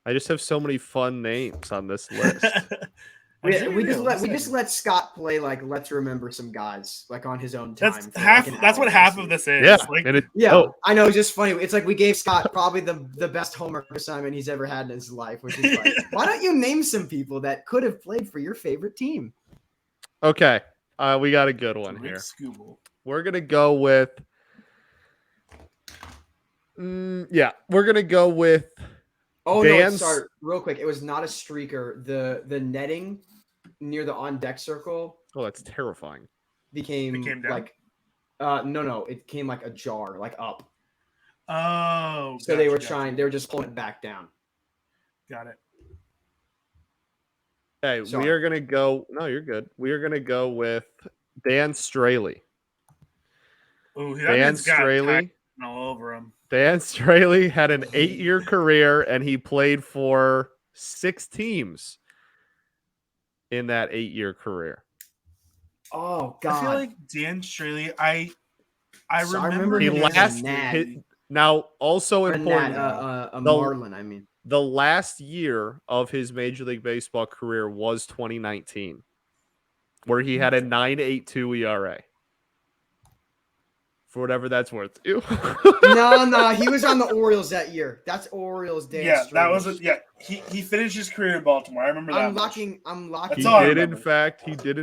I just have so many fun names on this list. I'm We, sure we you just do. let we Listen. just let Scott play like let's remember some guys like on his own time. That's for, half. like, an That's hour what half week. of this is. Yeah, Like, and it, Yeah, oh, I know. It's just funny. It's like we gave Scott probably the best homework assignment he's ever had in his life, which is like, why don't you name some people that could have played for your favorite team? okay. We got a good one Rick here. Skubal. We're gonna go with. Yeah, we're gonna go with. Oh Dan's- no! Sorry, real quick. It was not a streaker. The netting near the on deck circle Oh, that's terrifying. became It came down? like, no, it came like a jar, like up. Oh. So they gotcha, were gotcha. trying. They were just pulling it back down. Got it. Okay, Sorry. we are gonna go. No, you're good. We are gonna go with Dan Straley. Oh, that Dan man's got Straley. Titan all over him. Dan Straley had an 8-year career, and he played for 6 teams in that 8-year career. Oh God! I feel like Dan Straley. I So I remember remember He him as a last Nat. hit, now also Or important. a The- Marlin. I mean, The last year of his Major League Baseball career was 2019, where he had a 9.82 ERA. For whatever that's worth to you. no, he was on the Orioles that year. That's Orioles. Dan Yeah, that Straley. was it. Yeah, he finished his career in Baltimore. I remember that. I'm much. locking. That's He all I did in remember.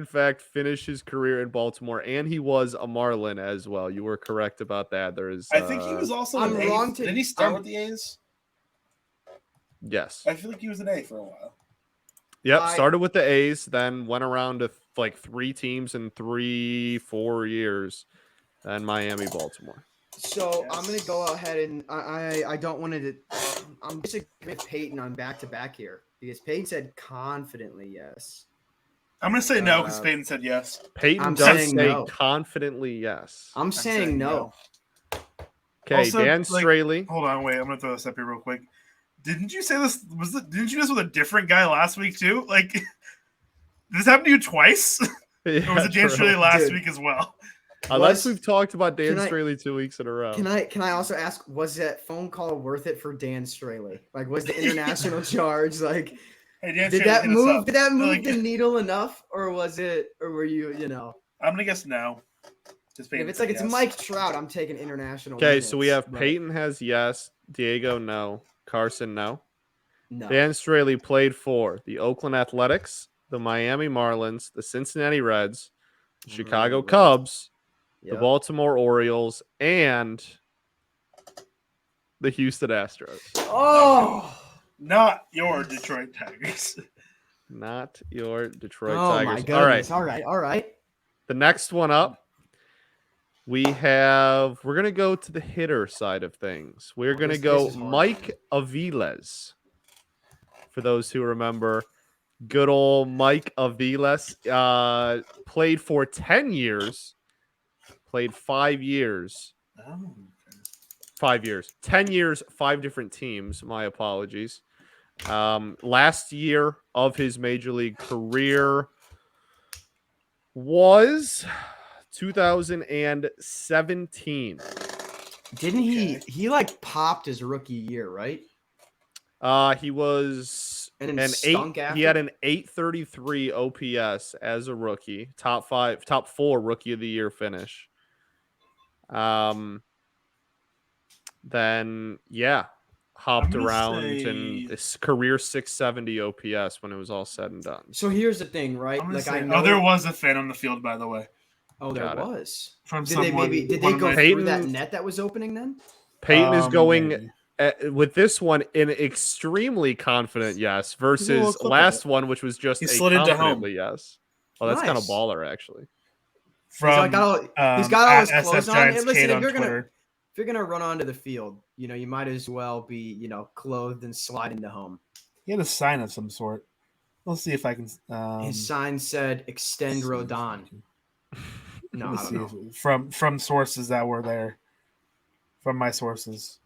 fact finish his career in Baltimore, and he was a Marlin as well. You were correct about that. There is I think he was also. I'm an A's. wrong to- Did he start I'm- with the A's? Yes. I feel like he was an A for a while. Yep. Started with the A's, then went around to like 3 teams in 3-4 years, then Miami, Baltimore. So I'm gonna go ahead and I don't want to. I'm disagreeing with Peyton on back-to-back here because Peyton said confidently yes. I'm gonna say no because Peyton said yes. Peyton I'm does saying say no. confidently yes. I'm saying no. Okay, Also, Dan like, Straley. Hold on, wait. I'm gonna throw this up here real quick. Didn't you say this? Didn't you do this with a different guy last week too? Like, did this happen to you twice? Or was it Dan Straley last week as well? Unless we've talked about Dan Straley 2 weeks in a row. Can I also ask, was that phone call worth it for Dan Straley? Like, was the international charge like? Hey, Dan did Straley, that hit us move? up. Did that move Like- the needle enough, or was it? Or were you? I'm gonna guess no. If it's like it's Mike Trout, I'm taking international. Okay, so we have minutes, but Peyton has yes, Diego no, Carson no. No. Dan Straley played for the Oakland Athletics, the Miami Marlins, the Cincinnati Reds, the Chicago Reds. Cubs, the Yep. Baltimore Orioles, and the Houston Astros. Oh. Not your Detroit Tigers. Not your Detroit Oh Tigers. my goodness! All right. The next one up, we're gonna go to the hitter side of things. We're gonna This go is hard. Mike Aviles. For those who remember, good old Mike Aviles played for 10 years, played 5 years. Oh. 5 years. 10 years, 5 different teams. My apologies. Last year of his major league career was 2017. Didn't he like popped his rookie year, right? He was And then an stunk 8. after? He had an 833 OPS as a rookie. Top 4 rookie of the year finish. Then hopped I'm gonna around say- and his career 670 OPS when it was all said and done. So here's the thing, right? I'm gonna Like say, I know there was a fan on the field, by the way. Oh, there Got it. was. From Did they someone. did one they of go my- through that Peyton- net that was opening then? Peyton is going maybe. with this one an extremely confident yes There's a little versus clip of last it. one, which was just He a slid into home. confidently yes. Oh, that's kind of Nice. baller, actually. From he's got all his at clothes SF on. Giants And listen, Kate if on you're Twitter. gonna run onto the field, you might as well be, clothed and slide into home. He had a sign of some sort. Let's see if I can. His sign said "Extend see if I Rodon." can- No, let I me don't see know. if- from sources that were there. From my sources,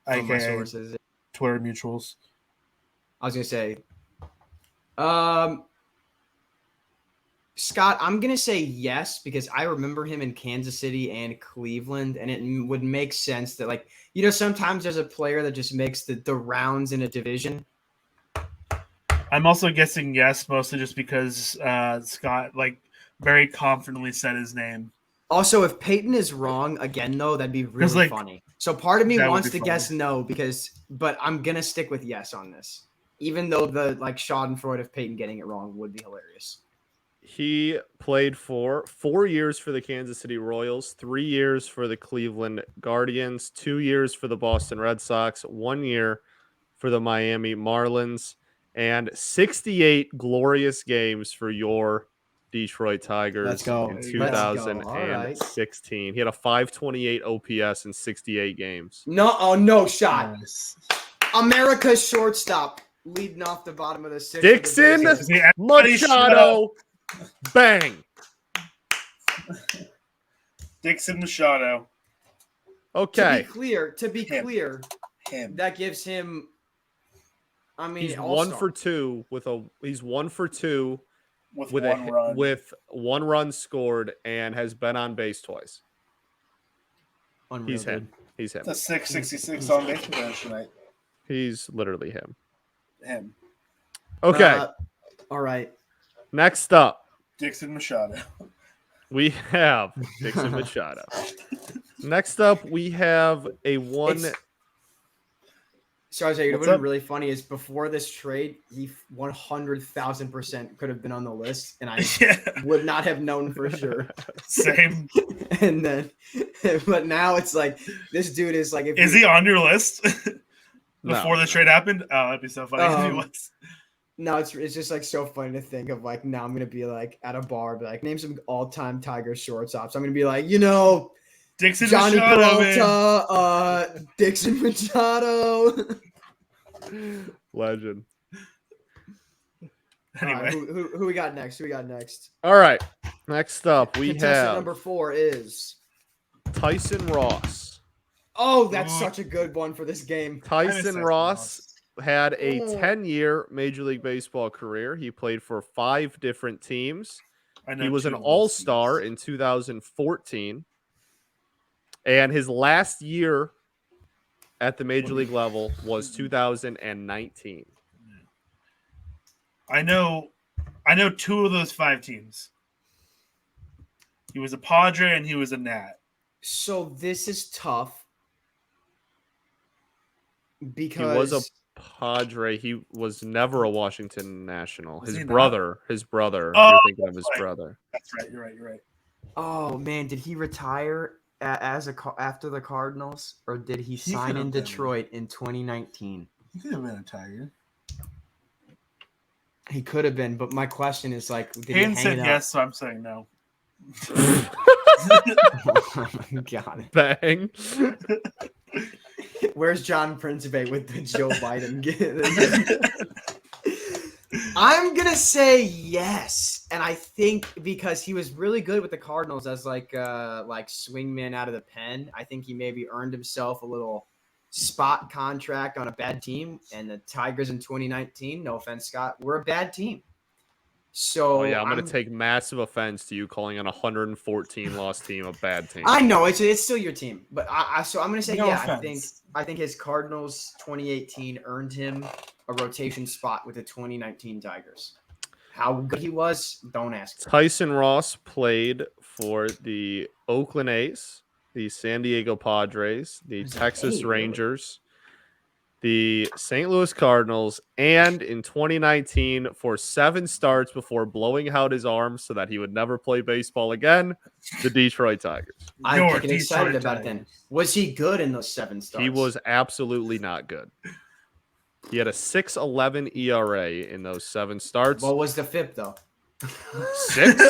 From my aka sources. Twitter mutuals. I was gonna say, Scott, I'm gonna say yes because I remember him in Kansas City and Cleveland, and it would make sense that sometimes there's a player that just makes the rounds in a division. I'm also guessing yes, mostly just because Scott very confidently said his name. Also, if Peyton is wrong again, though, that'd be really 'Cause, funny. So part of me that would wants be to funny. guess no but I'm gonna stick with yes on this, even though the Schadenfreude of Peyton getting it wrong would be hilarious. He played for 4 years for the Kansas City Royals, 3 years for the Cleveland Guardians, 2 years for the Boston Red Sox, 1 year for the Miami Marlins, and 68 glorious games for your Detroit Tigers Let's go. in Let's go. All right. 2016. He had a 528 OPS in 68 games. No shot. Nice. America's shortstop leading off the bottom of the sixth. Dixon See, everybody shut up. Machado, bang. Dixon Machado. Okay. To be Him. clear, Him. that gives him. I mean, He's all-star. 1 for 2 he's 1 for 2 With with one run. with 1 run scored and has been on base twice. Unreal, He's him. dude. He's him. It's a 666 on base percentage tonight. He's literally him. Him. Okay. All right. Next up, Dixon Machado. we have Dixon Machado. Next up, we have a one. Sorry, it What's would have up? been really funny is before this trade, he 100,000% could have been on the list, and I Yeah. would not have known for sure. Same. And then, but now it's like this dude is like, if Is he on your list? before the trade happened? Oh, that'd be so funny if he was. No, it's just like so funny to think of like now I'm gonna be like at a bar, be like name some all-time Tigers shortstops. I'm gonna be like, Dixon Johnny Machado, man. Peralta, Dixon Machado. Legend. Anyway, All right, who we got next? All right. Next up, we Contestant have number 4 is. Tyson Ross. Oh, that's such a good one for this game. Tyson Ross had a Oh. 10-year Major League Baseball career. He played for 5 different teams. He was an two of those all-star teams. in 2014. And his last year at the Major League level was 2019. I know 2 of those 5 teams. He was a Padre and he was a Nat. So this is tough because He was a Padre. He was never a Washington National. Was His he not? brother. Oh, You're thinking of his right. brother. That's right. You're right. Oh man, did he retire after the Cardinals, or did he sign could in have been. Detroit in 2019? He could have been a Tiger. He could have been, but my question is like, did Hayden he hang said it yes, so I'm saying no. up? Oh my god, Bang. where's John Principe with the Joe Biden? I'm gonna say yes, and I think because he was really good with the Cardinals as like swingman out of the pen. I think he maybe earned himself a little spot contract on a bad team, and the Tigers in 2019. No offense, Scott, we're a bad team. So Oh yeah, I'm gonna take massive offense to you calling an 114 loss team a bad team. I know it's still your team, but so I'm gonna say No yeah. offense. I think his Cardinals 2018 earned him a rotation spot with the 2019 Tigers. How good he was, don't ask. Tyson Ross played for the Oakland A's, the San Diego Padres, the Who's that? Texas Hey, really? Rangers, the St. Louis Cardinals, and in 2019 for 7 starts before blowing out his arm so that he would never play baseball again, the Detroit Tigers. I'm Your getting excited Detroit about it then. Was he good in those 7 starts? He was absolutely not good. He had a 6.11 ERA in those 7 starts. What was the FIP though? 6?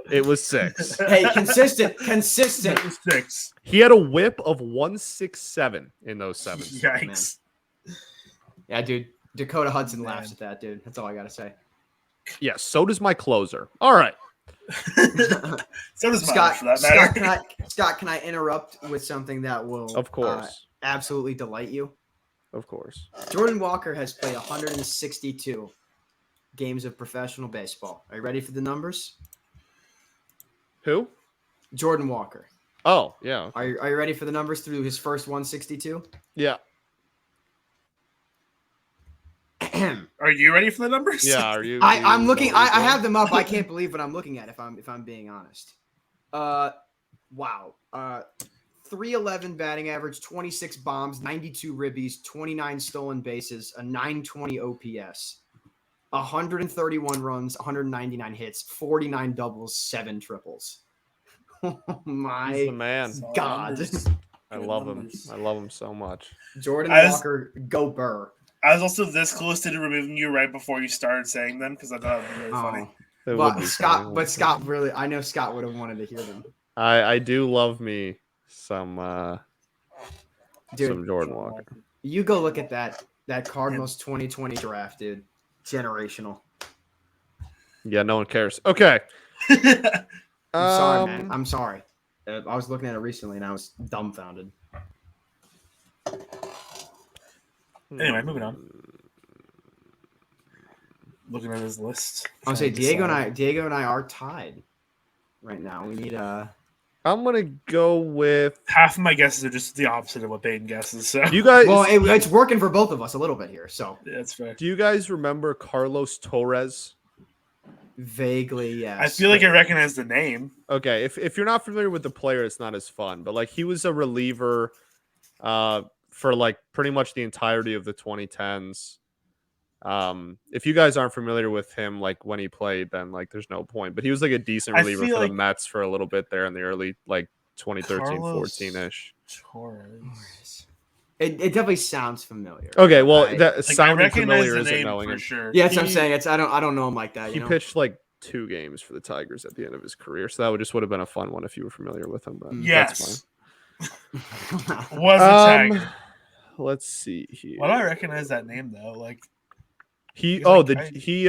It was 6. Hey, consistent. It was 6. He had a whip of 167 in those 7 starts. Yikes. Yeah, dude. Dakota Hudson Man. laughs at that, dude. That's all I gotta say. Yeah, so does my closer. All right. So does Scott, Scott, for that matter. Scott, can I interrupt with something that will Of course. absolutely delight you? Of course. Jordan Walker has played 162 games of professional baseball. Are you ready for the numbers? Who? Jordan Walker. Oh, yeah. Are you ready for the numbers through his first 162? Yeah. Are you ready for the numbers? Yeah, are you? I'm looking. I have have them up. I can't believe what I'm looking at. If I'm being honest. Wow. 311 batting average, 26 bombs, 92 ribbies, 29 stolen bases, a 920 OPS, 131 runs, 199 hits, 49 doubles, 7 triples. Oh my He's the man. Solid God. numbers. I Good love him. numbers. I love him so much. Jordan I was- Walker, go Burr. I was also this close to removing you right before you started saying them because I thought it was really funny. Oh. It would But be Scott, funny. but Scott really, I know Scott would have wanted to hear them. I do love me some Dude, Jordan Walker. you go look at that Cardinals 2020 draft, dude. Generational. Yeah, no one cares. Okay. I'm sorry, man. I'm sorry. I was looking at it recently and I was dumbfounded. Anyway, moving on. Looking at his list. I'll say trying to Diego and decide. I are tied right now. We need I'm gonna go with Half of my guesses are just the opposite of what Baden guesses. So you guys. well, it's working for both of us a little bit here. So that's fair. Do you guys remember Carlos Torres? vaguely, yes. I feel like I recognize the name. Okay, if you're not familiar with the player, it's not as fun. But like he was a reliever for like pretty much the entirety of the 2010s. If you guys aren't familiar with him, like when he played, then like there's no point. But he was like a decent I reliever feel for the like Mets for a little bit there in the early like 2013, Carlos 14-ish. Torres. It definitely sounds familiar. Okay, well, I- that Like, I sounding recognize familiar the isn't name knowing for him. sure. yeah, that's what I'm he- saying. I don't know him like that. He You know? pitched like 2 games for the Tigers at the end of his career, so that would have been a fun one if you were familiar with him. But that's Yes. fine. Was a Tiger. Let's see here. Why do I recognize that name though? Like He He's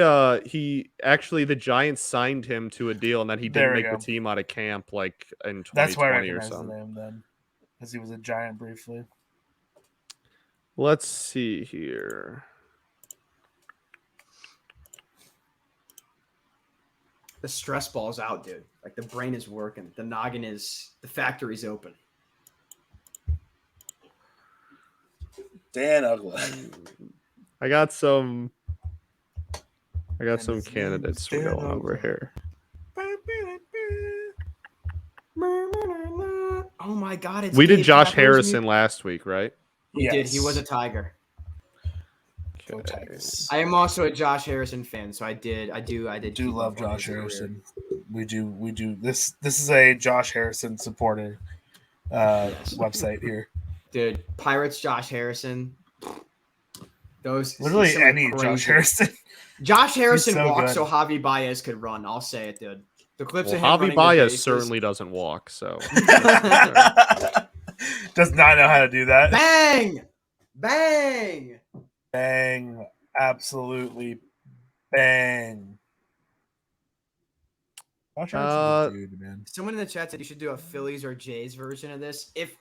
like he actually the Giants signed him to a deal and then he There didn't we make go. the team out of camp like in 2020 that's why I or recognize the something. name then, because he was a Giant briefly. Let's see here. The stress ball's out, dude. Like the brain is working. The noggin is the factory's open. Dan Ugly. I got some And his name candidates is we're Dan going over Ugly. here. Oh my God! It's We did Gabe Josh Kapler's Harrison new- last week, right? We did. He was a Tiger. Go Okay. Tigers. I am also a Josh Harrison fan, so I do do keep love up on Josh his career. Harrison. We do. This is a Josh Harrison supporter website here. Dude. Pirates, Josh Harrison. Those Literally some any crazy- Josh Harrison. Josh Harrison so walked good. so Javi Baez could run. I'll say it, dude. The clips Well, of him Javi running the Baez bases- certainly doesn't walk, so Does not know how to do that. Bang! Bang! Bang. Absolutely bang. Josh Harrison's a dude, man. Someone in the chat said you should do a Phillies or Jays version of this. If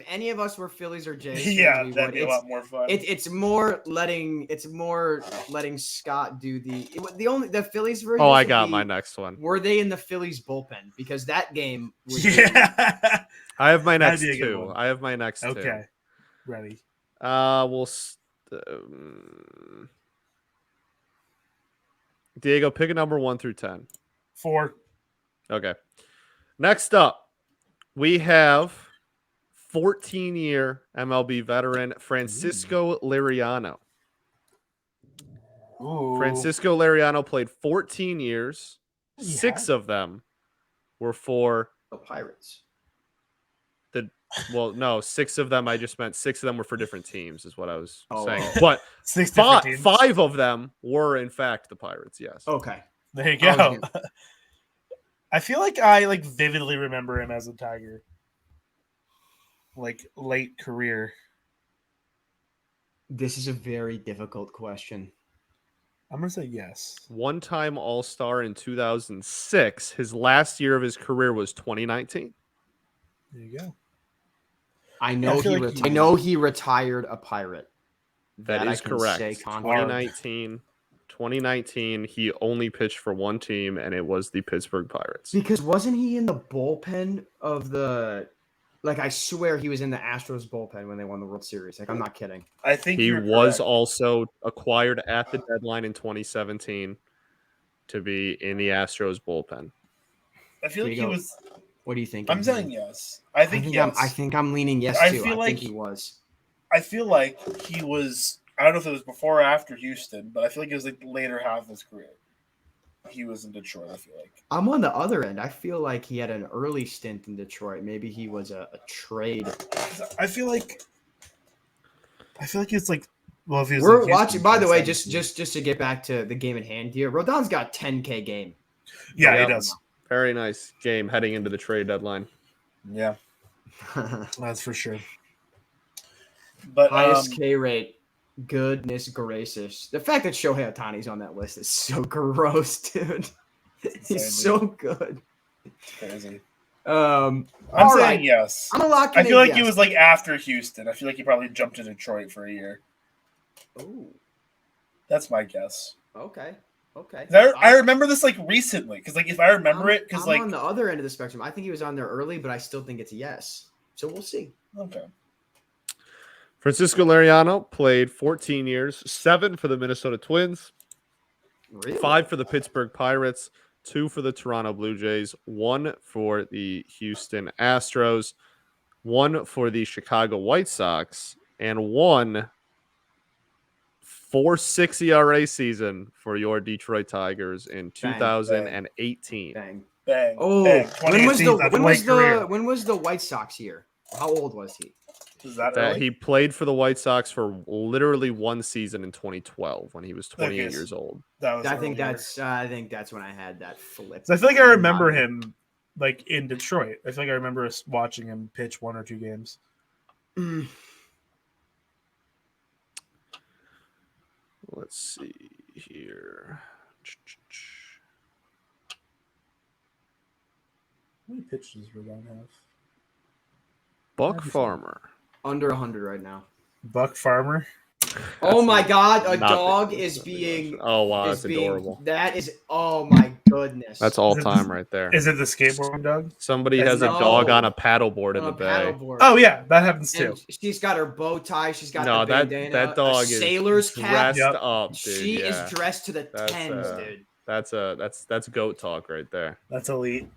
any of us were Phillies or Jays, fans, Yeah, we that'd would. be a lot more fun. It's more letting Scott do the Phillies version. Oh, I would got be, my next one. Were they in the Phillies bullpen? Because that game was Yeah. I have my That'd next be a good 2. one. I have my next 2. Okay. Ready. Diego, pick a number 1 through 10. 4. Okay. Next up, we have 14-year MLB veteran Francisco Liriano. Ooh. Francisco Liriano played 14 years. Yeah. 6 of them were for the Pirates. well, no, 6 of them. I just meant 6 of them were for different teams, is what I was saying. Oh. But 6 different teams. 5 of them were in fact the Pirates. Yes. Okay. There you I was go. gonna- I feel like I vividly remember him as a Tiger. Late career. This is a very difficult question. I'm gonna say yes. One-time All-Star in 2006. His last year of his career was 2019. There you go. I know I feel like I know he retired a Pirate. That I is can correct. say confidently. 2019, he only pitched for one team, and it was the Pittsburgh Pirates. Because wasn't he in the bullpen of the? Like I swear he was in the Astros bullpen when they won the World Series. Like I'm not kidding. I think He you're was correct. also acquired at the deadline in 2017 to be in the Astros bullpen. I feel like he Diego, was. What do you think? I'm saying yes. I think yes. I think I'm leaning yes I too. feel I like- think he was. I feel like he was. I don't know if it was before or after Houston, but I feel like it was the later half of his career. He was in Detroit. I feel like. I'm on the other end. I feel like he had an early stint in Detroit. Maybe he was a trade. I feel like it's like. Well, if he was We're in Houston, watching. By the way, 2017. just to get back to the game at hand here, Rodon's got 10K game. Yeah, Yep. he does. Very nice game heading into the trade deadline. Yeah, that's for sure. But Highest K rate. Goodness gracious. The fact that Shohei Ohtani's on that list is so gross, dude. insane, He's so good. crazy. I'm I'm saying yes. I'm a lock. I feel like he was like after Houston. I feel like he probably jumped to Detroit for a year. Ooh, That's my guess. okay. Okay. 'Cause I remember this recently because if I remember it because I'm on the other end of the spectrum. I think he was on there early, but I still think it's a yes. So we'll see. okay. Francisco Liriano played 14 years, 7 for the Minnesota Twins, Really? 5 for the Pittsburgh Pirates, 2 for the Toronto Blue Jays, 1 for the Houston Astros, 1 for the Chicago White Sox, and 1 4.6 ERA season for your Detroit Tigers in 2018. Bang. Bang. Oh, bang. when was 2018, that's a late career. when was the White Sox year? How old was he? Is that That early? he played for the White Sox for literally one season in 2012 when he was 28 Okay, years old. That was I think earlier. that's when I had that flip. So I feel like I remember him like in Detroit. I feel like I remember us watching him pitch 1 or 2 games. Let's see here. How many pitches does Rodon have? Buck Farmer. Under 100 right now. Buck Farmer. Oh my God! A Nothing. dog is being. Oh wow, is that's being, adorable. That is. Oh my goodness. That's all time right there. Is it the skateboarding dog? Somebody That's has a no- dog on a paddleboard in On the a bay. paddleboard. Oh yeah, that happens too. And she's got her bow tie. She's got No, the bandana. that dog a sailor's is cap. dressed Yep. up, dude. She yeah. is dressed to the That's, tens, dude. That's goat talk right there. That's elite.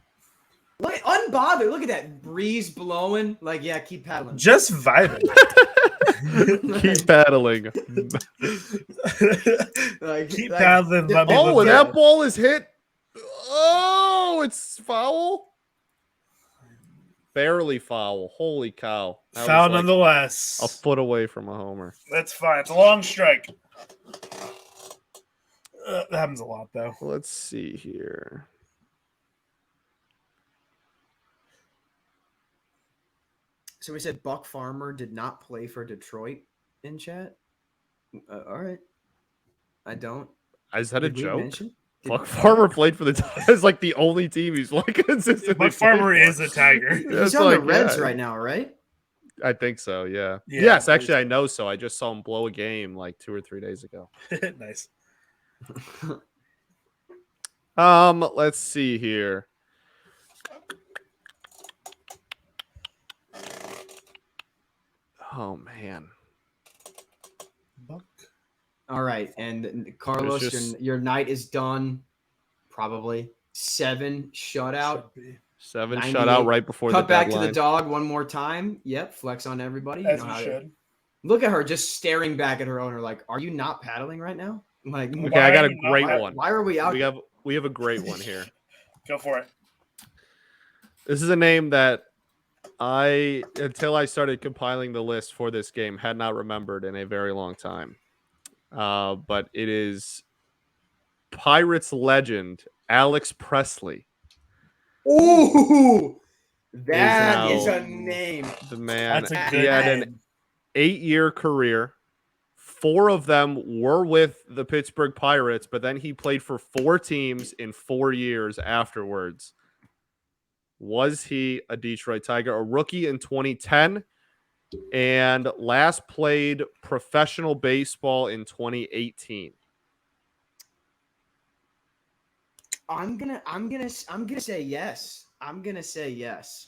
Look, unbothered. Look at that breeze blowing. Like, yeah, keep paddling. Just vibing. Keep paddling. Like, Keep like- paddling. Let me Oh, look and at that ball is hit. Oh, it's foul. Barely foul. Holy cow. That Foul was like nonetheless. a foot away from a homer. That's fine. It's a long strike. That happens a lot though. Let's see here. So we said Buck Farmer did not play for Detroit in chat. All right. I don't. Is that a Did we joke? mention? Did- Buck Farmer played for the Tigers, like the only team he's like consistently. Buck Farmer played for. is a Tiger. He's That's on the like, Reds yeah. right now, right? I think so. Yeah. Yeah, Yes, I actually, I know so. I just saw him blow a game like 2 or 3 days ago. Nice. Let's see here. Oh man. Buck. All right, and Carlos, just- your night is done. Probably 7 shutout. Should be. 7 98. shutout right before Cut the back deadline. to the dog one more time. Yep, flex on everybody. As know we how to- should. Look at her just staring back at her owner, like, "Are you not paddling right now?" Like, Okay, Why I got are a you not great right? one. why are we out? We have a great one here. Go for it. This is a name that I, until I started compiling the list for this game, had not remembered in a very long time. But it is Pirates legend Alex Presley. Ooh, that now is a name. The man, That's a he good had name. an 8-year career. 4 of them were with the Pittsburgh Pirates, but then he played for 4 teams in 4 years afterwards. Was he a Detroit Tiger? A rookie in 2010 and last played professional baseball in 2018. I'm gonna say yes. I'm gonna say yes.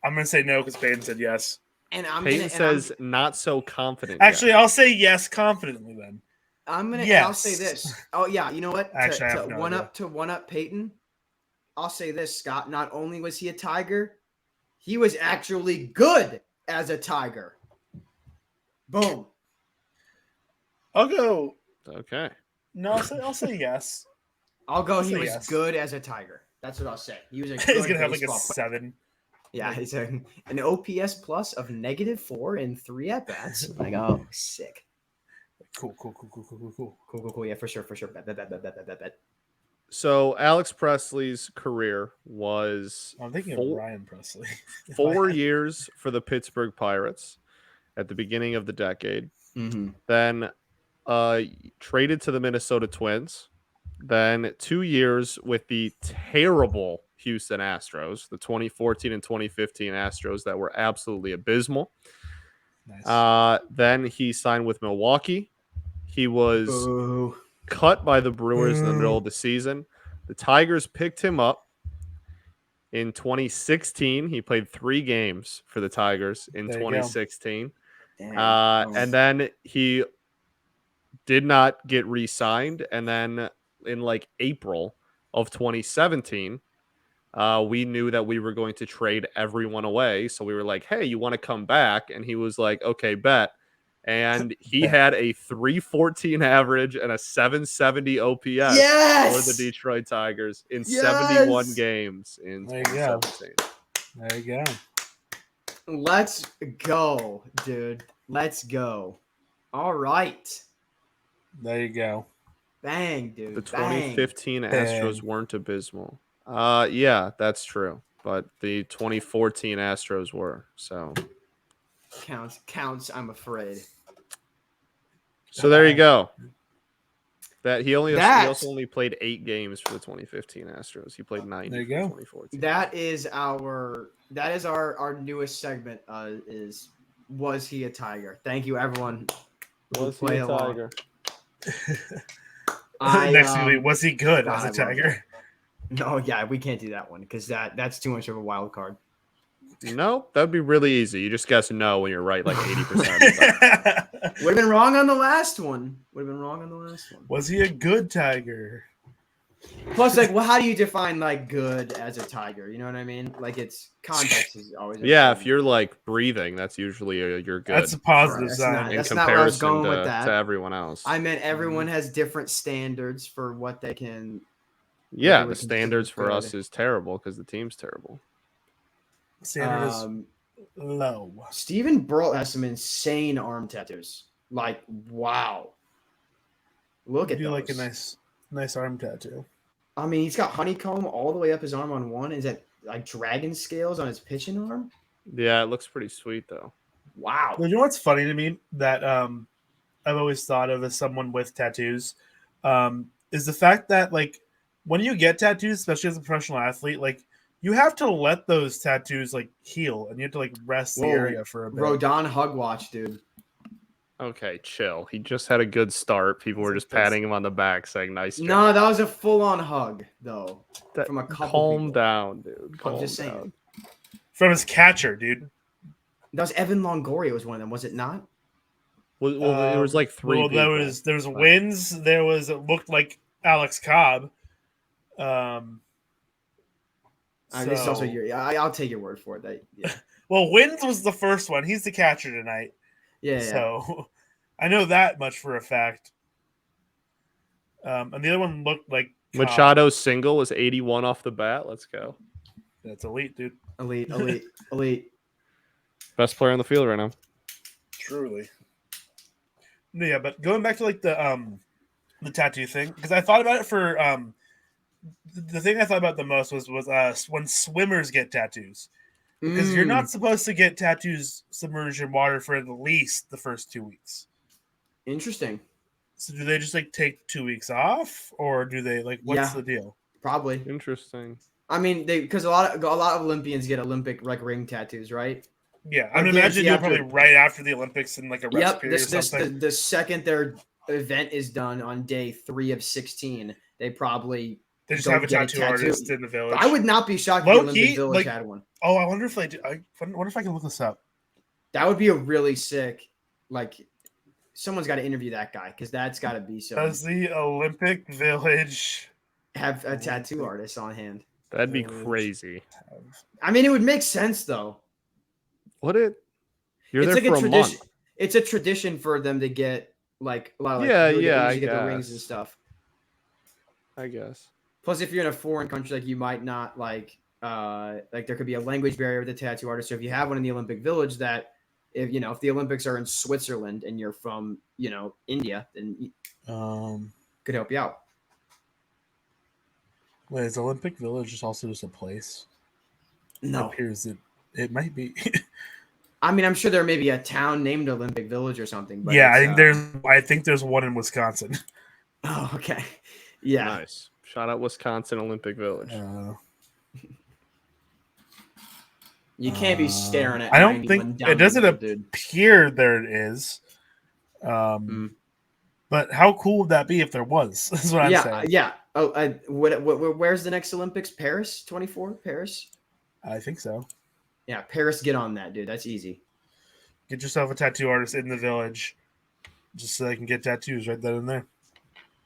I'm gonna say no because Peyton said yes. And I'm Peyton gonna says not so confident. Actually, yet. I'll say yes confidently then. I'm gonna. Yes. I'll say this. Oh yeah, you know what? Actually, I have no idea. To one up Peyton. I'll say this, Scott. Not only was he a Tiger, he was actually good as a Tiger. Boom. I'll go. Okay. No, I'll say yes. I'll go. I'll He say was yes. good as a Tiger. That's what I'll say. He was a good He's gonna have like a baseball player. 7. Yeah, he's an OPS plus of -4 in 3 at bats. Like, oh, sick. Cool. Cool. Yeah, for sure. Bet. So Alex Presley's career was I'm thinking of Ryan Presley. 4 years for the Pittsburgh Pirates at the beginning of the decade. Mm-hmm. Then traded to the Minnesota Twins. Then 2 years with the terrible Houston Astros, the 2014 and 2015 Astros that were absolutely abysmal. Nice. Then he signed with Milwaukee. He was Ooh. cut by the Brewers in the middle of the season. The Tigers picked him up in 2016. He played 3 games for the Tigers in There you go. 2016. Damn. And then he did not get re-signed. And then in like April of 2017, we knew that we were going to trade everyone away. So we were like, hey, you want to come back? And he was like, okay, bet. And he had a 314 average and a 770 OPS Yes! for the Detroit Tigers in Yes! 71 games in There you go. 2017. There you go. Let's go, dude. Let's go. All right. There you go. Bang, dude. The Bang. 2015 Astros weren't abysmal. Yeah, that's true. But the 2014 Astros were. So Counts, I'm afraid. there you go. That he That- also only played 8 games for the 2015 Astros. He played 90 There you for go. 2014. That is our newest segment was he a Tiger? Thank you everyone. who Was he played a along. Tiger? Next week, was he good God, as I a love Tiger? No, yeah, we can't do that one because that's too much of a wild card. No, that'd be really easy. You just guess no when you're right like 80% of the time. Would have been wrong on the last one. Was he a good Tiger? Plus, like, well, how do you define like good as a Tiger? You know what I mean? Like, it's context is always. Yeah, if important. you're like breathing, that's usually you're good. That's a positive That's sign. not- in that's not where I was comparison going with that. to everyone else. I meant everyone has different standards for what they can. Yeah, they would the standards consider for us good. is terrible because the team's terrible. Standard is low. Steven Brault has some insane arm tattoos. Like, wow. Look I at do those. like a nice arm tattoo. I mean, he's got honeycomb all the way up his arm on one. Is that like dragon scales on his pitching arm? Yeah, it looks pretty sweet though. Wow. You know what's funny to me that I've always thought of as someone with tattoos is the fact that like when you get tattoos, especially as a professional athlete, like you have to let those tattoos like heal and you have to like rest the Whoa. area for a bit. Rodon hug watch, dude. Okay, chill. He just had a good start. People were just patting him on the back, saying "nice job." No, that was a full-on hug, though. From a couple Calm people. down, dude. I'm just saying. down. From his catcher, dude. That was Evan Longoria was one of them, was it not? Well, there was like 3 Well, people. there was Wins. There was it looked like Alex Cobb. This is also your. I'll take your word for it. That yeah, Well, Wins was the first one. He's the catcher tonight. yeah. So I know that much for a fact. And the other one looked like Cobb. Machado's single was 81 off the bat. Let's go. That's elite, dude. Elite. Best player on the field right now. Truly. Yeah, but going back to like the tattoo thing, because I thought about it for the thing I thought about the most was when swimmers get tattoos. Because you're not supposed to get tattoos submerged in water for at least the first 2 weeks. Interesting. So do they just like take 2 weeks off, or do they like what's Yeah. the deal? Probably. Interesting. I mean, because a lot of Olympians get Olympic like ring tattoos, right? Yeah, I I imagine guarantee they're probably right after the Olympics in like a rest Yep. period or something. The second their event is done on day 3 of 16, they probably. They just don't have a get a tattoo tattoo. artist in the village. I would not be shocked if the Low Olympic key, Village like- had one. Oh, I wonder if they do. I wonder if I can look this up. That would be a really sick. Like, someone's got to interview that guy because that's got to be so. Does the Olympic Village Have a tattoo artist on hand. That'd be Village crazy. have... I mean, it would make sense though. What it? You're It's there like for a a tradition. month. It's a tradition for them to get like a lot of like, Yeah, who yeah, usually I get the rings and guess. stuff. I guess. Plus, if you're in a foreign country, like you might not like there could be a language barrier with the tattoo artist. So if you have one in the Olympic Village, that if the Olympics are in Switzerland and you're from India, then could help you out. Wait, is Olympic Village also just a place? It No, appears that it might be. I mean I'm sure there may be a town named Olympic Village or something. But yeah, it's, I think there's one in Wisconsin. Oh, okay. Yeah. Nice. Shout out Wisconsin Olympic Village. You can't be staring at. I don't 91 think down it doesn't the road, dude. appear there it is. But how cool would that be if there was? That's what I'm saying. Yeah. Oh, where's the next Olympics? Paris 24? Paris? I think so. Yeah, Paris. Get on that, dude. That's easy. Get yourself a tattoo artist in the village, just so they can get tattoos right then and there.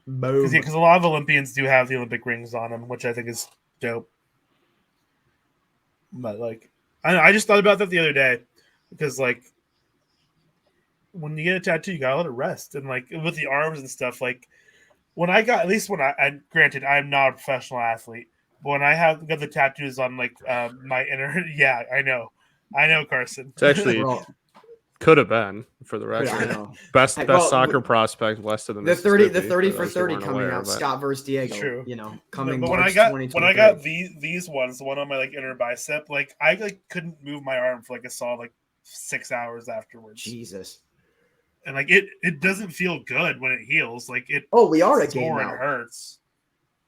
Boom. Because a lot of Olympians do have the Olympic rings on them, which I think is dope. But like, I just thought about that the other day, because like, when you get a tattoo, you gotta let it rest, and like with the arms and stuff. Like, when I granted I'm not a professional athlete, but when I got the tattoos on like my inner, yeah, I know, I know, Carson. It's actually Bro, could have been for the I record. know. Best Hey, best well, soccer prospect west of the The 30 Mississippi, for those who 30 weren't coming aware out. of it. Scott versus Diego. True. You know, coming But March when I 2023. got these ones, the one on my like inner bicep, like I like couldn't move my arm for like a solid like 6 hours afterwards. Jesus. And like it doesn't feel good when it heals. Like it Oh, we are a game sore and out. hurts.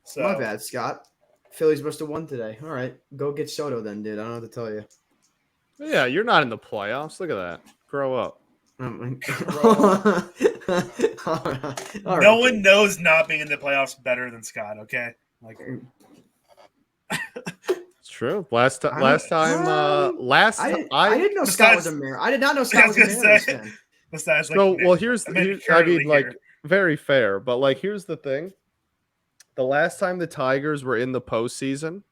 So My bad, Scott. Phillies must have won today. All right, go get Soto then, dude. I don't know what to tell you. Yeah, you're not in the playoffs. Look at that. Grow up. All no one knows not being in the playoffs better than Scott. Okay, like It's true. Last time, I didn't know Scott was a Besides- Mariners. I did not know Scott was a I was gonna Mariners say- fan. besides like So, well, Nick, here's, I mean, I currently mean, like, here. very fair, but like, here's the thing: the last time the Tigers were in the postseason,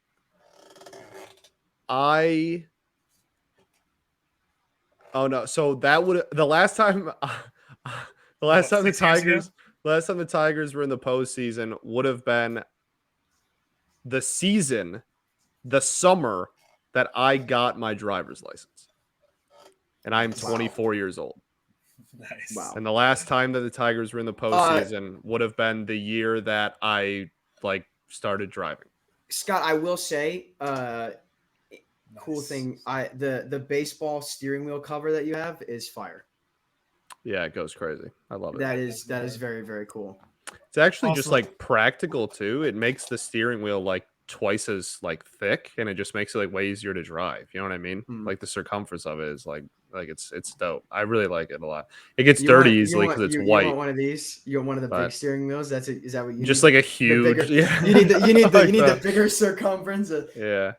oh no, so that would the last time, the last time the 6 years ago? Tigers, last time the Tigers were in the postseason would have been the season, the summer that I got my driver's license, and I'm 24 years old. Nice. Wow. And the last time that the Tigers were in the postseason would have been the year that I like started driving. Scott, I will say, cool Nice. thing. The baseball steering wheel cover that you have is fire. Yeah, it goes crazy. I love it. That is very, very cool. It's actually just Also- like practical too. It makes the steering wheel like twice as like thick, and it just makes it like way easier to drive. You know what I mean? Hmm. Like the circumference of it is like it's dope. I really like it a lot. It gets You dirty want- you easily want- because it's you white. want one of these? You want one of the big But- steering wheels? Is that what you Just need? like a huge, bigger- yeah. You need Like the bigger circumference. yeah,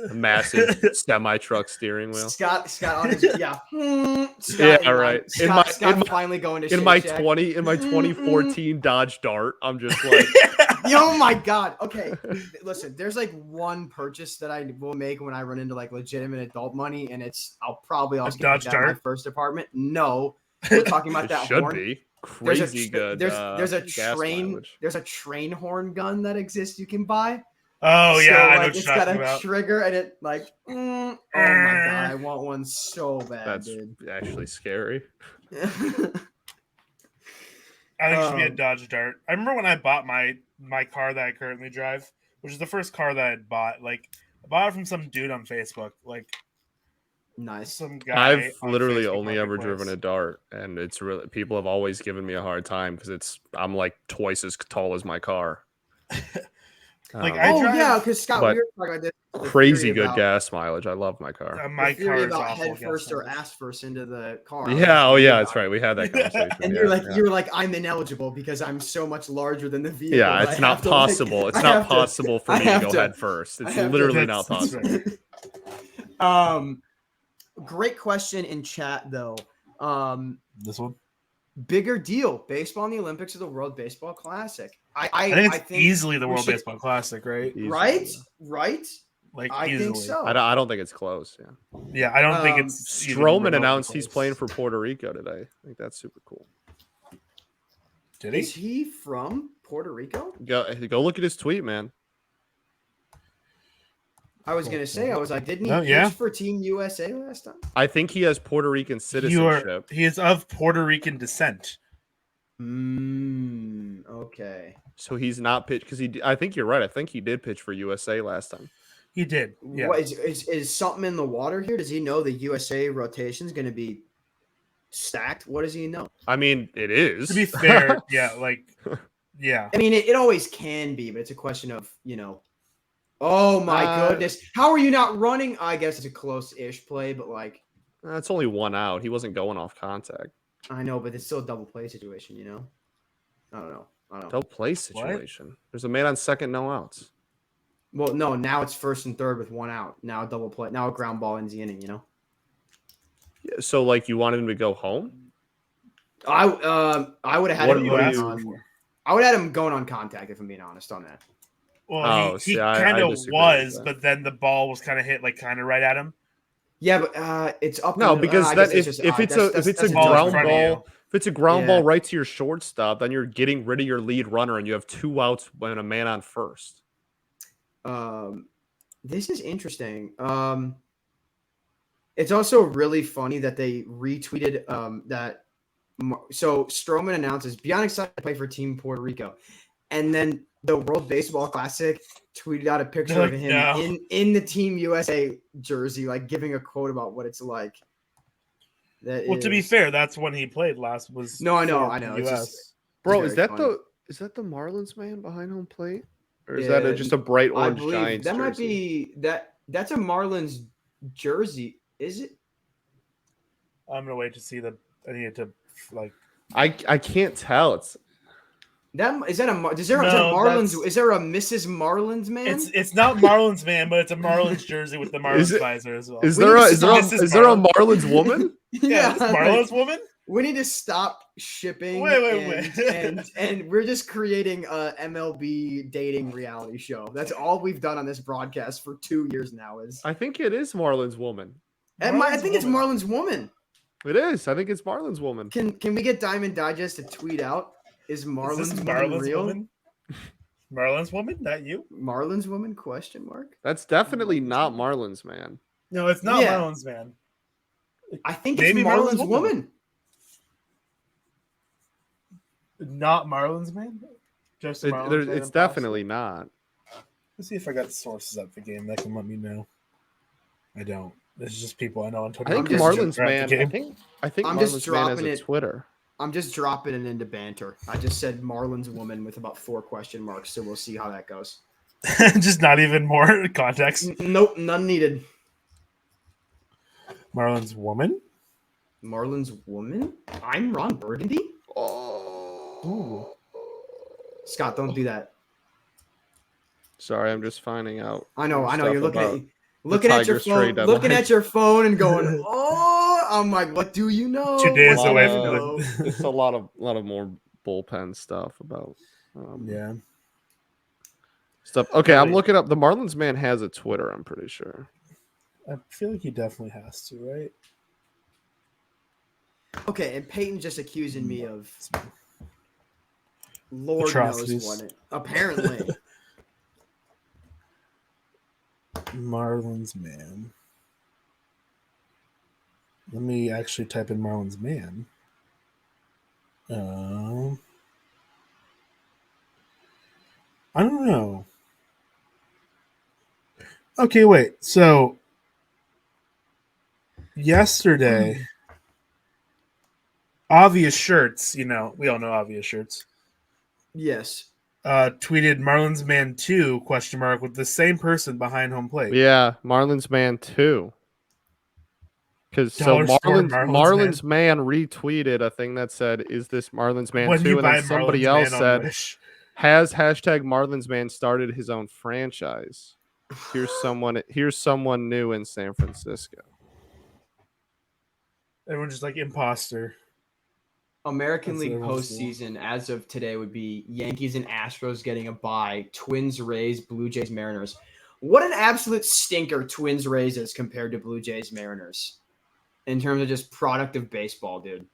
a massive semi truck steering wheel. Scott on his yeah. Yeah, right. Scott in my finally going to in Shake my Shack. 2014 Dodge Dart, I'm just like, Oh my god. Okay. Listen, there's like one purchase that I will make when I run into like legitimate adult money, and I'll probably also get Dodge that in my Dart? first apartment. No. We're talking about it that should horn. be There's crazy good. There's a gas train mileage. there's a train horn gun that exists you can buy. Oh yeah, So, I know like, what it's you're got talking a about. trigger and it like oh my god, I want one so bad, That's dude. actually scary. I think it should be a Um, Dodge Dart. I remember when I bought my car that I currently drive, which is the first car that I bought. Like, I bought it from some dude on Facebook. Like, Nice. some guy. I've on literally Facebook only ever Marketplace. driven a Dart, and it's really people have always given me a hard time because I'm like twice as tall as my car. Like, Um, I Oh drive- yeah, because Scott, but we were talking about this. the crazy theory good about- gas mileage. I love my car. My the theory car is about awful. head first gas or mileage. ass first into the car. Yeah, oh yeah, that's right. We had that conversation. And yeah, you're like, yeah. you're like, I'm ineligible because I'm so much larger than the vehicle. Yeah, that it's I not have to, like- possible. It's I not have to- possible for I me to have go to- head first. I It's have to- literally That's- not that's possible. fair. Great question in chat though. This one? Bigger deal, baseball in the Olympics or the World Baseball Classic? I think it's think easily the we World should- Baseball Classic, right? Easily, right, yeah. right. Like, I easily. think so. I don't think it's close. Yeah. Yeah, I don't think Um, it's even Stroman remotely announced he's close. playing for Puerto Rico today. I think that's super cool. Did Is he? he from Puerto Rico? Go look at his tweet, man. I was gonna say, I was like, didn't he Oh, pitch yeah. for Team USA last time? I think he has Puerto Rican He citizenship. is of Puerto Rican descent. Okay. So he's not pitched because I think you're right. I think he did pitch for USA last time. He did. Yeah. What is something in the water here? Does he know the USA rotation is going to be stacked? What does he know? I mean, it is. To be fair, yeah, like, yeah. I mean, it always can be, but it's a question of, oh my goodness. How are you not running? I guess it's a close-ish play, but like, That's only one out. He wasn't going off contact. I know, but it's still a double play situation, I don't know. Double play situation. There's a man on second, no outs. Well, no, now it's first and third with one out. Now a double play. Now a ground ball ends the inning, Yeah, so like you wanted him to go home? I would have had What him do going you- on. I would have had him going on contact if I'm being honest on that. Well, Oh, he see, I kind of disagree with was, that. but then the ball was kind of hit like kind of right at him. Yeah, but it's up. No, to- because I that guess if just if odd. it's That's- a that's ball in ground front of ball, if it's a ground Yeah. ball right to your shortstop, then you're getting rid of your lead runner and you have two outs when a man on first. This is interesting. It's also really funny that they retweeted that. So Stroman announces beyond excited to play for Team Puerto Rico, and then the World Baseball Classic tweeted out a picture They're of like, him no. in the Team USA jersey, like giving a quote about what it's like. Well, to be fair, that's when he played last. Was No, I know, for I know. the It's US. just Bro, it's is very that funny. the Marlins man behind home plate? Or is Yeah, that just a bright I orange believe Giants that might jersey? be that's a Marlins jersey. Is it? I'm gonna wait to see the. I need to like. I can't tell. It's That is that a is there No, Marlins? that's- Is there a Mrs. Marlins man? It's not Marlins man, but it's a Marlins jersey with the Is Marlins it- visor as well. is We there need a to is there a, stop- is there a Marlins woman? Yeah, this like, Marlins woman. we need to stop shipping. Wait. and we're just creating a MLB dating reality show. That's all we've done on this broadcast for 2 years now. Is I think it is Marlins woman. I Marlins think it's woman. Marlins woman. It is. I think it's Marlins woman. Can we get Diamond Digest to tweet out? Is Is Marlins this woman Marlins real? woman? Marlins woman? That you? Marlins woman? Question mark. That's definitely not Marlins man. No, it's not Yeah. Marlins man. I think Maybe it's Marlins Marlins woman. woman. Not Marlins man. Just Marlins man. It's imposter? definitely not. Let's see if I got the sources up the game that can let me know. I don't. This is just people I know on Twitter. I think I'm just Marlins Throughout the man. game. I think I'm just Marlins man has dropping a it. Twitter. I'm just dropping it into banter. I just said Marlins woman with about 4 question marks, so we'll see how that goes. Just not even more context. Nope, none needed. Marlins woman? Marlins woman? I'm Ron Burgundy? Oh. Scott, don't do that. Sorry, I'm just finding out. I know. stuff You're looking about at looking at your Tigers trade phone, looking deadline. at your phone and going, "Oh, I'm like, what do you know? 2 days What do away you from know?" It's a lot of more bullpen stuff about Yeah. stuff. Okay, I'm Really? looking up. The Marlins man has a Twitter. I'm pretty sure. I feel like he definitely has to, right? Okay, and Peyton's just accusing me of Lord Atrocities. knows what. Apparently, Marlins man. Let me actually type in Marlins man. I don't know. Okay, wait. So yesterday, Obvious Shirts, we all know Obvious Shirts, yes. tweeted Marlins man 2 question mark with the same person behind home plate. Yeah, Marlins man too. Because so Dollar store Marlins man retweeted a thing that said, "Is this Marlins man When too?" you And buy then somebody Marlins else man on said, Wish. "Has hashtag Marlins man started his own franchise? Here's someone new in San Francisco." Everyone's just like imposter. American That's League what everyone's doing. postseason as of today would be Yankees and Astros getting a bye, Twins, Rays, Blue Jays, Mariners. What an absolute stinker Twins, Rays is compared to Blue Jays, Mariners in terms of just product of baseball, dude.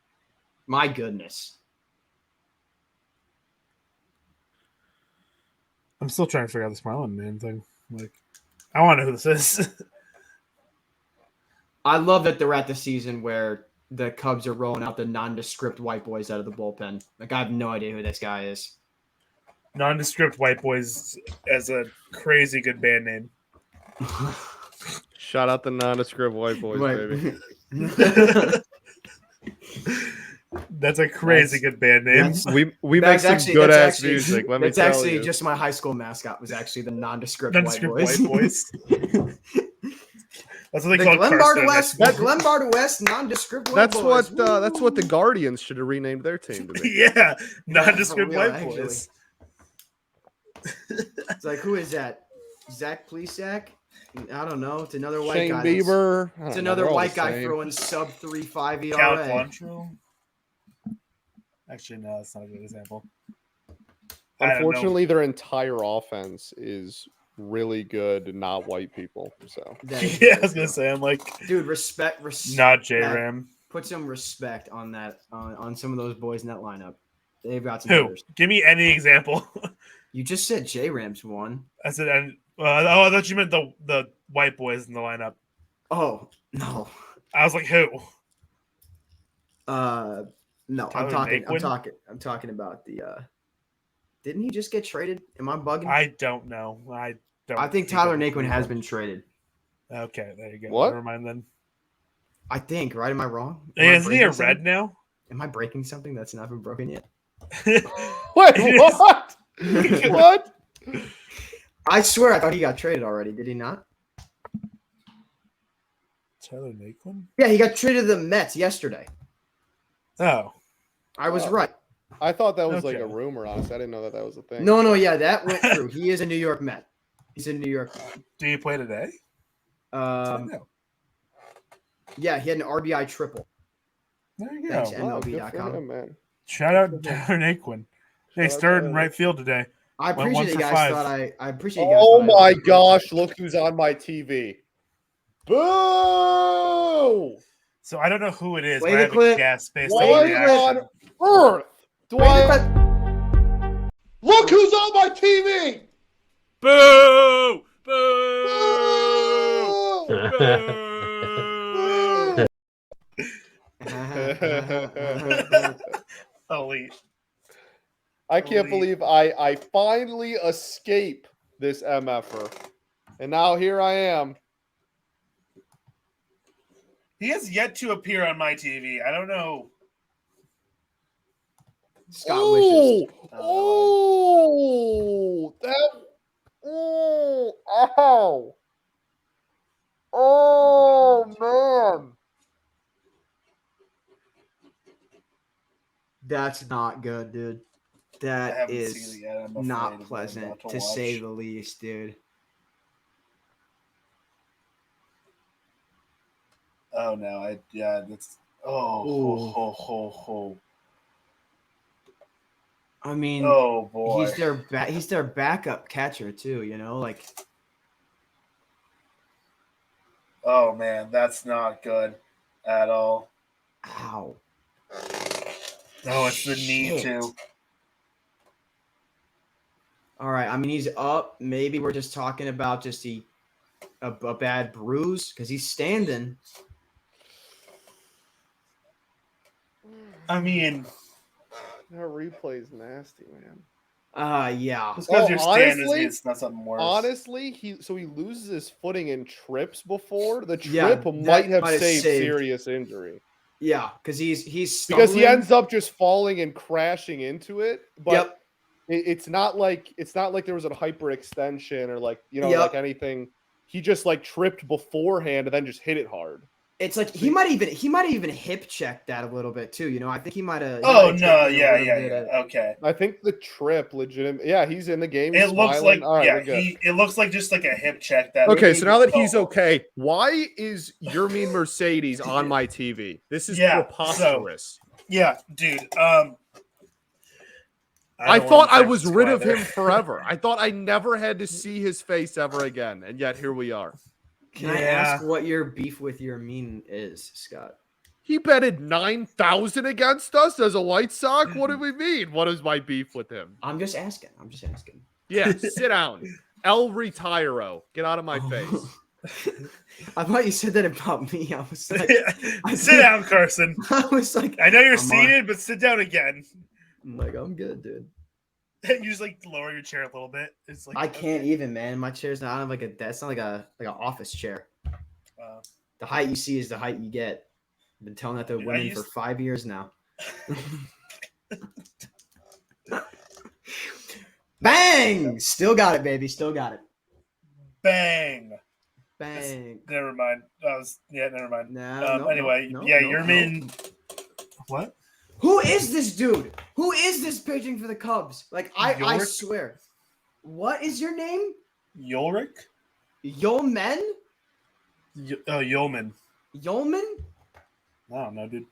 My goodness. I'm still trying to figure out this Marlin man thing. Like, I want to know who this is. I love that they're at the season where the Cubs are rolling out the nondescript white boys out of the bullpen. Like, I have no idea who this guy is. Nondescript White Boys as a crazy good band name. Shout out the nondescript white boys, baby. That's a crazy good band name. We make some good ass music. Let me that's tell actually you. just my high school mascot was actually the nondescript, Nondescript white boys. That's what they The call Glenbard West nondescript white That's boys. what the Guardians should have renamed their team to be. Yeah, nondescript real, White actually. Boys. It's like, who is that? Zach Plesac? I don't know. It's another white Shane guy. Bieber. It's another white guy throwing sub 3.5 Cal ERA. Quantrill. Actually, no, that's not a good example. I don't know. Unfortunately, their entire offense is really good, not white people. So Yeah, I was gonna say, I'm like, dude, respect. not J-Ram. Put some respect on that on some of those boys in that lineup. They've got some Who? hitters. Give me any example. You just said J Rams won. I said, I thought you meant the white boys in the lineup. Oh no, I was like, who? No, I'm Tyler talking. Naquin? I'm talking about the. Didn't he just get traded? Am I bugging? I don't know. I think Tyler Naquin has been traded. Okay, there you go. What? Never mind then. I think. Right? Am I wrong? Am I Isn't he a breaking red something? now? Am I breaking something that's not been broken yet? Wait, what? What? I swear, I thought he got traded already. Did he not? Tyler Naquin? Yeah, he got traded to the Mets yesterday. Oh. I was Oh. right. I thought that was like Okay. a rumor, honestly. I didn't know that was a thing. No, yeah, that went through. He is a New York Met. He's a New York. Do you play today? No. Yeah, he had an RBI triple. There you Thanks, go. Wow, good for MLB.com. him, man. Shout out Tyler Naquin. They Shout out started in Tyler right field today. I Went appreciate one you for guys five. thought I appreciate you guys. Oh thought I- my gosh, look who's on my TV. Boo! So I don't know who it is, Play but I the have clip. a guess based What on the Play the clip. reaction. on earth do Wait, I... but- Look who's on my TV! Boo! Boo! Elite. I can't Elite. believe I finally escape this MFer. And now here I am. He has yet to appear on my TV. I don't know. Scott wishes. Oh, man. That's not good, dude. I That haven't is seen it yet. I'm afraid not of what I'm pleasant, about to say watch. the least, dude. Oh no! That's oh. I mean, Oh boy. he's their backup catcher too. You know, like Oh man, that's not good at all. ow. No, it's the knee Shit. too. All right. I mean, he's up. Maybe we're just talking about just a bad bruise because he's standing. I mean, That replay's nasty, man. Yeah. just because Oh, you're standing, honestly- it's not something worse. Honestly, he loses his footing and trips before. The Yeah, trip that might have might have saved saved. serious injury. Yeah, because he's Because he stumbling. ends up just falling and crashing into it. But Yep. it's not like there was a hyperextension or like Yep. like anything. He just like tripped beforehand and then just hit it hard. It's like he might even hip check that a little bit too. You know, I think he might have. Oh no! Yeah. Okay. I think the trip legitimate. Yeah, he's in the game. It He's looks smiling. like All right, we're good. it looks like just like a hip check. That Okay, so now that he's Oh. okay, why is your mean Mercedes on my TV? This is Yeah, preposterous. Yeah, dude. I don't thought wanna I text was rid of either. him forever. I thought I never had to see his face ever again, and yet here we are. Can I ask what your beef with your mean is, Scott? He betted 9,000 against us as a White Sox. What do we mean? What is my beef with him? I'm just asking. Yeah, sit down. El Retiro. Get out of my face. I thought you said that about me. I was like, Sit down, Carson. I was like, I know you're I'm seated, but sit down again. I'm good, dude. You just like lower your chair a little bit. It's like I can't even, man. My chair's not. I don't have that's not like an office chair. The height you see is the height you get. I've been telling that to Dude, women for 5 years now. Bang! Still got it, baby. Still got it. Bang. Bang. Never mind. Never mind. No, Anyway, no, you're no. in. What? Who is this dude? Who is this pitching for the Cubs? Like I Ulrich? swear. What is your name? Ulrich? Yolmen? Yeoman. Yolman? I don't know, dude.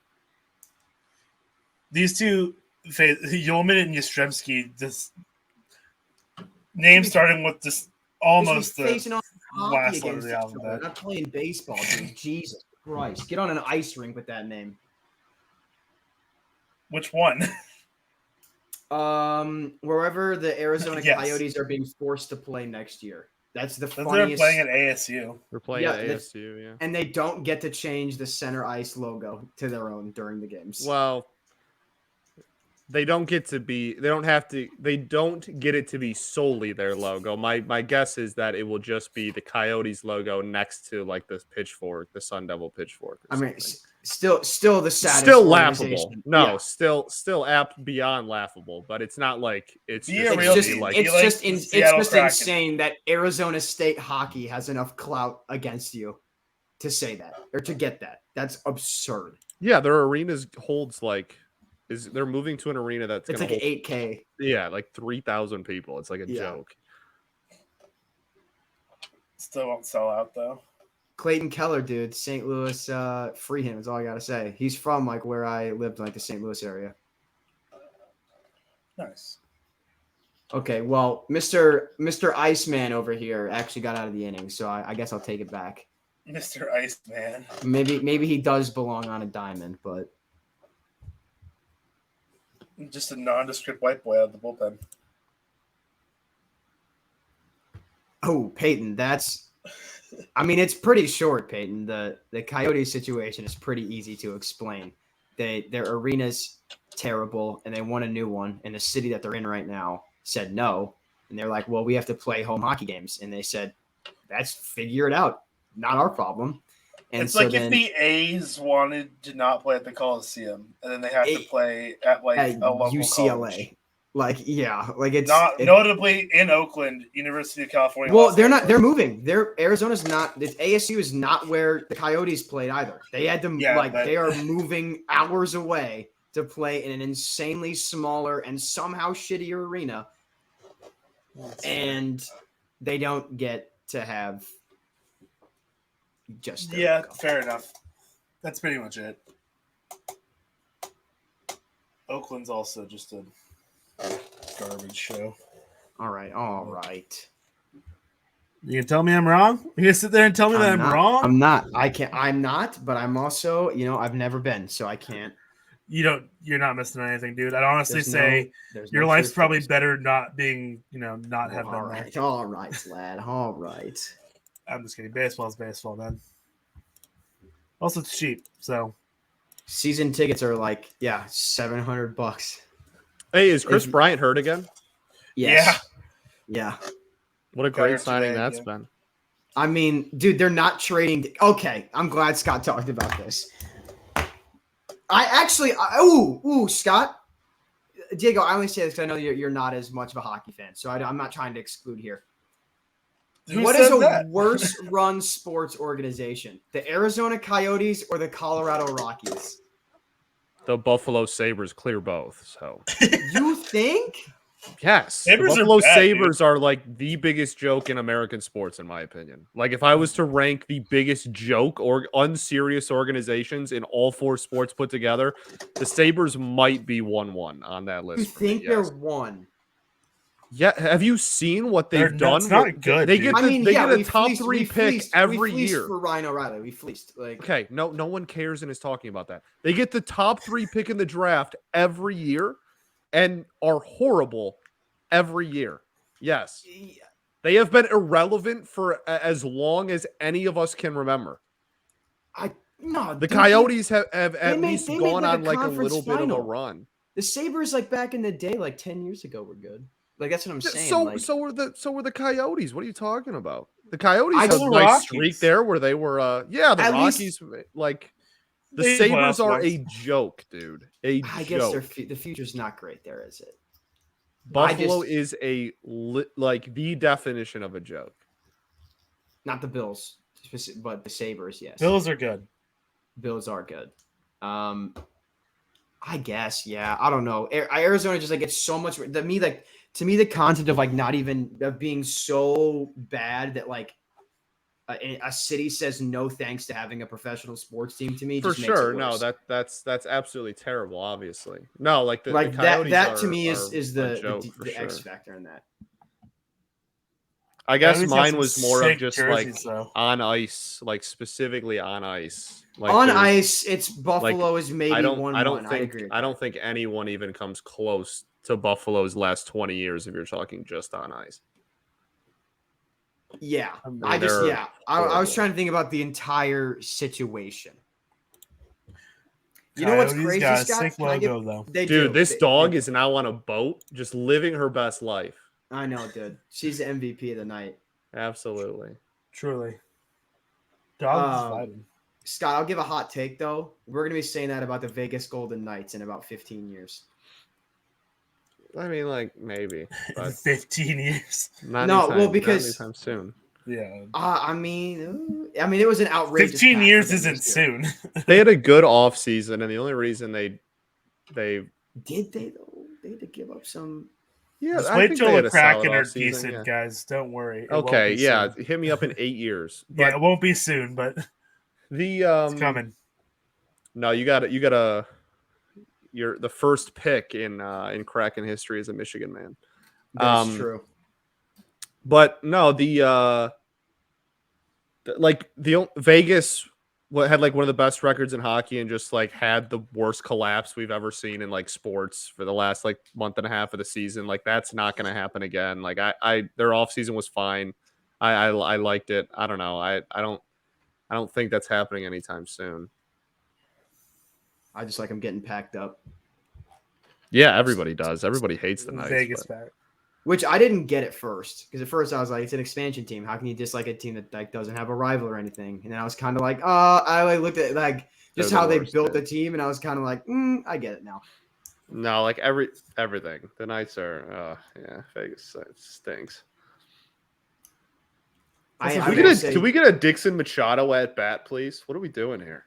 These two, Yeoman and Yastrzemski, this name starting with this almost This was facing the off last hockey letter of against the each alphabet. other, not playing baseball, dude. Jesus Christ. Get on an ice rink with that name. Which one? Wherever the Arizona Yes. Coyotes are being forced to play next year. That's the They're funniest. playing at ASU. We're playing Yeah, at that's- ASU, yeah. And they don't get to change the center ice logo to their own during the games. Well, they don't get to be. They don't have to. They don't get it to be solely their logo. My guess is that it will just be the Coyotes logo next to like this pitchfork, the Sun Devil pitchfork. Or I mean, something. still the saddest. Still laughable. organization. No, Yeah. still apt beyond laughable. But it's not like it's Be just, a gonna real be team. like You like it's the Seattle just Kraken. insane that Arizona State hockey has enough clout against you to say that or to get that. That's absurd. yeah, their arenas holds like they're moving to an arena that's It's gonna like an hold, 8K. yeah, like 3,000 people. It's like a Yeah. joke. Still won't sell out though. Clayton Keller, dude, St. Louis, free him is all I gotta say. He's from like where I lived, like the St. Louis area. Nice. Okay, well, Mr. Iceman over here actually got out of the inning, so I guess I'll take it back. Mr. Iceman. Maybe he does belong on a diamond, but Just a nondescript white boy out of the bullpen. oh, Peyton, I mean, it's pretty short, Peyton. The Coyotes situation is pretty easy to explain. Their arena's terrible, and they want a new one, and the city that they're in right now said no, and they're like, well, we have to play home hockey games, and they said, that's figure it out, not our problem. And It's so like then, if the A's wanted to not play at the Coliseum, and then they have to It- play at like at a local UCLA, college. like yeah, like it's Not it- notably in Oakland, University of California. well, Los they're not. They're Angeles. moving. Arizona's not. This ASU is not where the Coyotes played either. They had to Yeah, but- they are moving hours away to play in an insanely smaller and somehow shittier arena, and they don't get to have just their Yeah, logo. fair enough. That's pretty much it. Oakland's also just a garbage show. All right. You can tell me I'm wrong. You can sit there and tell me that I'm not, wrong. I'm not. I can't. I'm not. But I'm also. I've never been, so I can't. You're not missing anything, dude. I'd honestly There's say there's your no life's truth probably to this. better not being, not have All been there. right, all right, lad. All right. I'm just kidding. Baseball's baseball, man. Also, it's cheap, so Season tickets are like, $700. Hey, is Chris If- Bryant hurt again? Yes. Yeah. What a Got her great signing today, that's yeah. been. I mean, dude, they're not trading. Okay, I'm glad Scott talked about this. Scott. Diego, I only say this because I know you're not as much of a hockey fan, so I'm not trying to exclude here. Who What is said a that? worse run sports organization? The Arizona Coyotes or the Colorado Rockies? The Buffalo Sabres clear both. So You think? yes, Sabres the are Buffalo bad, Sabres are like the biggest joke in American sports, in my opinion. Like if I was to rank the biggest joke or unserious organizations in all four sports put together, the Sabres might be 1-1 on that list. You for me, think yes. they're one? Yeah, have you seen what they've They're- done? that's not with- good, They dude. get they get a we top fleeced- three we pick fleeced- every we fleeced year. for Ryan O'Reilly. We fleeced. Like, Okay, no one cares and is talking about that. They get the top 3 pick in the draft every year and are horrible every year. Yes. They have been irrelevant for as long as any of us can remember. no, The dude, Coyotes have at they made- least they made, gone like, a on like a conference little bit of a final. run. The Sabres, like back in the day, like 10 years ago, were good. Like that's what I'm saying. So like, so were the Coyotes. What are you talking about? The Coyotes I had a told nice Rockies. streak there where they were the At Rockies like the They Sabres lost are once. a joke, dude. A I guess joke. the future's not great there, is it? Buffalo just- is like the definition of a joke. Not the Bills, but the Sabres, yes. Bills are good. Bills are good. I guess, yeah. I don't know. Arizona just like gets so much. To me, the concept of like not even of being so bad that like a city says no thanks to having a professional sports team. To me, For just makes it sure. No, worse. that's absolutely terrible, obviously. No, like the like Coyotes that to are- me are is a the joke for the X sure. factor in that. I guess Coyotes have mine some was more of sick just jerseys, like though. on ice, like specifically on ice. Like On there's- ice, it's Buffalo is maybe I don't 1-1. I think agree. with I don't think anyone even comes close to Buffalo's last 20 years if you're talking just on ice. Yeah. mean, I they're was horrible. trying to think about the entire situation. You know what's Coyotes crazy, got a Scott? sick Can I get- logo, though. They Dude, do. this They dog do. is now on a boat, just living her best life. I know, dude. She's the MVP of the night. Absolutely. Truly. Dogs vibing. Scott, I'll give a hot take though. We're gonna be saying that about the Vegas Golden Knights in about 15 years. I mean, like maybe, but 15 years. not No, anytime, well, because- not anytime soon. Yeah. I mean, it was an outrageous. 15 pass years for them isn't this year. soon. They had a good off season, and the only reason they Did they though? They had to give up some. yeah, Just I wait think till they had the a solid Kraken are offseason, decent, yeah. guys. Don't worry. It won't Okay, be yeah, soon. hit me up in 8 years. But Yeah, it won't be soon, but the it's coming. No, you got you're the first pick in Kraken history as a Michigan man. That's true. But no, Vegas had like one of the best records in hockey and just like had the worst collapse we've ever seen in like sports for the last like month and a half of the season. Like that's not going to happen again. Like their off season was fine. I liked it. I don't know. I don't think that's happening anytime soon. I just like them getting packed up, Yeah, everybody does. Everybody hates the Knights. Vegas but- back. which I didn't get at first because at first I was like, it's an expansion team. How can you dislike a team that like doesn't have a rival or anything? And then I was kind of like, I like looked at like just They're the how they worst, built yeah. the team, and I was kind of like, I get it now. No, like everything. The Knights are, Vegas stinks. Can we get a Dixon Machado at bat, please? What are we doing here?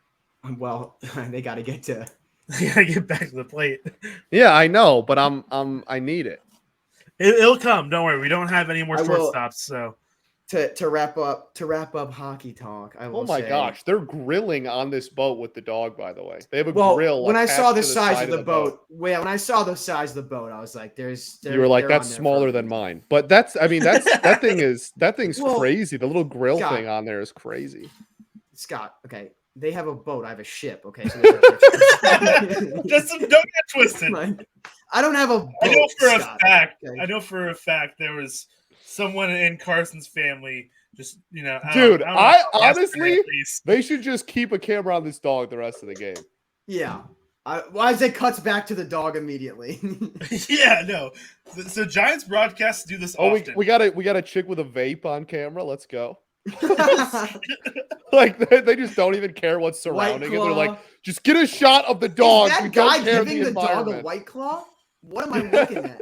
Well, they got to get to. You gotta get back to the plate. Yeah, I know, but I need it. It'll come. Don't worry. We don't have any more I will- shortstops, so To wrap up hockey talk. I will Oh my say, gosh, they're grilling on this boat with the dog. By the way, they have a Well, grill. when I saw attached the to size side of the boat, when I saw the size of the boat, I was like, you were like, that's smaller than mine. But that's that thing's Well, crazy. The little grill Scott. thing on there is crazy. Scott, okay, they have a boat. I have a ship. Okay, so just don't get twisted. like, I don't have a boat. I know for Scott. a fact. Okay. I know for a fact there was someone in Carson's family. Just Dude, I yesterday honestly, at least. they should just keep a camera on this dog the rest of the game. Yeah. Why is it cuts back to the dog immediately? Yeah, no. So Giants broadcasts do this Oh, often. we got a chick with a vape on camera. Let's go. Like they just don't even care what's surrounding it. They're like, just get a shot of the dog. Is We that don't guy care giving the dog a environment." White Claw? What am I looking at?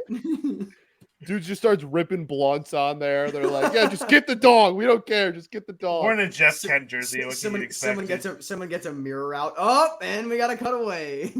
Dude just starts ripping blunts on there. They're like, yeah, just get the dog. We don't care. Just get the dog. Or in a Jeff Kent jersey. What someone expect? gets a mirror out. Oh, and we got to cut away.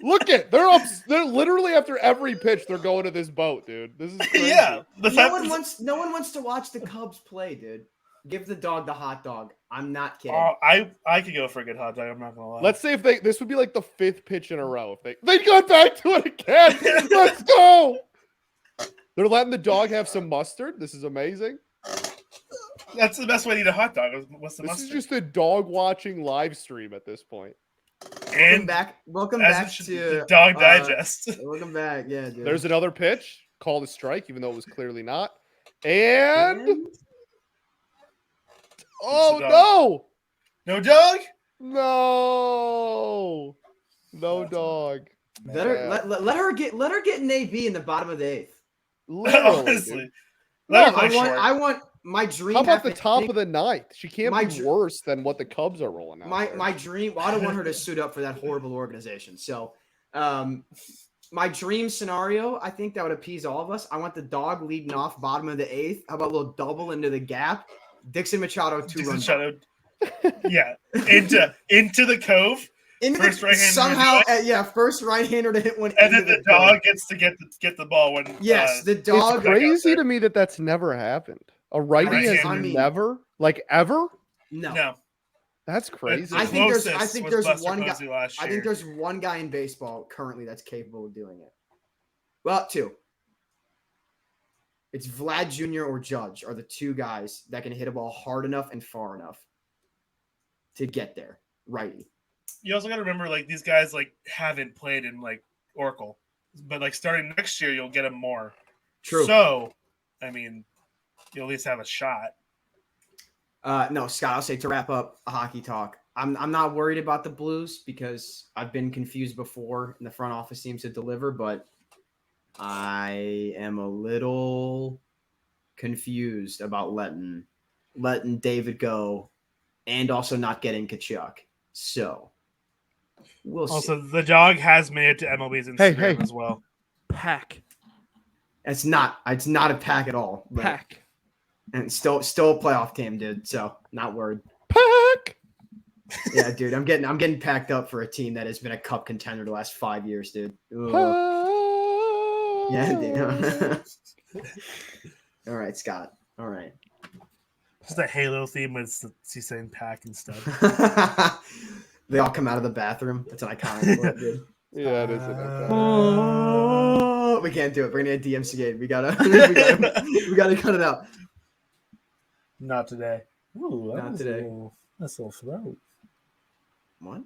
Look at they're literally after every pitch they're going to this boat, dude. This is crazy. Yeah. no one wants to watch the Cubs play, dude. Give the dog the hot dog. I'm not kidding. I could go for a good hot dog. I'm not gonna lie. Let's see if this would be like the 5th pitch in a row. If they got back to it again. Let's go. They're letting the dog have some mustard. This is amazing. That's the best way to eat a hot dog. What's the This mustard? is just a dog watching live stream at this point. Welcome as back it should- to the Dog Digest. Welcome back, yeah, dude. There's another pitch called a strike, even though it was clearly not. And oh dog. no, No dog? no, no dog. let her get an AB in the bottom of the 8th. Literally, Honestly. dude. Let her No, play short. I want my dream. How about half the to top think- of the 9th? She can't my be dr- worse than what the Cubs are rolling out. there. my dream? Well, I don't want her to suit up for that horrible organization. So, my dream scenario, I think that would appease all of us. I want the dog leading off bottom of the 8th. How about a little double into the gap? Dixon Machado 2 Dixon runs. Shadow. Yeah. Into the cove. Into First the, right-hander somehow, to first right-hander to hit one. And into then the goal. dog gets to get the ball when Yes, the dog. It's crazy to me that that's never happened. A righty Right-hander. has I mean- never, like ever. No. That's crazy. I think there's Buster one guy. Posey last I year. think there's one guy in baseball currently that's capable of doing it. Well, 2. It's Vlad Jr. or Judge are the 2 guys that can hit a ball hard enough and far enough to get there. Righty. You also got to remember, like, these guys like haven't played in like Oracle, but like starting next year, you'll get them more. True. So I mean, you at least have a shot. No, Scott, I'll say to wrap up a hockey talk. I'm not worried about the Blues because I've been confused before and the front office seems to deliver, but I am a little confused about letting David go and also not getting Kachuk. So we'll Also, see. the dog has made it to MLB's Instagram Hey. as well. Pack. It's not a pack at all. But, Pack. and still a playoff team, dude. So not worried. Pack. Yeah, dude. I'm getting packed up for a team that has been a cup contender the last 5 years, dude. Ugh. Yeah, dude. All right, Scott. All right. Just a Halo theme with he's saying pack instead. They all come out of the bathroom. That's an iconic clip, dude. Yeah, it is. Oh, we can't do it. We're gonna get DMCA'd. We gotta cut it out. Not today. Ooh, Not today. That's a little throat. What?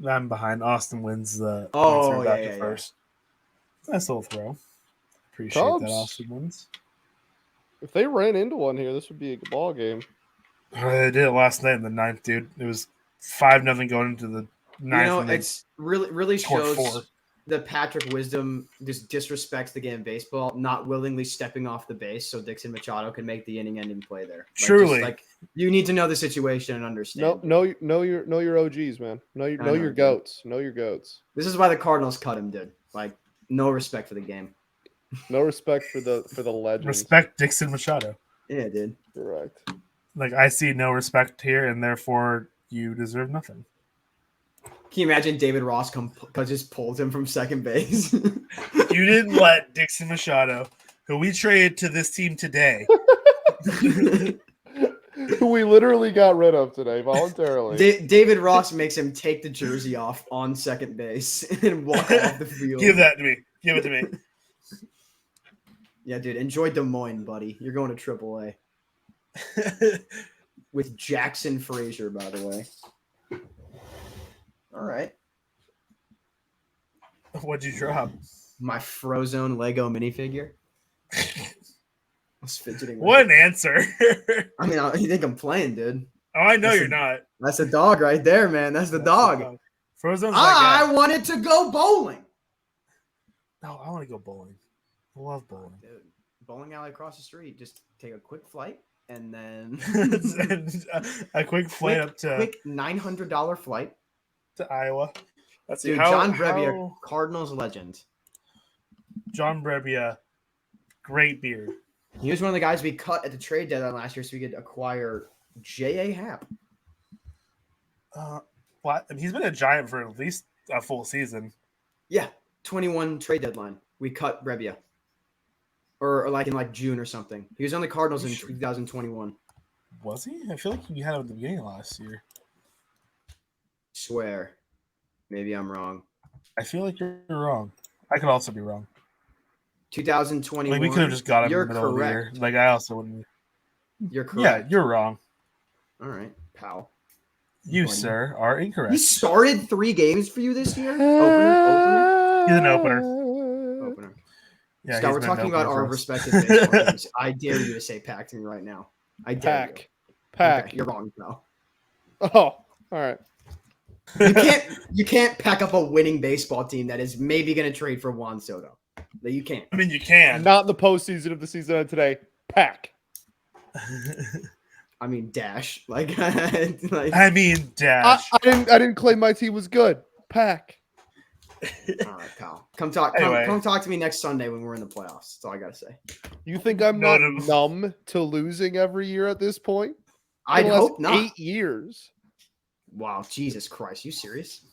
I'm behind. Austin wins the Oh, back yeah, to yeah, first. Nice little throw. Appreciate Cubs. that, Austin wins. If they ran into one here, this would be a ball game. They did it last night in the ninth, dude. It was 5-0 going into the ninth. You know, and they it's really scored shows 4. that Patrick Wisdom just disrespects the game of baseball, not willingly stepping off the base so Dixon Machado can make the inning-ending play there. Truly. You need to know the situation and understand. Know your OGs, man. Know your dude. goats. Know your goats. This is why the Cardinals cut him, dude. Like, no respect for the game. No respect for the legends. Respect Dixon Machado. Yeah, dude. Correct. Like, I see no respect here, and therefore you deserve nothing. Can you imagine David Ross just pulled him from second base? You didn't let Dixon Machado, who we traded to this team today, Who we literally got rid of today voluntarily. David Ross makes him take the jersey off on second base and walk off the field. Give that to me. Give it to me. Yeah, dude. Enjoy Des Moines, buddy. You're going to AAA. With Jackson Frazier, by the way. All right. What'd you drop? My Frozone Lego minifigure. I was fidgeting. with What it. an answer. I mean, you think I'm playing, dude. Oh, I know Listen, you're not. That's a dog right there, man. That's the dog. Frozone's I that guy. wanted to go bowling. No, I want to go bowling. I love bowling. Dude, bowling alley across the street. Just take a quick flight and then A quick flight up to quick $900 flight. Iowa. Let's see. Dude, John Brebbia, Cardinals legend. John Brebbia, great beard. He was one of the guys we cut at the trade deadline last year so we could acquire J.A. Happ. What? And he's been a Giant for at least a full season. Yeah, 21 trade deadline. We cut Brebbia. Or like in June or something. He was on the Cardinals in 2021. Was he? I feel like he had him at the beginning of last year. Swear. Maybe I'm wrong. I feel like you're wrong. I could also be wrong. 2021. Like we could have just got him You're in the middle correct. of the year. Like I also wouldn't. You're correct. Yeah, you're wrong. All right, pal. You, Buddy. sir, are incorrect. He started 3 games for you this year? Opener? He's an opener. Opener. Yeah, Scott, he's we're been talking an about opener our for us. respective baseball teams. I dare you to say pack to me right now. I dare you. Pack. Okay, you're wrong, pal. Oh, all right. You can't pack up a winning baseball team that is maybe going to trade for Juan Soto. That you can't. I mean, you can. Not the postseason of the season of today. Pack. I mean, dash. Like I mean, I Dash. didn't claim my team was good. Pack. all right, pal. Come talk to me next Sunday when we're in the playoffs. That's all I gotta say. You think I'm No, not numb to losing every year at this point? I For the last hope not. 8 years. Wow, Jesus Christ, you serious?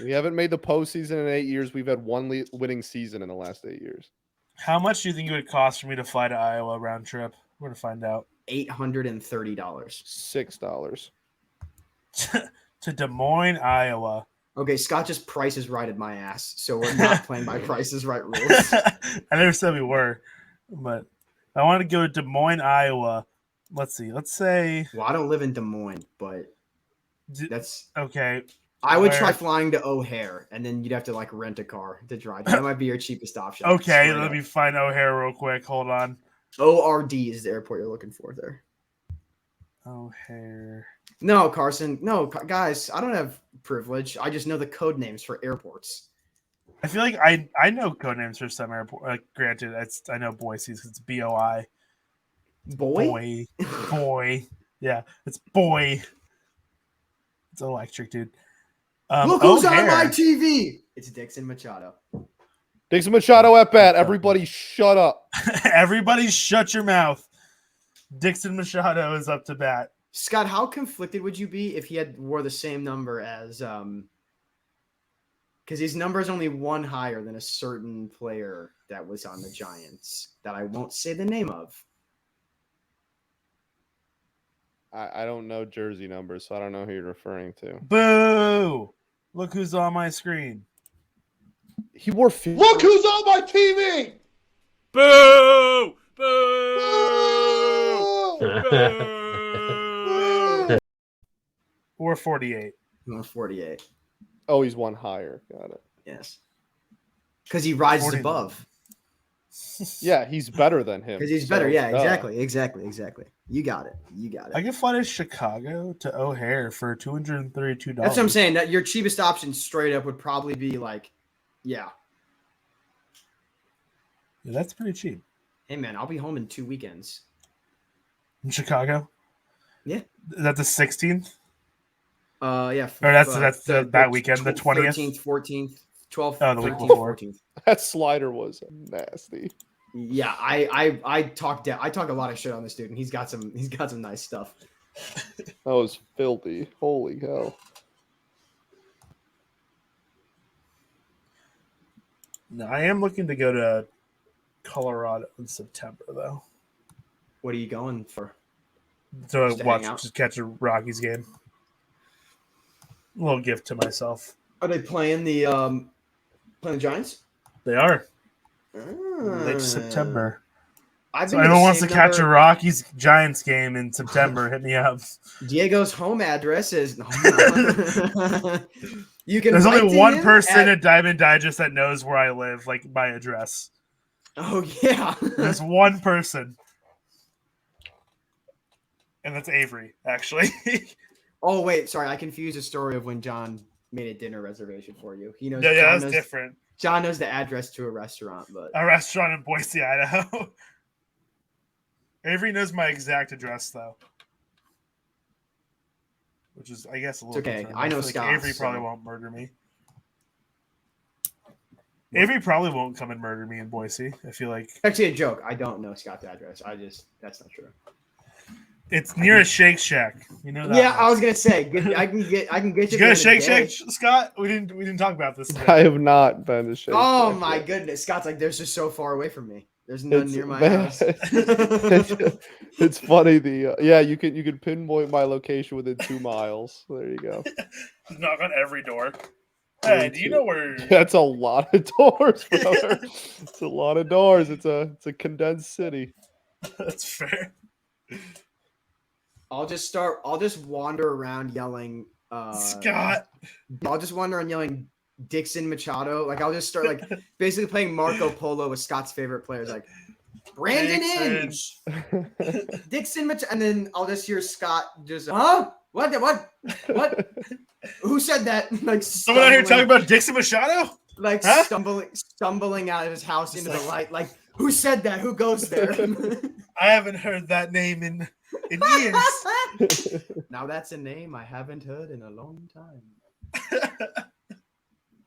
We haven't made the postseason in 8 years. We've had one winning season in the last 8 years. How much do you think it would cost for me to fly to Iowa round trip? We're gonna find out. $830. $6. To Des Moines, Iowa. Okay, Scott just prices righted my ass, so we're not playing by prices right rules. I never said we were, but I want to go to Des Moines, Iowa. Let's see. Let's say Well, I don't live in Des Moines, but that's okay. I would try O'Hare. flying to O'Hare, and then you'd have to like rent a car to drive. That might be your cheapest option. Okay, straight let up. me find O'Hare real quick. Hold on. ORD is the airport you're looking for there. O'Hare. No, Carson. No, guys, I don't have privilege. I just know the code names for airports. I feel like I know code names for some airport. Granted, I know Boise's because it's BOI. Boy? Boy. Yeah, it's boy. It's electric, dude. Look who's on O'Hare. my TV! It's Dixon Machado. Dixon Machado at bat. Everybody shut up. Everybody shut your mouth. Dixon Machado is up to bat. Scott, how conflicted would you be if he had wore the same number as because his number is only one higher than a certain player that was on the Giants that I won't say the name of. I don't know jersey numbers, so I don't know who you're referring to. Boo! Look who's on my screen. He wore. Look who's on my TV! Boo! Boo! Or 48. No, 48. Oh, he's one higher. Got it. Yes. Because he rises 49. above. Yeah, he's better than him. Because he's so, better. Yeah, duh. exactly. You got it. I can fly to Chicago to O'Hare for $232. That's what I'm saying. That your cheapest option straight up would probably be like, yeah. Yeah, that's pretty cheap. Hey man, I'll be home in 2 weekends. In Chicago? Yeah. Is that the 16th? Yeah. Or that's that weekend, the 20th? 13th, 14th, 12th. Oh, the week 13th, before. 14th. That slider was nasty. Yeah, I talked a lot of shit on this dude, and he's got some nice stuff. That was filthy. Holy hell. No, I am looking to go to Colorado in September, though. What are you going for? To Just to watch, hang out? just catch a Rockies game. A little gift to myself. Are they playing the Giants? They are. Ah. Late September. I've So been to anyone the wants to same catch a number- Rockies Giants game in September, hit me up. Diego's home address is. You can. There's write only to one him person at- at Diamond Digest that knows where I live, like my address. Oh yeah. There's one person. And that's Avery, actually. Oh wait, sorry, I confused the story of when John made a dinner reservation for you. He knows. yeah, John that's knows, different. John knows the address to a restaurant, but A restaurant in Boise, Idaho. Avery knows my exact address, though. Which is, I guess, a little okay. different. I know feel like Scott, Avery probably so- won't murder me. Avery probably won't come and murder me in Boise. I feel like actually a joke. I don't know Scott's address. That's not true. it's near a Shake Shack. You know that. Yeah, much. I was gonna say I can get You you. got a the Shake other day. Shack, Scott? We didn't talk about this today. I have not been to Shake Oh Shack my yet. goodness, Scott's like, there's just so far away from me. There's none near my man, house. it's funny. Yeah, you can pinpoint my location within 2 miles. There you go. Knock on every door. Hey, do you know where? That's a lot of doors, brother. It's a lot of doors. It's a condensed city. That's fair. I'll just wander around yelling. Scott. I'll just wander around yelling Dixon Machado. Like I'll just start like basically playing Marco Polo with Scott's favorite players, like Brandon Inge, Dixon Machado, and then I'll just hear Scott just, huh? What? Who said that? Like Someone out here talking about Dixon Machado? like Huh? stumbling out of his house into the light. Like who said that? Who goes there? I haven't heard that name in years. Now that's a name I haven't heard in a long time.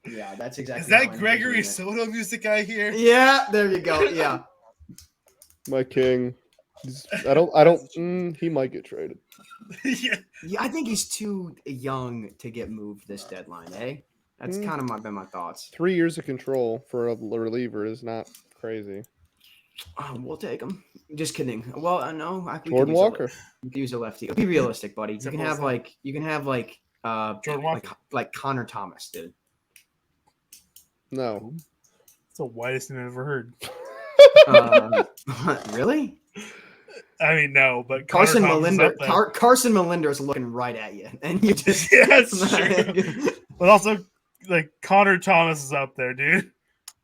Yeah, that's exactly. Is how that I'm Gregory envisioning Soto music I hear? it. Yeah, there you go. Yeah. My king. He might get traded. Yeah. Yeah, I think he's too young to get moved this deadline, eh? That's kind of been my thoughts. 3 years of control for a reliever is not crazy. We'll take him. Just kidding. Well, no, Jordan Walker. We could use a lefty. Be realistic, buddy. You Simple can as have like Jordan Walker. like Connor Thomas, dude. No. It's the whitest thing I've ever heard. Really? I mean, no, but Carson Connor Thomas is Melinder. up there. Carson Melinder is looking right at you, and you just Yeah, that's true. But also, like, Connor Thomas is up there, dude.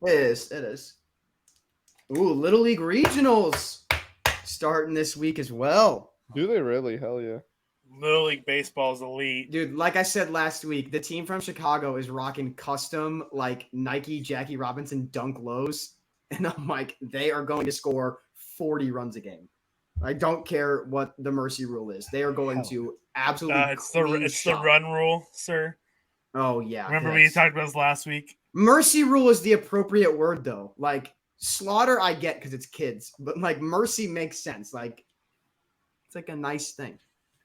It is. Ooh, Little League Regionals starting this week as well. Do they really? Hell yeah. Little League Baseball is elite. Dude, like I said last week, the team from Chicago is rocking custom, like, Nike Jackie Robinson dunk lows. And I'm like, they are going to score 40 runs a game. I don't care what the mercy rule is. They are going to absolutely It's the run rule, sir. Oh, yeah. Remember we talked about this last week? Mercy rule is the appropriate word, though. Like, slaughter, I get because it's kids. But, like, mercy makes sense. Like, it's like a nice thing.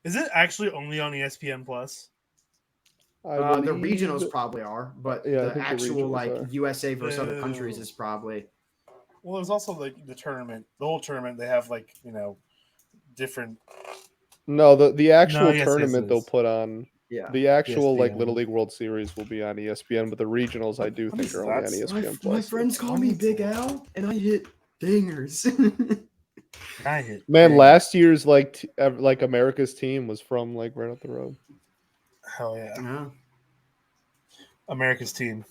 Is it actually only on ESPN Plus? The regionals probably are, but Yeah, I the think the actual regionals are. USA versus other countries is probably. Well, there's also the tournament. The whole tournament, they have different. No, the actual yes, tournament it they'll is. put on. Yeah. The actual ESPN. Little League World Series will be on ESPN, but the regionals I do What think is are only on that? ESPN My Plus. friends call me Big Al, and I hit dingers. I hit. Man, big. last year's like America's team was from like right up the road. Hell yeah, Yeah. America's team.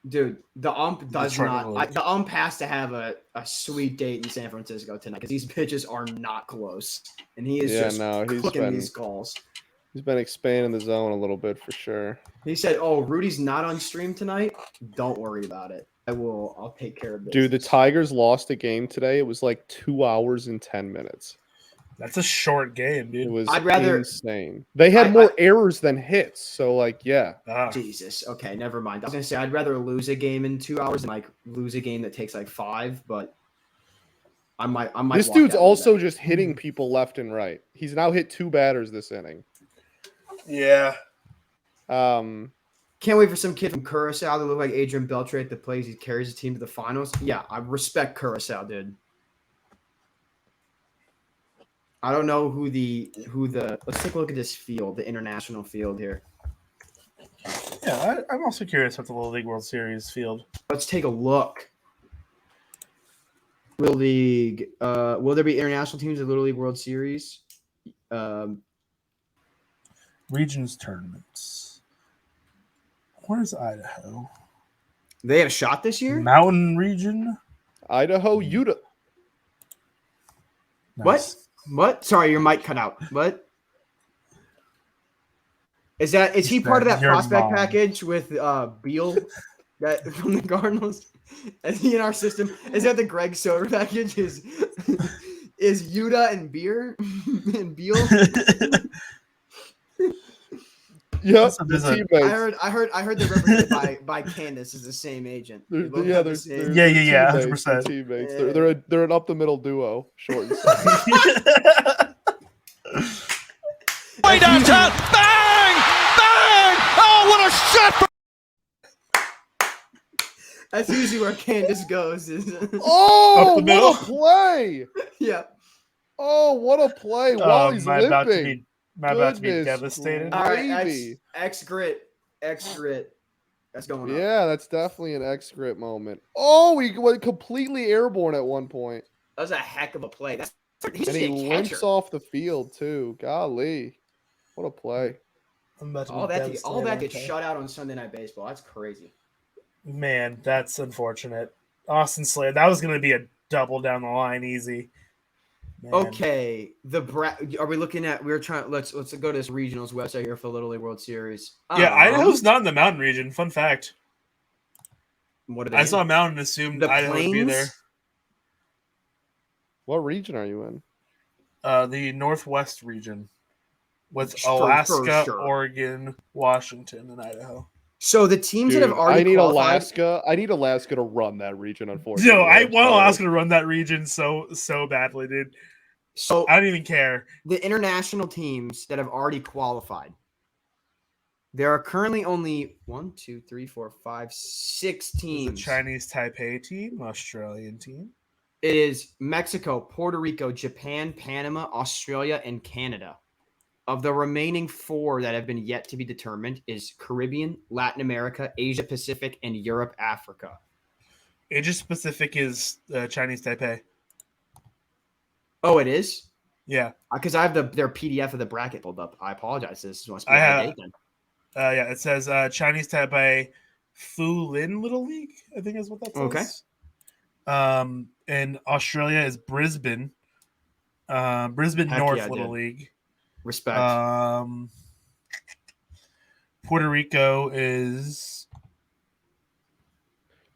Dude, the ump does Detroit not. League. The ump has to have a sweet date in San Francisco tonight because these pitches are not close, and he is just cooking these calls. He's been expanding the zone a little bit for sure. He said, "Oh, Rudy's not on stream tonight. Don't worry about it. I'll take care of this." Dude, the Tigers lost a game today. It was like 2 hours and 10 minutes. That's a short game, It dude. was I'd rather- insane. They had more errors than hits. So like, yeah. Jesus. Okay, never mind. I was gonna say I'd rather lose a game in 2 hours than like lose a game that takes like 5, but I might. This walk dude's out with also that. just hitting people left and right. He's now hit 2 batters this inning. Yeah. Can't wait for some kid from Curacao to look like Adrian Beltre at the plays. He carries his team to the finals. Yeah, I respect Curacao, dude. I don't know who the let's take a look at this field, the international field here. Yeah, I'm also curious about the Little League World Series field. Let's take a look. Little League, will there be international teams in Little League World Series? Regions tournaments. Where's Idaho? They have a shot this year? Mountain region. Idaho, Utah. What? What? Sorry, your mic cut out. What? Is he part of that Your prospect mom. package with Beal that from the Cardinals? Is he in our system? Is that the Greg Soder package? Is Yuta and Beer and Beal? Yep, So the there's a- teammates. I heard they're represented by Candace as the same agent. They both have the same- Yeah, 100%. They're teammates. Yeah. They're an up the middle duo, short and side. Way downtown. Bang! Bang! Oh, what a shot! That's usually where Candace goes. Is Oh, Up the middle. what a play! yeah. Oh, what a play! While he's am I about to limping. be about to be Goodness devastated? All right, Gravy. X grit. That's going up. Yeah, that's definitely an X grit moment. Oh, he went completely airborne at one point, That was a heck of a play. He's and he a limps catcher. off the field too. Golly, what a play! I'm about to be All that devastated, gets okay. shut out on Sunday Night Baseball. That's crazy. Man, that's unfortunate. Austin Slater, that was going to be a double down the line, easy. Man. Okay, are we looking at? We're trying. Let's go to this regionals website here for Little League World Series. Yeah, Idaho's not in the mountain region. Fun fact. What are they? I saw Mountain and assumed the Idaho would be Plains. there. What region are you in? The Northwest region with For Alaska, sure. Oregon, Washington, and Idaho. So the teams Dude, that have already I need qualified, Alaska. I need Alaska to run that region. Unfortunately, No, I I'm want sorry. Alaska to run that region so badly, dude. So I don't even care. the international teams that have already qualified. There are currently only 1, 2, 3, 4, 5, 6 There's a teams. Chinese Taipei team, Australian team. It is Mexico, Puerto Rico, Japan, Panama, Australia, and Canada. Of the remaining 4 that have been yet to be determined is Caribbean, Latin America, Asia Pacific, and Europe, Africa. Asia Pacific is Chinese Taipei. Oh, it is? Yeah. Because I have their PDF of the bracket pulled up. I apologize. This must be I a have- high date then. Yeah, it says Chinese Taipei Fu Lin Little League, I think is what that says. Okay. And Australia is Brisbane. Brisbane Heck North yeah, Little dude. League. Respect. Puerto Rico is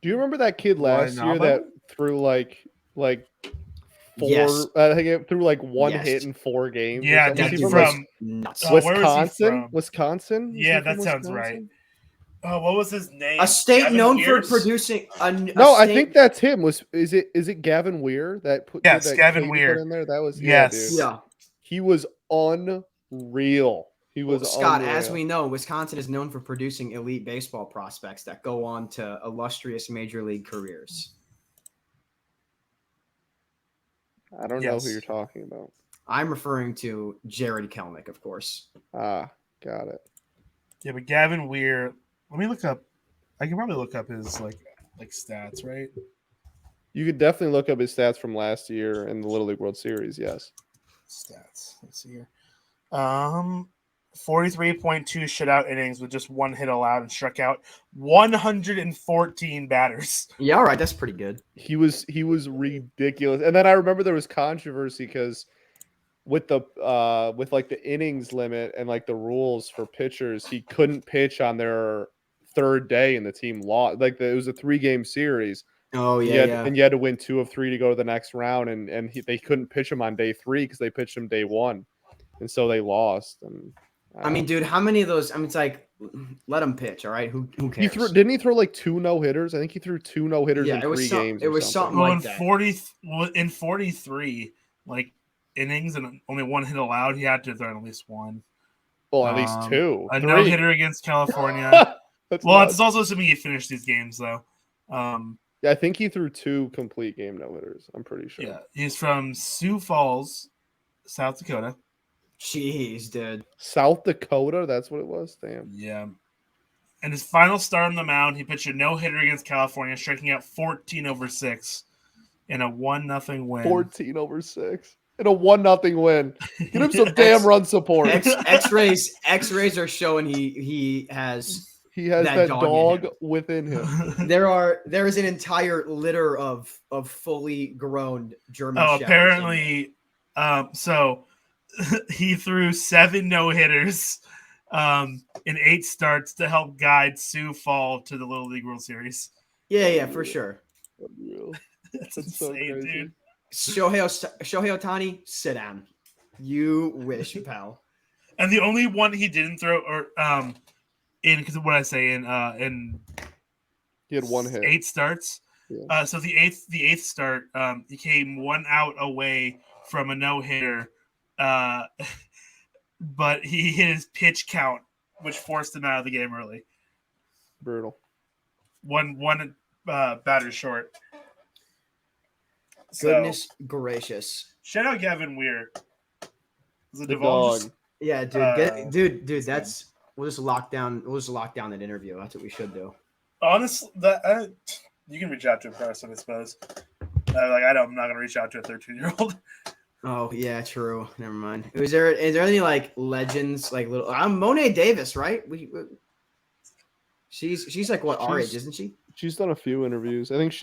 Do you remember that kid last year that threw like four? Yes. I think it threw like one Yes. hit in 4 games. or Yeah, something. That Was dude he was from nuts. where was he Wisconsin? from? Wisconsin? Was Yeah, he from that sounds right. Wisconsin? Oh, what was his name? A state Gavin known Weers? for producing. No, I think that's him. Is it Gavin Weir that put Yes, that Gavin Katie Weir. put in there? That was Yes. yeah, dude. Yeah. He was unreal. He was Well, Scott, unreal. as we know, Wisconsin is known for producing elite baseball prospects that go on to illustrious major league careers. I don't know who Yes. you're talking about. I'm referring to Jared Kelnick, of course. Ah, got it. Yeah, but Gavin Weir. Let me look up. I can probably look up his like stats, right? You could definitely look up his stats from last year in the Little League World Series. Yes. Stats. Let's see here. 43.2 shutout innings with just one hit allowed and struck out 114 batters. Yeah, all right, that's pretty good. He was ridiculous. And then I remember there was controversy because with the like the innings limit and like the rules for pitchers, he couldn't pitch on their third day and the team lost. Like it was a 3-game series. Oh yeah, And you had to win 2 of 3 to go to the next round, and they couldn't pitch him on day 3 because they pitched him day 1, and so they lost. And I mean, dude, how many of those? I mean, it's like, let him pitch, all right? Who he cares? didn't he throw like 2 no-hitters? I think he threw 2 no-hitters Yeah, in it was 3 some- games. it or was something Well, like in 43 like innings and only one hit allowed, he had to throw at least one. Well, at least 2. A 3. no hitter against California. That's Well, nuts. it's also assuming he finished these games though. Yeah, I think he threw 2 complete game no-hitters. I'm pretty sure. Yeah, he's from Sioux Falls, South Dakota. Jeez, dude. South Dakota, that's what it was. Damn. Yeah. And his final start on the mound, he pitched a no-hitter against California, striking out 14 over 6 in a 1-0 win. 14 over 6 in a 1-0 win. Get him some damn run support. X-rays are showing he has. He has that that dog in dog within him. There is an entire litter of fully grown German Oh, shepherds. apparently, so he threw 7 no-hitters in 8 starts to help guide Sioux Fall to the Little League World Series. Yeah, for sure. Unreal. That's That's so insane, crazy. dude. Shohei Ohtani, sit down. You wish, pal. And the only one he didn't throw, or in because what I say in He had 1 hit. 8 starts. Yeah. So the eighth start, he came 1 out away from a no hitter, but he hit his pitch count, which forced him out of the game early. Brutal. One batter short. Goodness gracious. Shout out Gavin Weir. Is it The divulge? dog. Yeah, dude, dude. We'll just lock down that interview. That's what we should do. Honestly, that you can reach out to a person, I suppose. I'm not gonna reach out to a 13-year-old. Oh yeah, true. Never mind. Is there any like legends like little? I'm Monet Davis, right? She's like what our age, isn't she? She's done a few interviews. I think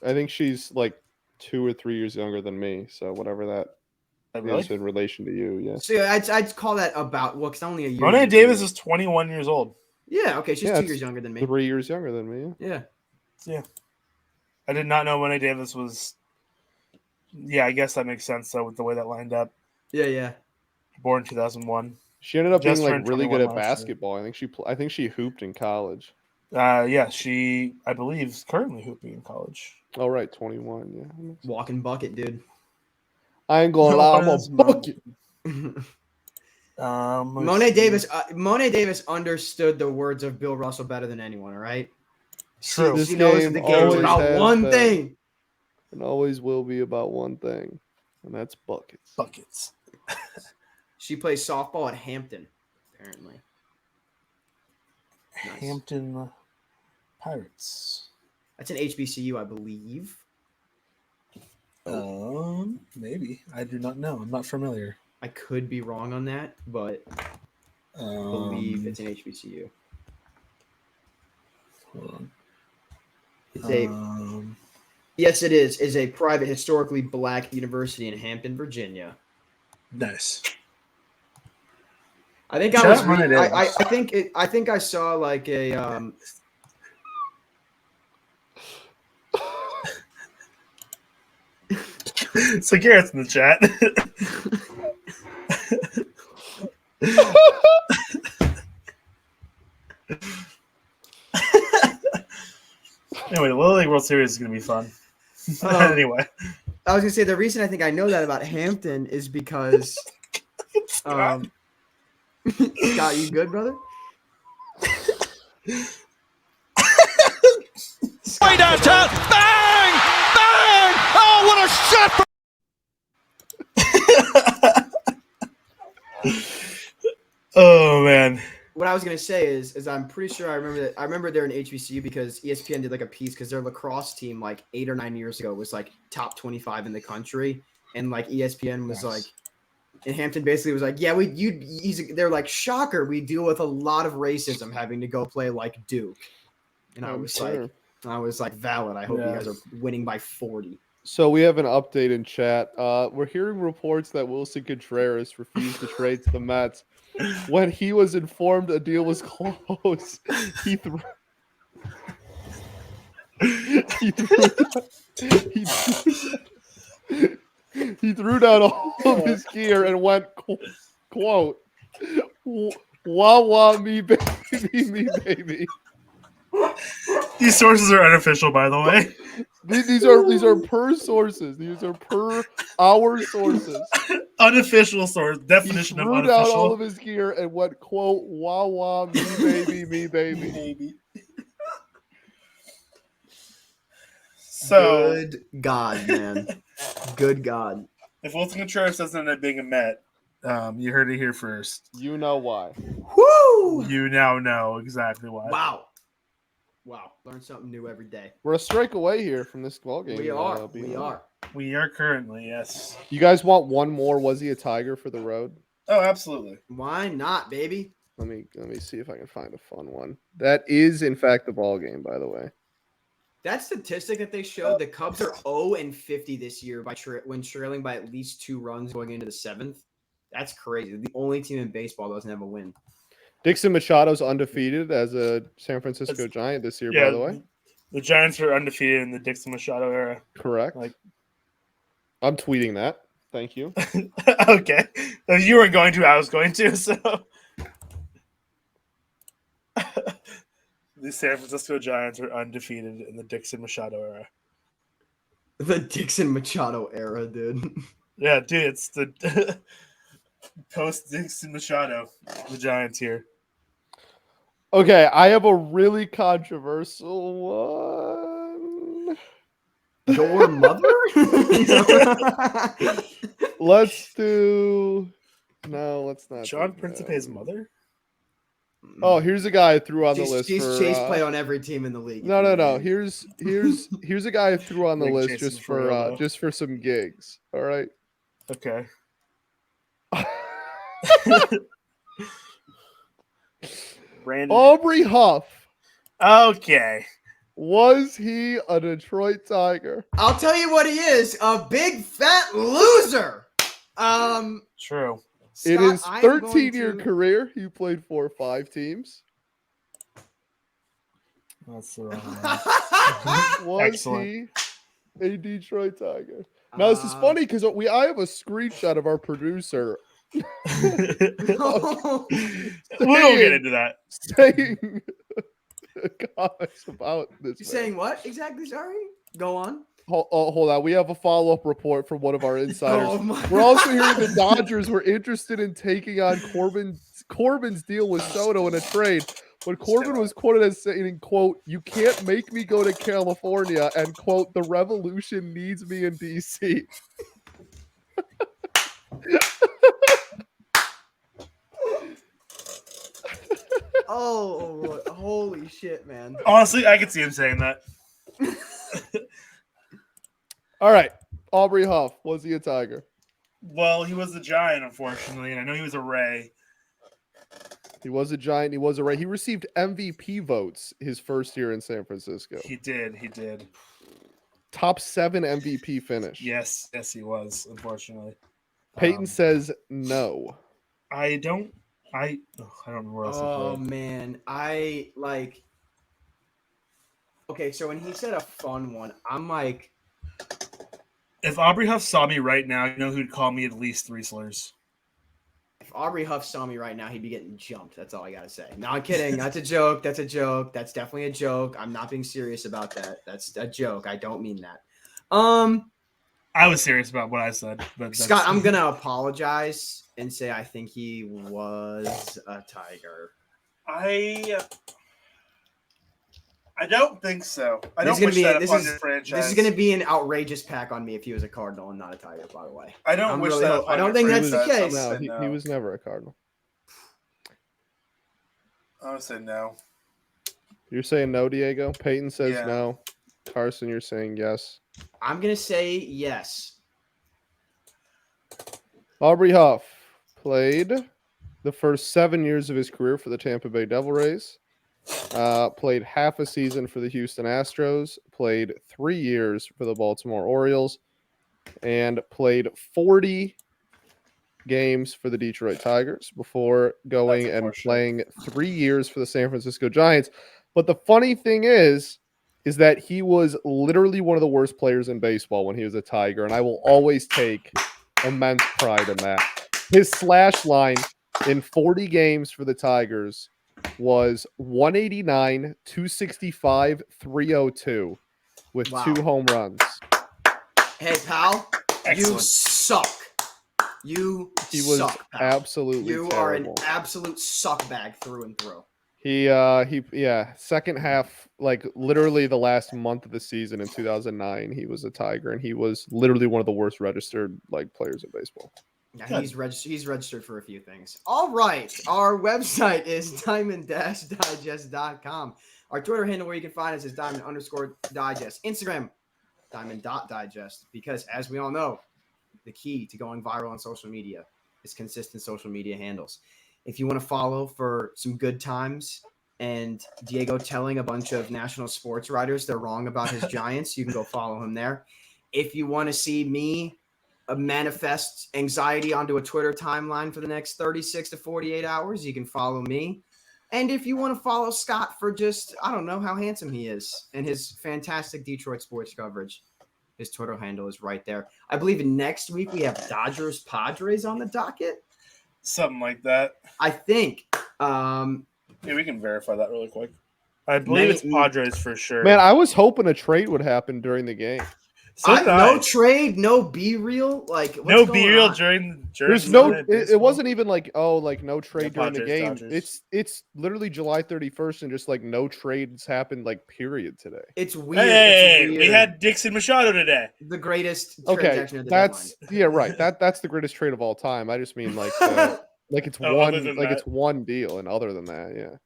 I think she's like 2 or 3 years younger than me. So whatever that is in relation to you, yes. So I'd call that about because only a year. Monet Davis is 21 years old. Yeah, okay, she's 2 it's years younger than me. 3 years younger than me. Yeah. I did not know Monet Davis was. Yeah, I guess that makes sense though with the way that lined up. Yeah. Born 2001. She ended up being Just like turned really good at 21 last year. basketball. I think she hooped in college. Yeah, she I believe is currently hooping in college. Oh right, 21. Yeah. Walking bucket, dude. I ain't gonna lie, I'm What is a bucket. Monet Davis understood the words of Bill Russell better than anyone. All right. True. This She knows game the game's always about has one been. thing. And always will be about one thing, and that's buckets. Buckets. She plays softball at Hampton, apparently. Nice. Hampton Pirates. That's an HBCU, I believe. Maybe. I do not know. I'm not familiar. I could be wrong on that, but I believe it's an HBCU. Hold on. It's a yes, it is. Is a private, historically black university in Hampton, Virginia. Nice. I think I was. I think I saw like a. So Garrett's in the chat. Anyway, the Little League World Series is going to be fun. Anyway. I was going to say the reason I think I know that about Hampton is because Scott, you good, brother? Way downtown. Bang! Bang! Oh, what a shot! Oh, man. What I was gonna say is I'm pretty sure I remember they're in HBCU because ESPN did like a piece because their lacrosse team like 8 or 9 years ago was like top 25 in the country, and like ESPN was like, and Hampton basically was like, yeah, they're like, shocker, we deal with a lot of racism having to go play like Duke, and I was like, valid. I hope you guys are winning by 40. So we have an update in chat. We're hearing reports that Wilson Contreras refused to trade to the Mets. When he was informed a deal was close, he threw down all of his gear and went, quote, wah wah me baby, me baby. These sources are unofficial, by the way. These are per sources. These are per our sources. Unofficial source. Definition of unofficial. He threw down all of his gear and went, quote, wah wah me baby, me baby. So good God, man. Good God. If Wilson Contreras doesn't end up being a Met, you heard it here first. You know why. Woo! You now know exactly why. Wow. Learn something new every day. We're a strike away here from this ball game. We are. We are currently, yes. You guys want one more? Was he a Tiger for the road? Oh, absolutely. Why not, baby? Let me see if I can find a fun one. That is, in fact, the ball game, by the way. That statistic that they showed, the Cubs are 0-50 this year when trailing by at least 2 runs going into the 7th. That's crazy. The only team in baseball doesn't have a win. Dixon Machado's undefeated as a San Francisco Giant this year, by the way. The Giants are undefeated in the Dixon Machado era. Correct. I'm tweeting that. Thank you. Okay. If you weren't going to, I was going to, so. The San Francisco Giants are undefeated in the Dixon Machado era. The Dixon Machado era, dude. Yeah, dude, it's the post Dixon Machado. The Giants here. Okay, I have a really controversial one. Your mother? Let's do. No, let's not. John Principe's mother? Oh, here's a guy I threw on the list. Chase played on every team in the league. No. Here's a guy I threw on the list just for some gigs. All right. Okay. Brandon Aubrey Huff. Okay. Was he a Detroit Tiger? I'll tell you what he is, a big fat loser. True. Scott, in his 13-year career, he played for 5 teams. That's the wrong one. Was he a Detroit Tiger? Now, this is funny because I have a screenshot of our producer. We'll get into that. Saying comments about this. You're saying what exactly? Sorry? Go on. Hold on. We have a follow-up report from one of our insiders. Oh We're also hearing the Dodgers were interested in taking on Corbin's deal with Soto in a trade. But Corbin was quoted as saying, quote, "You can't make me go to California," and, quote, "The revolution needs me in D.C." Oh, holy shit, man. Honestly, I could see him saying that. All right. Aubrey Huff, was he a Tiger? Well, he was a Giant, unfortunately, and I know he was a Ray. He was a Giant. He was a Ray. He received MVP votes his first year in San Francisco. He did. Top 7 MVP finish. Yes, he was, unfortunately. Peyton says no. I don't remember what else he Oh played. man, Okay, so when he said a fun one, I'm like, If Aubrey Huff saw me right now, you know who'd call me at least 3 slurs. if Aubrey Huff saw me right now, he'd be getting jumped. That's all I gotta say. No, I'm kidding. That's a joke. That's definitely a joke. I'm not being serious about that. That's a joke. I don't mean that. I was serious about what I said, but Scott, I'm gonna apologize and say I think he was a Tiger. I don't think so. I This don't is wish gonna that be upon your franchise. this is gonna be an outrageous pack on me if he was a Cardinal and not a Tiger. By the way, I don't I'm wish really that hope- upon I don't your think that's the franchise. case. I'm No, gonna say he was never a Cardinal. I'm gonna say no. You're saying no, Diego? Peyton says Yeah. no. Carson, you're saying yes. I'm gonna say yes. Aubrey Huff played the first 7 years of his career for the Tampa Bay Devil Rays. Played half a season for the Houston Astros. Played 3 years for the Baltimore Orioles. And played 40 games for the Detroit Tigers before going That's and unfortunate. playing 3 years for the San Francisco Giants. But the funny thing is that he was literally one of the worst players in baseball when he was a Tiger, and I will always take immense pride in that. His slash line in 40 games for the Tigers was 189, 265, 302 with Wow. 2 home runs. Hey, pal, you Excellent. suck. You He was suck, pal. absolutely You are an terrible. absolute suck bag through and through. He second half, like literally the last month of the season in 2009, he was a Tiger, and he was literally one of the worst registered like players in baseball. Yeah, Good. he's registered for a few things. All right. Our website is diamond-digest.com. Our Twitter handle where you can find us is diamond_digest. Instagram, diamond.digest. Because as we all know, the key to going viral on social media is consistent social media handles. If you want to follow for some good times and Diego telling a bunch of national sports writers they're wrong about his Giants, you can go follow him there. If you want to see me manifest anxiety onto a Twitter timeline for the next 36 to 48 hours, you can follow me. And if you want to follow Scott for just, I don't know how handsome he is and his fantastic Detroit sports coverage, his Twitter handle is right there. I believe next week we have Dodgers Padres on the docket. Something like that. I think. Yeah, we can verify that really quick. I believe it's Padres for sure. Man, I was hoping a trade would happen during the game. So did no I. trade, no be real. Like what's No going be real on? during There's the no. night of It baseball. wasn't even like no trade Yeah, during the Padres, game. Dodgers. It's literally July 31st, and just like no trades happened like period today. It's weird. Hey, It's we weird. had Dixon Machado today. the greatest Okay, transaction of the that's deadline. yeah, right. That's the greatest trade of all time. I just mean like like it's Oh, one other than like that. it's one deal, and other than that, yeah.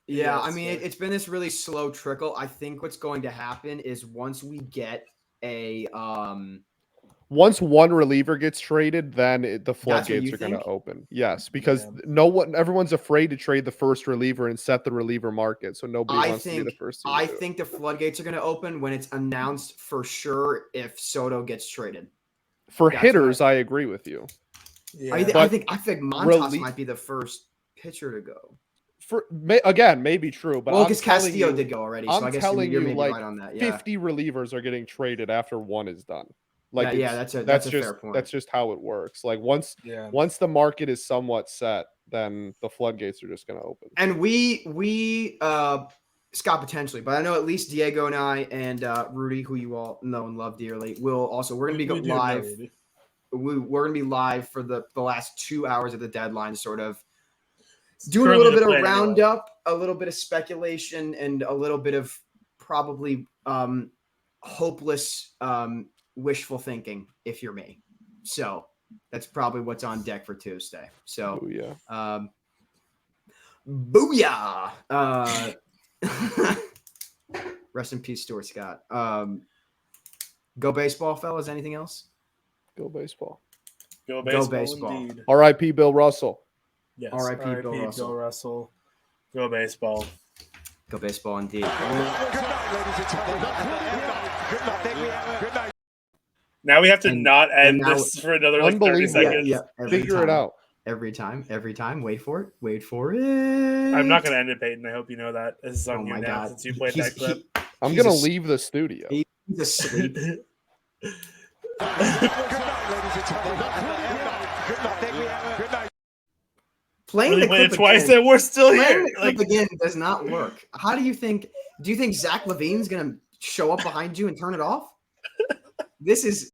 Yeah, I that's mean, fair. it's been this really slow trickle. I think what's going to happen is once we get a Once one reliever gets traded, then the what floodgates you are going to think? open. Yes, because Yeah. everyone's afraid to trade the first reliever and set the reliever market, so nobody I wants to be the think first team. I to do it. think the floodgates are going to open when it's announced for sure if Soto gets traded. For that's hitters, what I agree with you. Yeah. I But think Montas relie- might be the first pitcher to go. Again, maybe true, but Well, I'm because telling Castillo you, did go already, so I'm I guess telling you're you, maybe like, right on that. Yeah, 50 relievers are getting traded after one is done. Like yeah, it's- that's a just fair point. that's just how it works. Like once Yeah. the market is somewhat set, then the floodgates are just going to open. And we Scott potentially, but I know at least Diego and I and Rudy, who you all know and love dearly, will also we're gonna be We do know, live. Rudy. We're gonna be live for the last 2 hours of the deadline, sort of doing a Currently little the bit of plan anyway. roundup, a little bit of speculation, and a little bit of probably hopeless wishful thinking, if you're me. So that's probably what's on deck for Tuesday. So Oh yeah. booyah! Rest in peace, Stuart Scott. Go baseball, fellas. Anything else? Go baseball. Go Go baseball, baseball. indeed. R.I.P. Bill Russell. Yes. R.I.P. Bill Russell. Bill Russell. Go baseball. Go baseball indeed. Now we have to And- not end and now- this for another like 30 Unbelievable. seconds. Every Figure time. it out. Every time. Wait for it. Wait for it. I'm not going to end it, Peyton. I hope you know that. This is on Oh you my now God. since you played He's- that clip. I'm He's gonna a- leave the studio. He's asleep. Playing Really the played clip it twice again, and we're still playing here. the clip Like, again does not work. How do you think? Do you think Zach LaVine's gonna show up behind you and turn it off? This is